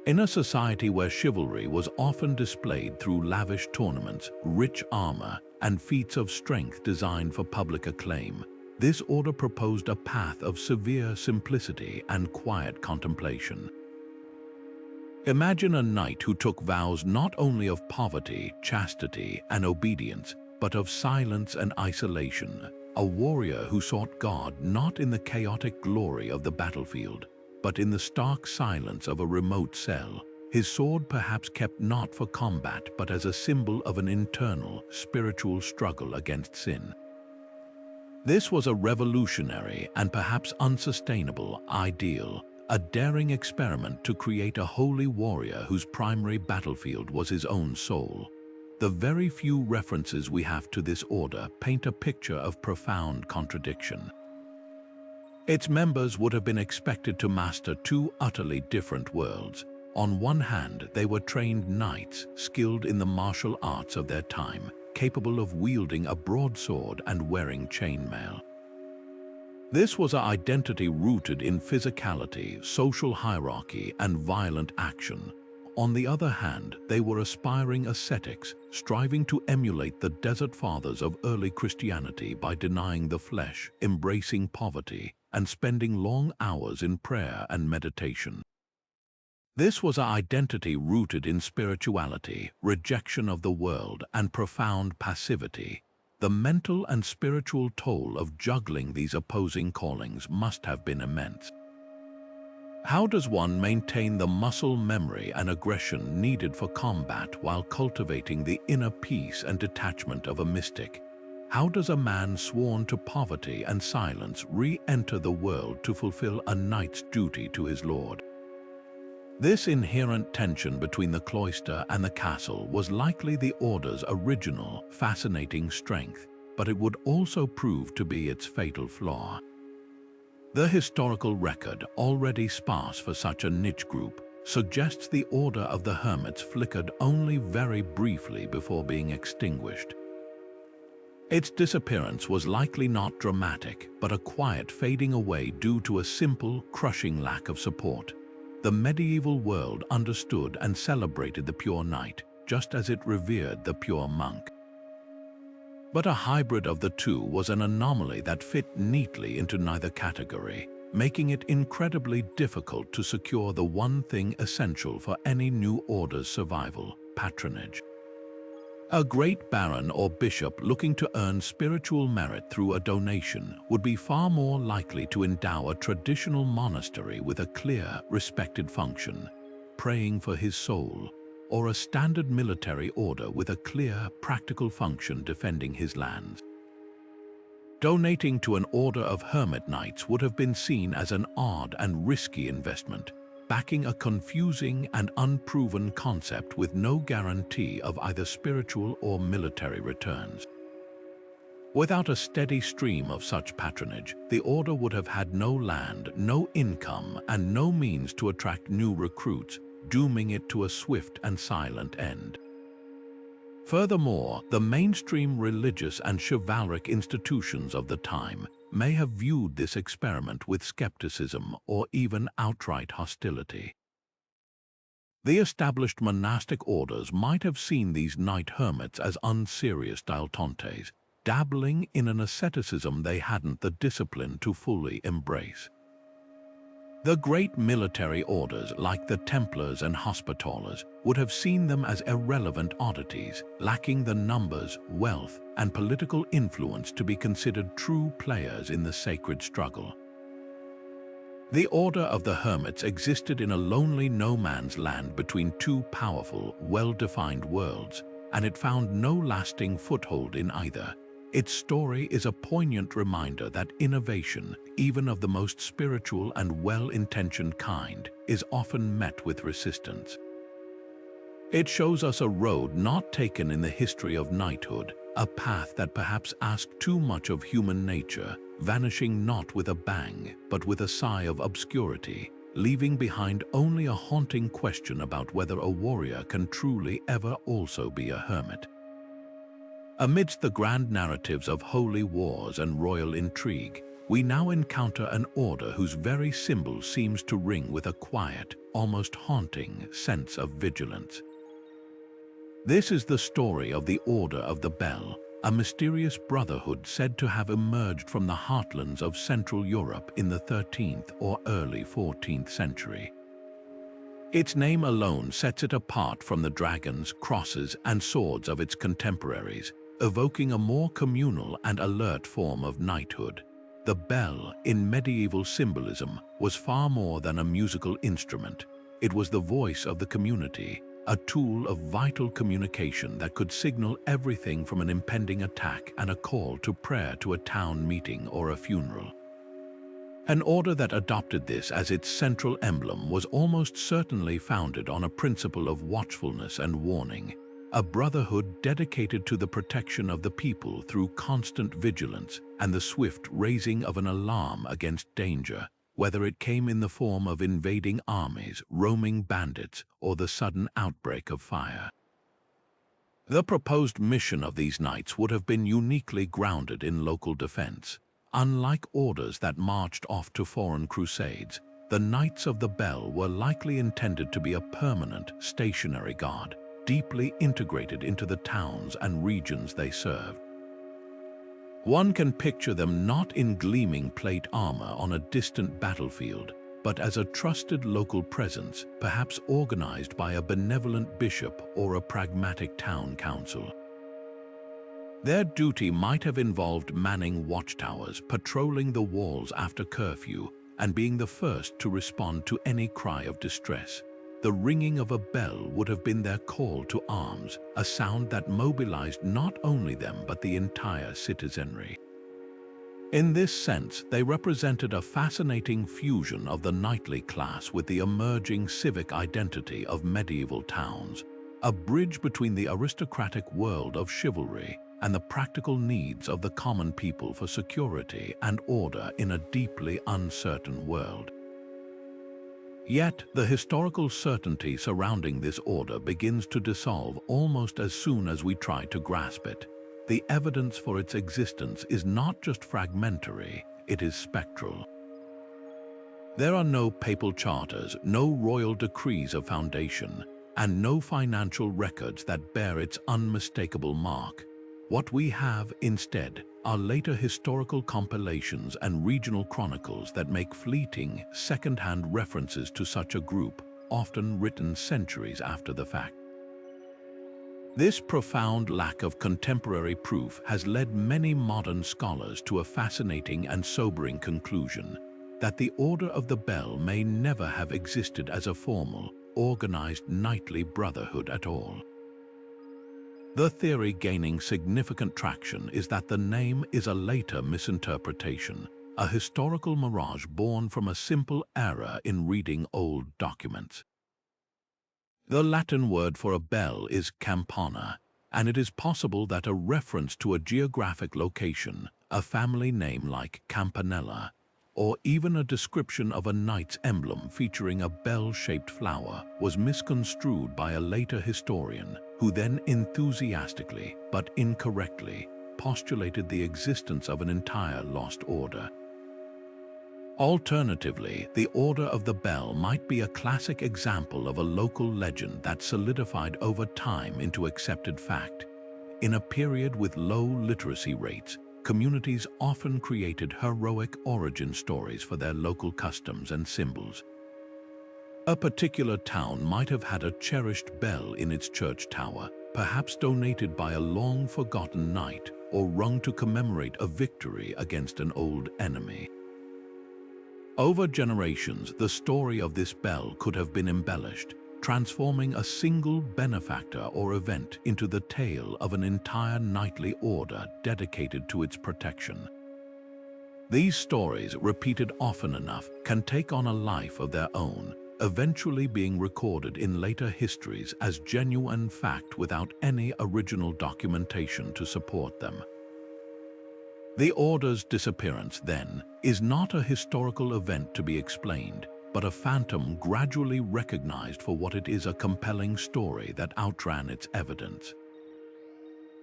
In a society where chivalry was often displayed through lavish tournaments, rich armor, and feats of strength designed for public acclaim, this order proposed a path of severe simplicity and quiet contemplation. Imagine a knight who took vows not only of poverty, chastity, and obedience, but of silence and isolation, a warrior who sought God not in the chaotic glory of the battlefield, but in the stark silence of a remote cell, his sword perhaps kept not for combat but as a symbol of an internal, spiritual struggle against sin. This was a revolutionary and perhaps unsustainable ideal, a daring experiment to create a holy warrior whose primary battlefield was his own soul. The very few references we have to this order paint a picture of profound contradiction. Its members would have been expected to master two utterly different worlds. On one hand, they were trained knights, skilled in the martial arts of their time, capable of wielding a broadsword and wearing chainmail. This was an identity rooted in physicality, social hierarchy, and violent action. On the other hand, they were aspiring ascetics, striving to emulate the desert fathers of early Christianity by denying the flesh, embracing poverty, and spending long hours in prayer and meditation. This was an identity rooted in spirituality, rejection of the world, and profound passivity. The mental and spiritual toll of juggling these opposing callings must have been immense. How does one maintain the muscle memory and aggression needed for combat while cultivating the inner peace and detachment of a mystic? How does a man sworn to poverty and silence re-enter the world to fulfill a knight's duty to his lord? This inherent tension between the cloister and the castle was likely the order's original, fascinating strength, but it would also prove to be its fatal flaw. The historical record, already sparse for such a niche group, suggests the Order of the Hermits flickered only very briefly before being extinguished. Its disappearance was likely not dramatic, but a quiet fading away due to a simple, crushing lack of support. The medieval world understood and celebrated the pure knight, just as it revered the pure monk. But a hybrid of the two was an anomaly that fit neatly into neither category, making it incredibly difficult to secure the one thing essential for any new order's survival: patronage. A great baron or bishop looking to earn spiritual merit through a donation would be far more likely to endow a traditional monastery with a clear, respected function, praying for his soul, or a standard military order with a clear, practical function defending his lands. Donating to an order of hermit knights would have been seen as an odd and risky investment, backing a confusing and unproven concept with no guarantee of either spiritual or military returns. Without a steady stream of such patronage, the order would have had no land, no income, and no means to attract new recruits, dooming it to a swift and silent end. Furthermore, the mainstream religious and chivalric institutions of the time may have viewed this experiment with skepticism or even outright hostility. The established monastic orders might have seen these knight hermits as unserious dilettantes, dabbling in an asceticism they hadn't the discipline to fully embrace. The great military orders like the Templars and Hospitallers would have seen them as irrelevant oddities, lacking the numbers, wealth, and political influence to be considered true players in the sacred struggle. The Order of the Hermits existed in a lonely no-man's land between two powerful, well-defined worlds, and it found no lasting foothold in either. Its story is a poignant reminder that innovation, even of the most spiritual and well-intentioned kind, is often met with resistance. It shows us a road not taken in the history of knighthood, a path that perhaps asked too much of human nature, vanishing not with a bang, but with a sigh of obscurity, leaving behind only a haunting question about whether a warrior can truly ever also be a hermit. Amidst the grand narratives of holy wars and royal intrigue, we now encounter an order whose very symbol seems to ring with a quiet, almost haunting sense of vigilance. This is the story of the Order of the Bell, a mysterious brotherhood said to have emerged from the heartlands of Central Europe in the 13th or early 14th century. Its name alone sets it apart from the dragons, crosses, and swords of its contemporaries, evoking a more communal and alert form of knighthood. The bell, in medieval symbolism, was far more than a musical instrument. It was the voice of the community, a tool of vital communication that could signal everything from an impending attack and a call to prayer to a town meeting or a funeral. An order that adopted this as its central emblem was almost certainly founded on a principle of watchfulness and warning, a brotherhood dedicated to the protection of the people through constant vigilance and the swift raising of an alarm against danger, whether it came in the form of invading armies, roaming bandits, or the sudden outbreak of fire. The proposed mission of these knights would have been uniquely grounded in local defense. Unlike orders that marched off to foreign crusades, the Knights of the Bell were likely intended to be a permanent, stationary guard, deeply integrated into the towns and regions they served. One can picture them not in gleaming plate armor on a distant battlefield, but as a trusted local presence, perhaps organized by a benevolent bishop or a pragmatic town council. Their duty might have involved manning watchtowers, patrolling the walls after curfew, and being the first to respond to any cry of distress. The ringing of a bell would have been their call to arms, a sound that mobilized not only them but the entire citizenry. In this sense, they represented a fascinating fusion of the knightly class with the emerging civic identity of medieval towns, a bridge between the aristocratic world of chivalry and the practical needs of the common people for security and order in a deeply uncertain world. Yet, the historical certainty surrounding this order begins to dissolve almost as soon as we try to grasp it. The evidence for its existence is not just fragmentary, it is spectral. There are no papal charters, no royal decrees of foundation, and no financial records that bear its unmistakable mark. What we have, instead, are later historical compilations and regional chronicles that make fleeting, second-hand references to such a group, often written centuries after the fact. This profound lack of contemporary proof has led many modern scholars to a fascinating and sobering conclusion, that the Order of the Bell may never have existed as a formal, organized knightly brotherhood at all. The theory gaining significant traction is that the name is a later misinterpretation, a historical mirage born from a simple error in reading old documents. The Latin word for a bell is campana, and it is possible that a reference to a geographic location, a family name like Campanella, or even a description of a knight's emblem featuring a bell-shaped flower was misconstrued by a later historian who then enthusiastically, but incorrectly, postulated the existence of an entire lost order. Alternatively, the Order of the Bell might be a classic example of a local legend that solidified over time into accepted fact. In a period with low literacy rates, communities often created heroic origin stories for their local customs and symbols. A particular town might have had a cherished bell in its church tower, perhaps donated by a long-forgotten knight or rung to commemorate a victory against an old enemy. Over generations, the story of this bell could have been embellished, transforming a single benefactor or event into the tale of an entire knightly order dedicated to its protection. These stories, repeated often enough, can take on a life of their own, eventually being recorded in later histories as genuine fact without any original documentation to support them. The Order's disappearance, then, is not a historical event to be explained, but a phantom gradually recognized for what it is: a compelling story that outran its evidence.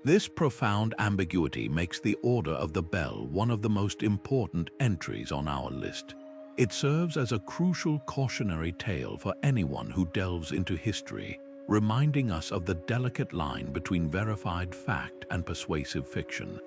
This profound ambiguity makes the Order of the Bell one of the most important entries on our list. It serves as a crucial cautionary tale for anyone who delves into history, reminding us of the delicate line between verified fact and persuasive fiction.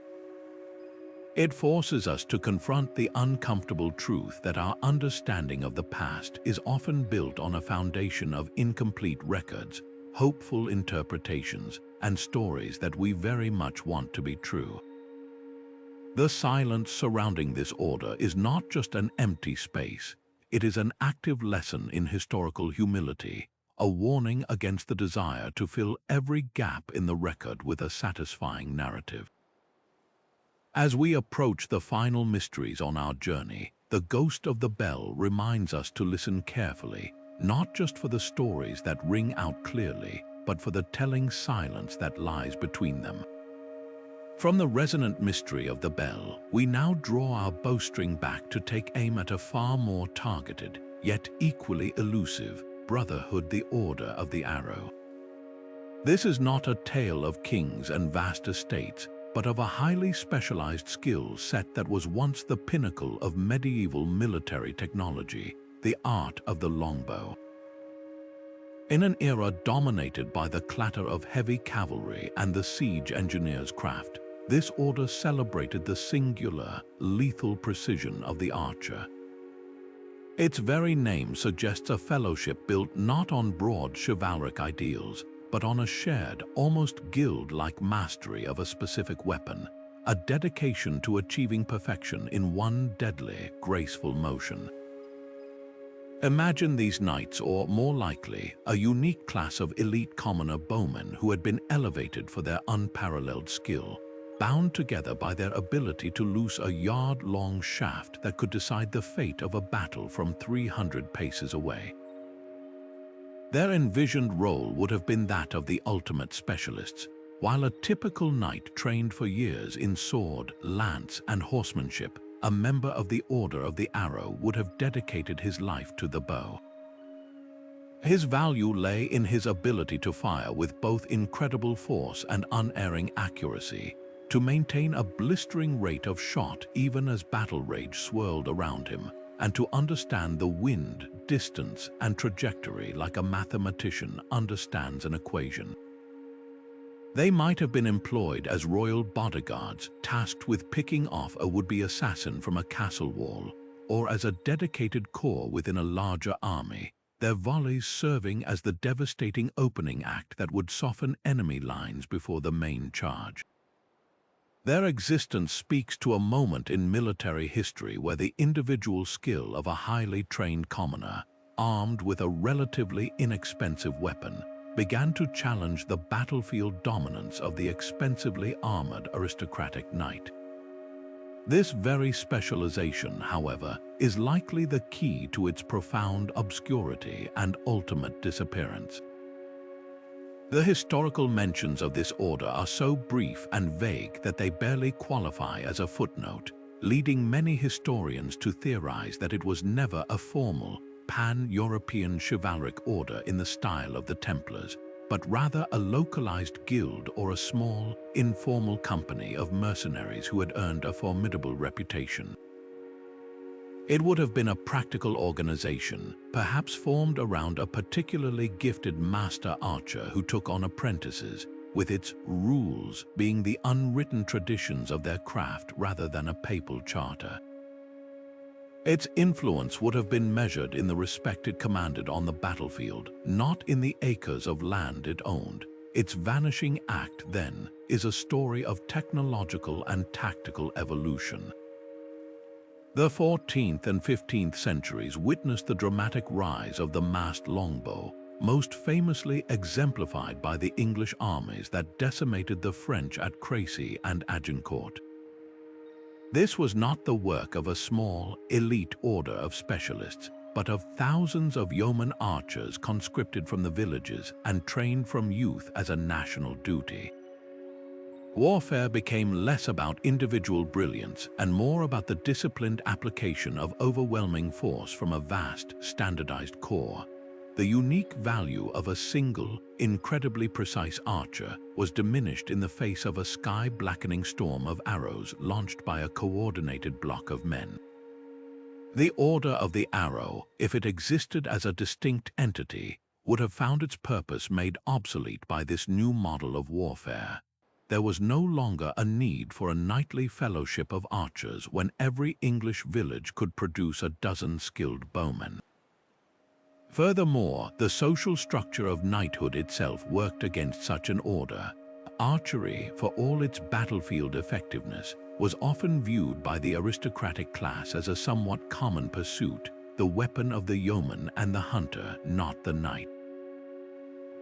It forces us to confront the uncomfortable truth that our understanding of the past is often built on a foundation of incomplete records, hopeful interpretations, and stories that we very much want to be true. The silence surrounding this order is not just an empty space. It is an active lesson in historical humility, a warning against the desire to fill every gap in the record with a satisfying narrative. As we approach the final mysteries on our journey, the ghost of the bell reminds us to listen carefully, not just for the stories that ring out clearly, but for the telling silence that lies between them. From the resonant mystery of the bell, we now draw our bowstring back to take aim at a far more targeted, yet equally elusive, Brotherhood, the Order of the Arrow. This is not a tale of kings and vast estates, but of a highly specialized skill set that was once the pinnacle of medieval military technology, the art of the longbow. In an era dominated by the clatter of heavy cavalry and the siege engineer's craft, this order celebrated the singular, lethal precision of the archer. Its very name suggests a fellowship built not on broad chivalric ideals, but on a shared, almost guild-like mastery of a specific weapon, a dedication to achieving perfection in one deadly, graceful motion. Imagine these knights, or more likely, a unique class of elite commoner bowmen who had been elevated for their unparalleled skill, bound together by their ability to loose a yard-long shaft that could decide the fate of a battle from 300 paces away. Their envisioned role would have been that of the ultimate specialists, while a typical knight trained for years in sword, lance, and horsemanship, a member of the Order of the Arrow would have dedicated his life to the bow. His value lay in his ability to fire with both incredible force and unerring accuracy, to maintain a blistering rate of shot even as battle rage swirled around him, and to understand the wind, distance, and trajectory like a mathematician understands an equation. They might have been employed as royal bodyguards tasked with picking off a would-be assassin from a castle wall, or as a dedicated corps within a larger army, their volleys serving as the devastating opening act that would soften enemy lines before the main charge. Their existence speaks to a moment in military history where the individual skill of a highly trained commoner, armed with a relatively inexpensive weapon, began to challenge the battlefield dominance of the expensively armored aristocratic knight. This very specialization, however, is likely the key to its profound obscurity and ultimate disappearance. The historical mentions of this order are so brief and vague that they barely qualify as a footnote, leading many historians to theorize that it was never a formal, pan-European chivalric order in the style of the Templars, but rather a localized guild or a small, informal company of mercenaries who had earned a formidable reputation. It would have been a practical organization, perhaps formed around a particularly gifted master archer who took on apprentices, with its rules being the unwritten traditions of their craft rather than a papal charter. Its influence would have been measured in the respect it commanded on the battlefield, not in the acres of land it owned. Its vanishing act, then, is a story of technological and tactical evolution. The 14th and 15th centuries witnessed the dramatic rise of the massed longbow, most famously exemplified by the English armies that decimated the French at Crécy and Agincourt. This was not the work of a small, elite order of specialists, but of thousands of yeoman archers conscripted from the villages and trained from youth as a national duty. Warfare became less about individual brilliance and more about the disciplined application of overwhelming force from a vast, standardized corps. The unique value of a single, incredibly precise archer was diminished in the face of a sky-blackening storm of arrows launched by a coordinated block of men. The Order of the Arrow, if it existed as a distinct entity, would have found its purpose made obsolete by this new model of warfare. There was no longer a need for a knightly fellowship of archers when every English village could produce a dozen skilled bowmen. Furthermore, the social structure of knighthood itself worked against such an order. Archery, for all its battlefield effectiveness, was often viewed by the aristocratic class as a somewhat common pursuit, the weapon of the yeoman and the hunter, not the knight.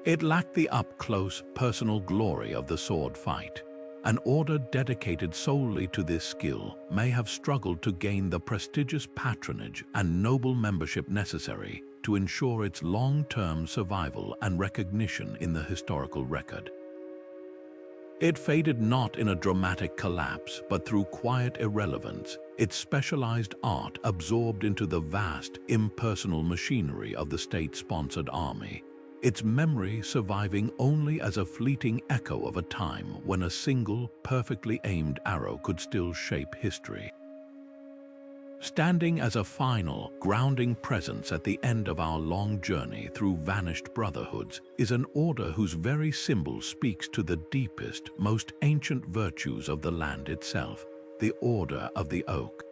It lacked the up-close, personal glory of the sword fight. An order dedicated solely to this skill may have struggled to gain the prestigious patronage and noble membership necessary to ensure its long-term survival and recognition in the historical record. It faded not in a dramatic collapse, but through quiet irrelevance, its specialized art absorbed into the vast, impersonal machinery of the state-sponsored army, its memory surviving only as a fleeting echo of a time when a single, perfectly aimed arrow could still shape history. Standing as a final, grounding presence at the end of our long journey through vanished brotherhoods is an order whose very symbol speaks to the deepest, most ancient virtues of the land itself, the Order of the Oak.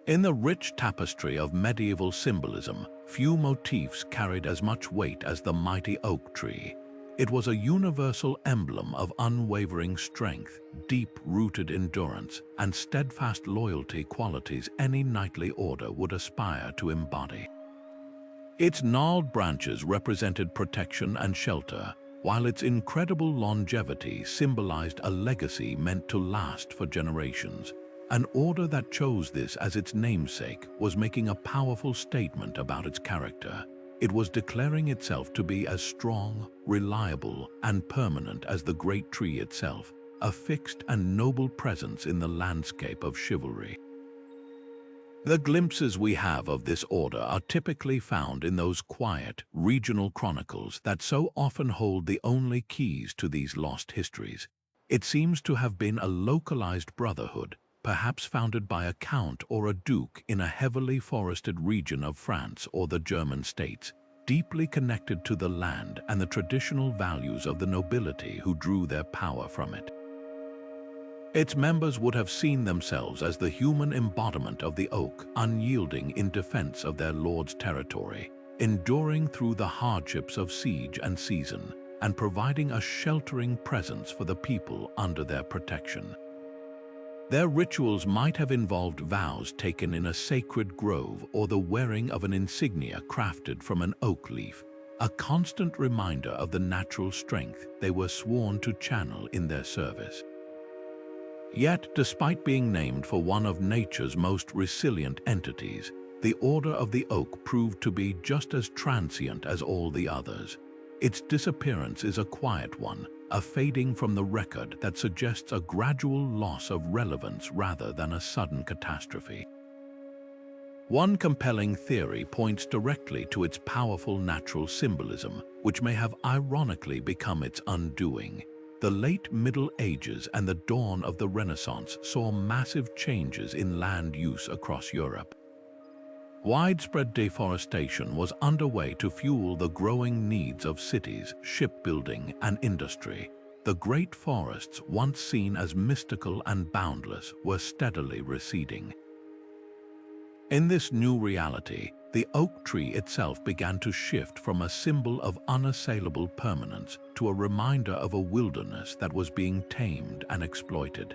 In the rich tapestry of medieval symbolism, few motifs carried as much weight as the mighty oak tree. It was a universal emblem of unwavering strength, deep-rooted endurance, and steadfast loyalty, qualities any knightly order would aspire to embody. Its gnarled branches represented protection and shelter, while its incredible longevity symbolized a legacy meant to last for generations. An order that chose this as its namesake was making a powerful statement about its character. It was declaring itself to be as strong, reliable, and permanent as the great tree itself, a fixed and noble presence in the landscape of chivalry. The glimpses we have of this order are typically found in those quiet, regional chronicles that so often hold the only keys to these lost histories. It seems to have been a localized brotherhood, perhaps founded by a count or a duke in a heavily forested region of France or the German states, deeply connected to the land and the traditional values of the nobility who drew their power from it. Its members would have seen themselves as the human embodiment of the oak, unyielding in defense of their lord's territory, enduring through the hardships of siege and season, and providing a sheltering presence for the people under their protection. Their rituals might have involved vows taken in a sacred grove or the wearing of an insignia crafted from an oak leaf, a constant reminder of the natural strength they were sworn to channel in their service. Yet, despite being named for one of nature's most resilient entities, the Order of the Oak proved to be just as transient as all the others. Its disappearance is a quiet one, a fading from the record that suggests a gradual loss of relevance rather than a sudden catastrophe. One compelling theory points directly to its powerful natural symbolism, which may have ironically become its undoing. The late Middle Ages and the dawn of the Renaissance saw massive changes in land use across Europe. Widespread deforestation was underway to fuel the growing needs of cities, shipbuilding, and industry. The great forests, once seen as mystical and boundless, were steadily receding. In this new reality, the oak tree itself began to shift from a symbol of unassailable permanence to a reminder of a wilderness that was being tamed and exploited.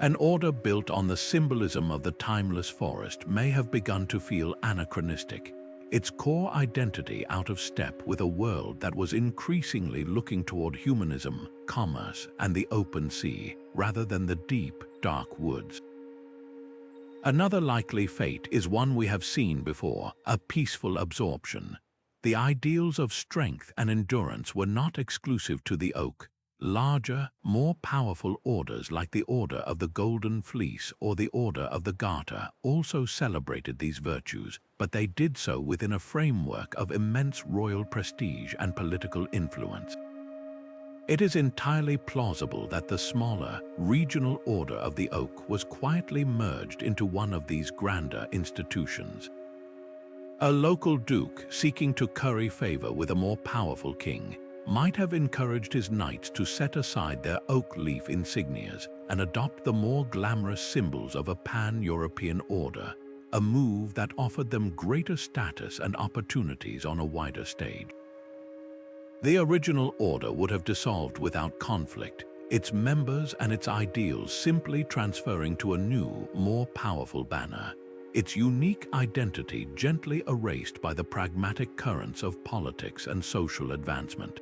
An order built on the symbolism of the timeless forest may have begun to feel anachronistic, its core identity out of step with a world that was increasingly looking toward humanism, commerce, and the open sea, rather than the deep, dark woods. Another likely fate is one we have seen before, a peaceful absorption. The ideals of strength and endurance were not exclusive to the oak. Larger, more powerful orders like the Order of the Golden Fleece or the Order of the Garter also celebrated these virtues, but they did so within a framework of immense royal prestige and political influence. It is entirely plausible that the smaller, regional Order of the Oak was quietly merged into one of these grander institutions. A local duke seeking to curry favor with a more powerful king might have encouraged his knights to set aside their oak leaf insignias and adopt the more glamorous symbols of a pan-European order, a move that offered them greater status and opportunities on a wider stage. The original order would have dissolved without conflict, its members and its ideals simply transferring to a new, more powerful banner, its unique identity gently erased by the pragmatic currents of politics and social advancement.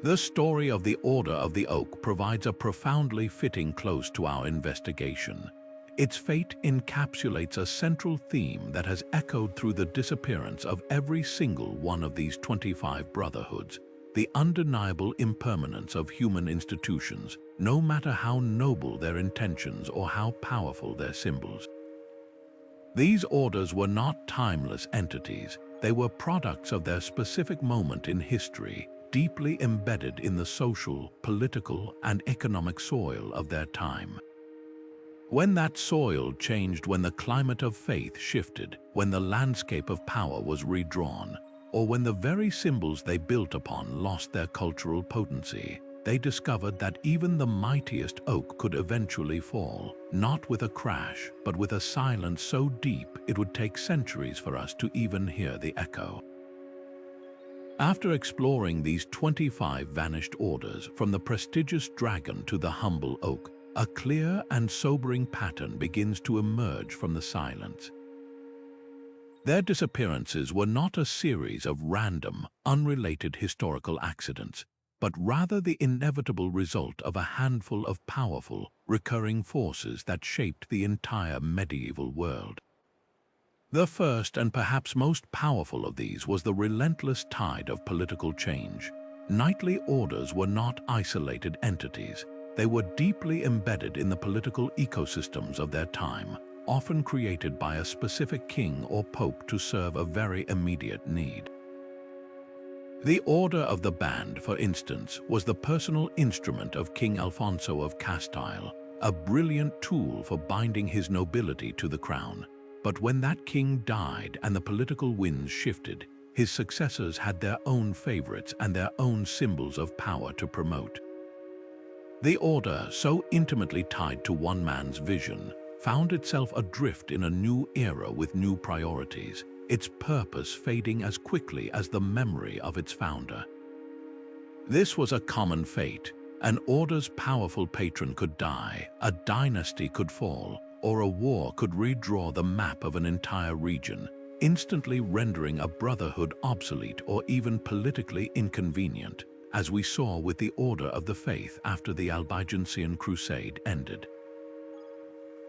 The story of the Order of the Oak provides a profoundly fitting close to our investigation. Its fate encapsulates a central theme that has echoed through the disappearance of every single one of these 25 brotherhoods, the undeniable impermanence of human institutions, no matter how noble their intentions or how powerful their symbols. These orders were not timeless entities, they were products of their specific moment in history, deeply embedded in the social, political, and economic soil of their time. When that soil changed, when the climate of faith shifted, when the landscape of power was redrawn, or when the very symbols they built upon lost their cultural potency, they discovered that even the mightiest oak could eventually fall, not with a crash, but with a silence so deep it would take centuries for us to even hear the echo. After exploring these 25 vanished orders, from the prestigious dragon to the humble oak, a clear and sobering pattern begins to emerge from the silence. Their disappearances were not a series of random, unrelated historical accidents, but rather the inevitable result of a handful of powerful, recurring forces that shaped the entire medieval world. The first and perhaps most powerful of these was the relentless tide of political change. Knightly orders were not isolated entities. They were deeply embedded in the political ecosystems of their time, often created by a specific king or pope to serve a very immediate need. The Order of the Band, for instance, was the personal instrument of King Alfonso of Castile, a brilliant tool for binding his nobility to the crown. But when that king died and the political winds shifted, his successors had their own favorites and their own symbols of power to promote. The order, so intimately tied to one man's vision, found itself adrift in a new era with new priorities, its purpose fading as quickly as the memory of its founder. This was a common fate. An order's powerful patron could die, a dynasty could fall, or a war could redraw the map of an entire region, instantly rendering a brotherhood obsolete or even politically inconvenient, as we saw with the Order of the Faith after the Albigensian Crusade ended.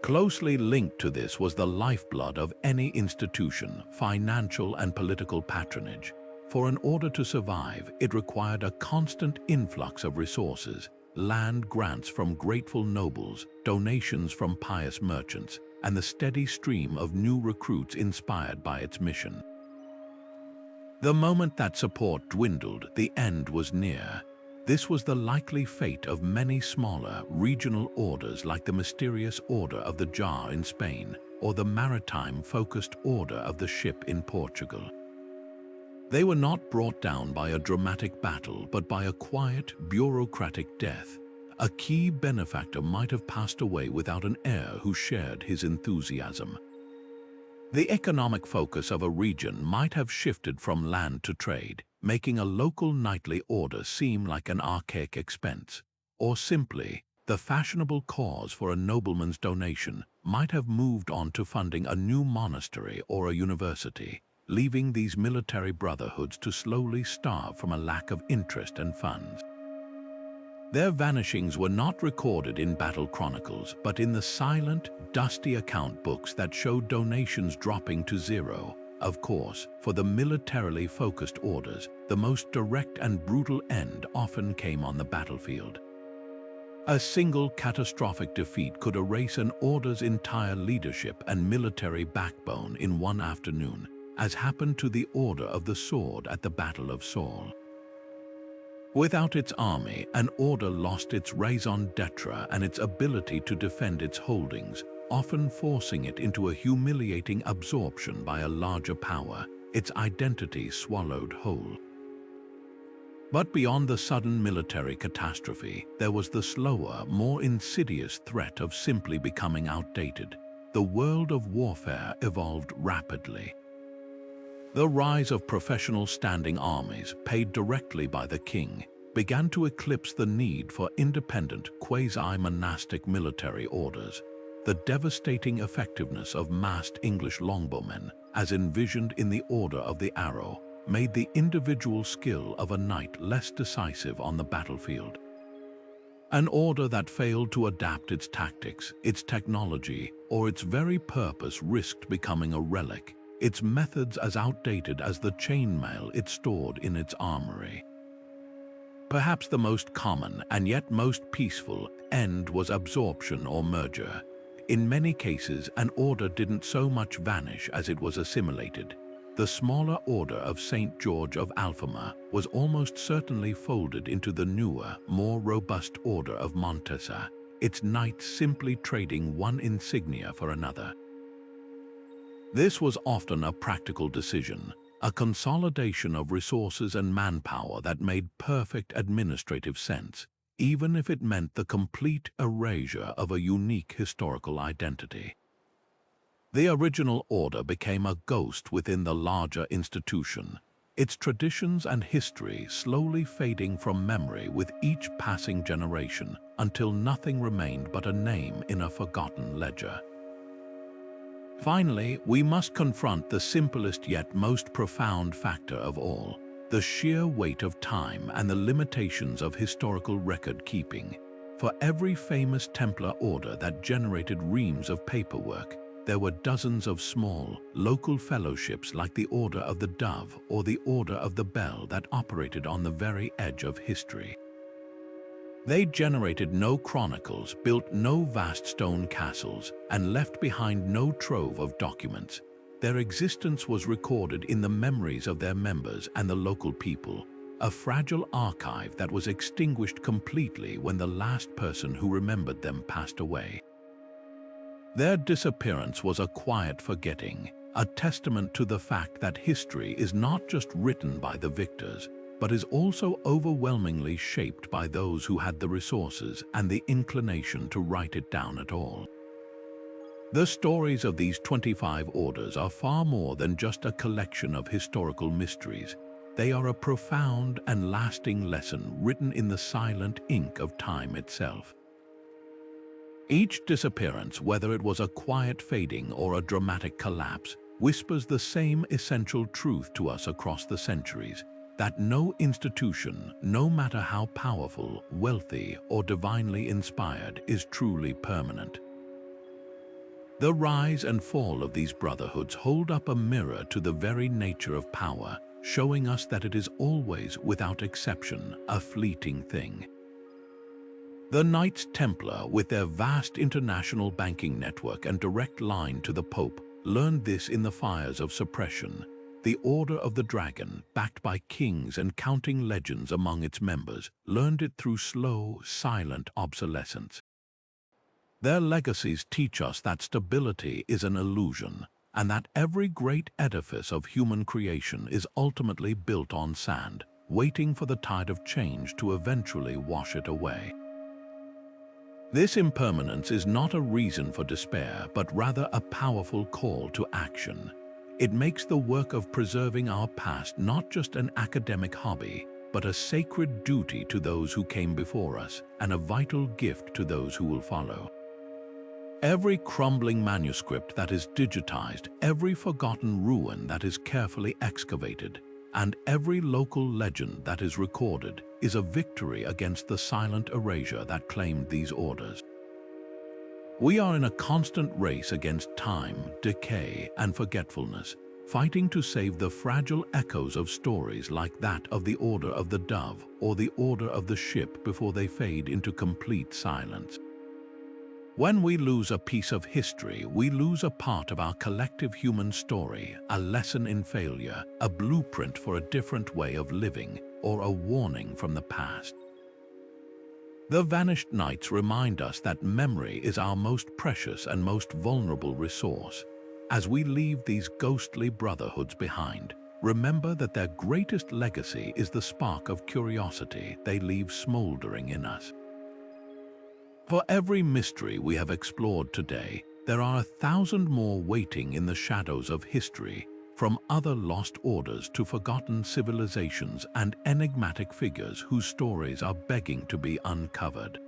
Closely linked to this was the lifeblood of any institution, financial and political patronage. For an order to survive, it required a constant influx of resources, land grants from grateful nobles, donations from pious merchants, and the steady stream of new recruits inspired by its mission. The moment that support dwindled, the end was near. This was the likely fate of many smaller, regional orders like the mysterious Order of the Jar in Spain or the maritime-focused Order of the Ship in Portugal. They were not brought down by a dramatic battle, but by a quiet, bureaucratic death. A key benefactor might have passed away without an heir who shared his enthusiasm. The economic focus of a region might have shifted from land to trade, making a local knightly order seem like an archaic expense. Or simply, the fashionable cause for a nobleman's donation might have moved on to funding a new monastery or a university, leaving these military brotherhoods to slowly starve from a lack of interest and funds. Their vanishings were not recorded in battle chronicles, but in the silent, dusty account books that showed donations dropping to zero. Of course, for the militarily focused orders, the most direct and brutal end often came on the battlefield. A single catastrophic defeat could erase an order's entire leadership and military backbone in one afternoon, as happened to the Order of the Sword at the Battle of Saul. Without its army, an order lost its raison d'etre and its ability to defend its holdings, often forcing it into a humiliating absorption by a larger power, its identity swallowed whole. But beyond the sudden military catastrophe, there was the slower, more insidious threat of simply becoming outdated. The world of warfare evolved rapidly. The rise of professional standing armies, paid directly by the king, began to eclipse the need for independent, quasi-monastic military orders. The devastating effectiveness of massed English longbowmen, as envisioned in the Order of the Arrow, made the individual skill of a knight less decisive on the battlefield. An order that failed to adapt its tactics, its technology, or its very purpose risked becoming a relic, its methods as outdated as the chainmail it stored in its armory. Perhaps the most common and yet most peaceful end was absorption or merger. In many cases, an order didn't so much vanish as it was assimilated. The smaller Order of St. George of Alphama was almost certainly folded into the newer, more robust Order of Montesa, its knights simply trading one insignia for another. This was often a practical decision, a consolidation of resources and manpower that made perfect administrative sense, even if it meant the complete erasure of a unique historical identity. The original order became a ghost within the larger institution, its traditions and history slowly fading from memory with each passing generation until nothing remained but a name in a forgotten ledger. Finally, we must confront the simplest yet most profound factor of all, the sheer weight of time and the limitations of historical record-keeping. For every famous Templar order that generated reams of paperwork, there were dozens of small, local fellowships like the Order of the Dove or the Order of the Bell that operated on the very edge of history. They generated no chronicles, built no vast stone castles, and left behind no trove of documents. Their existence was recorded in the memories of their members and the local people, a fragile archive that was extinguished completely when the last person who remembered them passed away. Their disappearance was a quiet forgetting, a testament to the fact that history is not just written by the victors, but is also overwhelmingly shaped by those who had the resources and the inclination to write it down at all. The stories of these 25 orders are far more than just a collection of historical mysteries. They are a profound and lasting lesson written in the silent ink of time itself. Each disappearance, whether it was a quiet fading or a dramatic collapse, whispers the same essential truth to us across the centuries, that no institution, no matter how powerful, wealthy, or divinely inspired, is truly permanent. The rise and fall of these brotherhoods hold up a mirror to the very nature of power, showing us that it is always, without exception, a fleeting thing. The Knights Templar, with their vast international banking network and direct line to the Pope, learned this in the fires of suppression. The Order of the Dragon, backed by kings and counting legends among its members, learned it through slow, silent obsolescence. Their legacies teach us that stability is an illusion, and that every great edifice of human creation is ultimately built on sand, waiting for the tide of change to eventually wash it away. This impermanence is not a reason for despair, but rather a powerful call to action. It makes the work of preserving our past not just an academic hobby, but a sacred duty to those who came before us, and a vital gift to those who will follow. Every crumbling manuscript that is digitized, every forgotten ruin that is carefully excavated, and every local legend that is recorded is a victory against the silent erasure that claimed these orders. We are in a constant race against time, decay, and forgetfulness, fighting to save the fragile echoes of stories like that of the Order of the Dove or the Order of the Ship before they fade into complete silence. When we lose a piece of history, we lose a part of our collective human story, a lesson in failure, a blueprint for a different way of living, or a warning from the past. The Vanished Knights remind us that memory is our most precious and most vulnerable resource. As we leave these ghostly brotherhoods behind, remember that their greatest legacy is the spark of curiosity they leave smoldering in us. For every mystery we have explored today, there are 1,000 more waiting in the shadows of history, from other lost orders to forgotten civilizations and enigmatic figures whose stories are begging to be uncovered.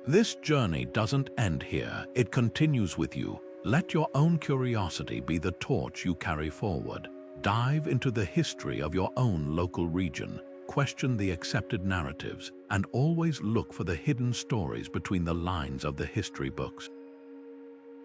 This journey doesn't end here, it continues with you. Let your own curiosity be the torch you carry forward. Dive into the history of your own local region. Question the accepted narratives, and always look for the hidden stories between the lines of the history books.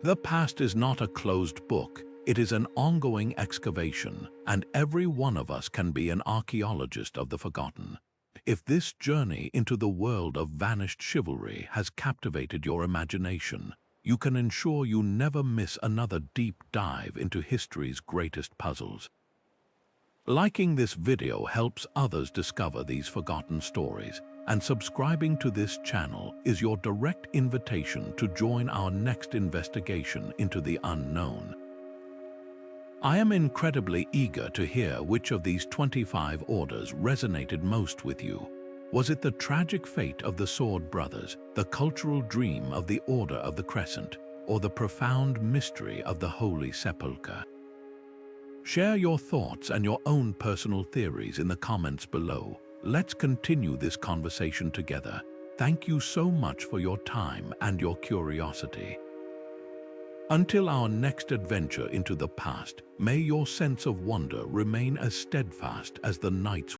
The past is not a closed book, it is an ongoing excavation, and every one of us can be an archaeologist of the forgotten. If this journey into the world of vanished chivalry has captivated your imagination, you can ensure you never miss another deep dive into history's greatest puzzles. Liking this video helps others discover these forgotten stories, and subscribing to this channel is your direct invitation to join our next investigation into the unknown. I am incredibly eager to hear which of these 25 orders resonated most with you. Was it the tragic fate of the Sword Brothers, the cultural dream of the Order of the Crescent, or the profound mystery of the Holy Sepulchre? Share your thoughts and your own personal theories in the comments below. Let's continue this conversation together. Thank you so much for your time and your curiosity. Until our next adventure into the past, may your sense of wonder remain as steadfast as the night's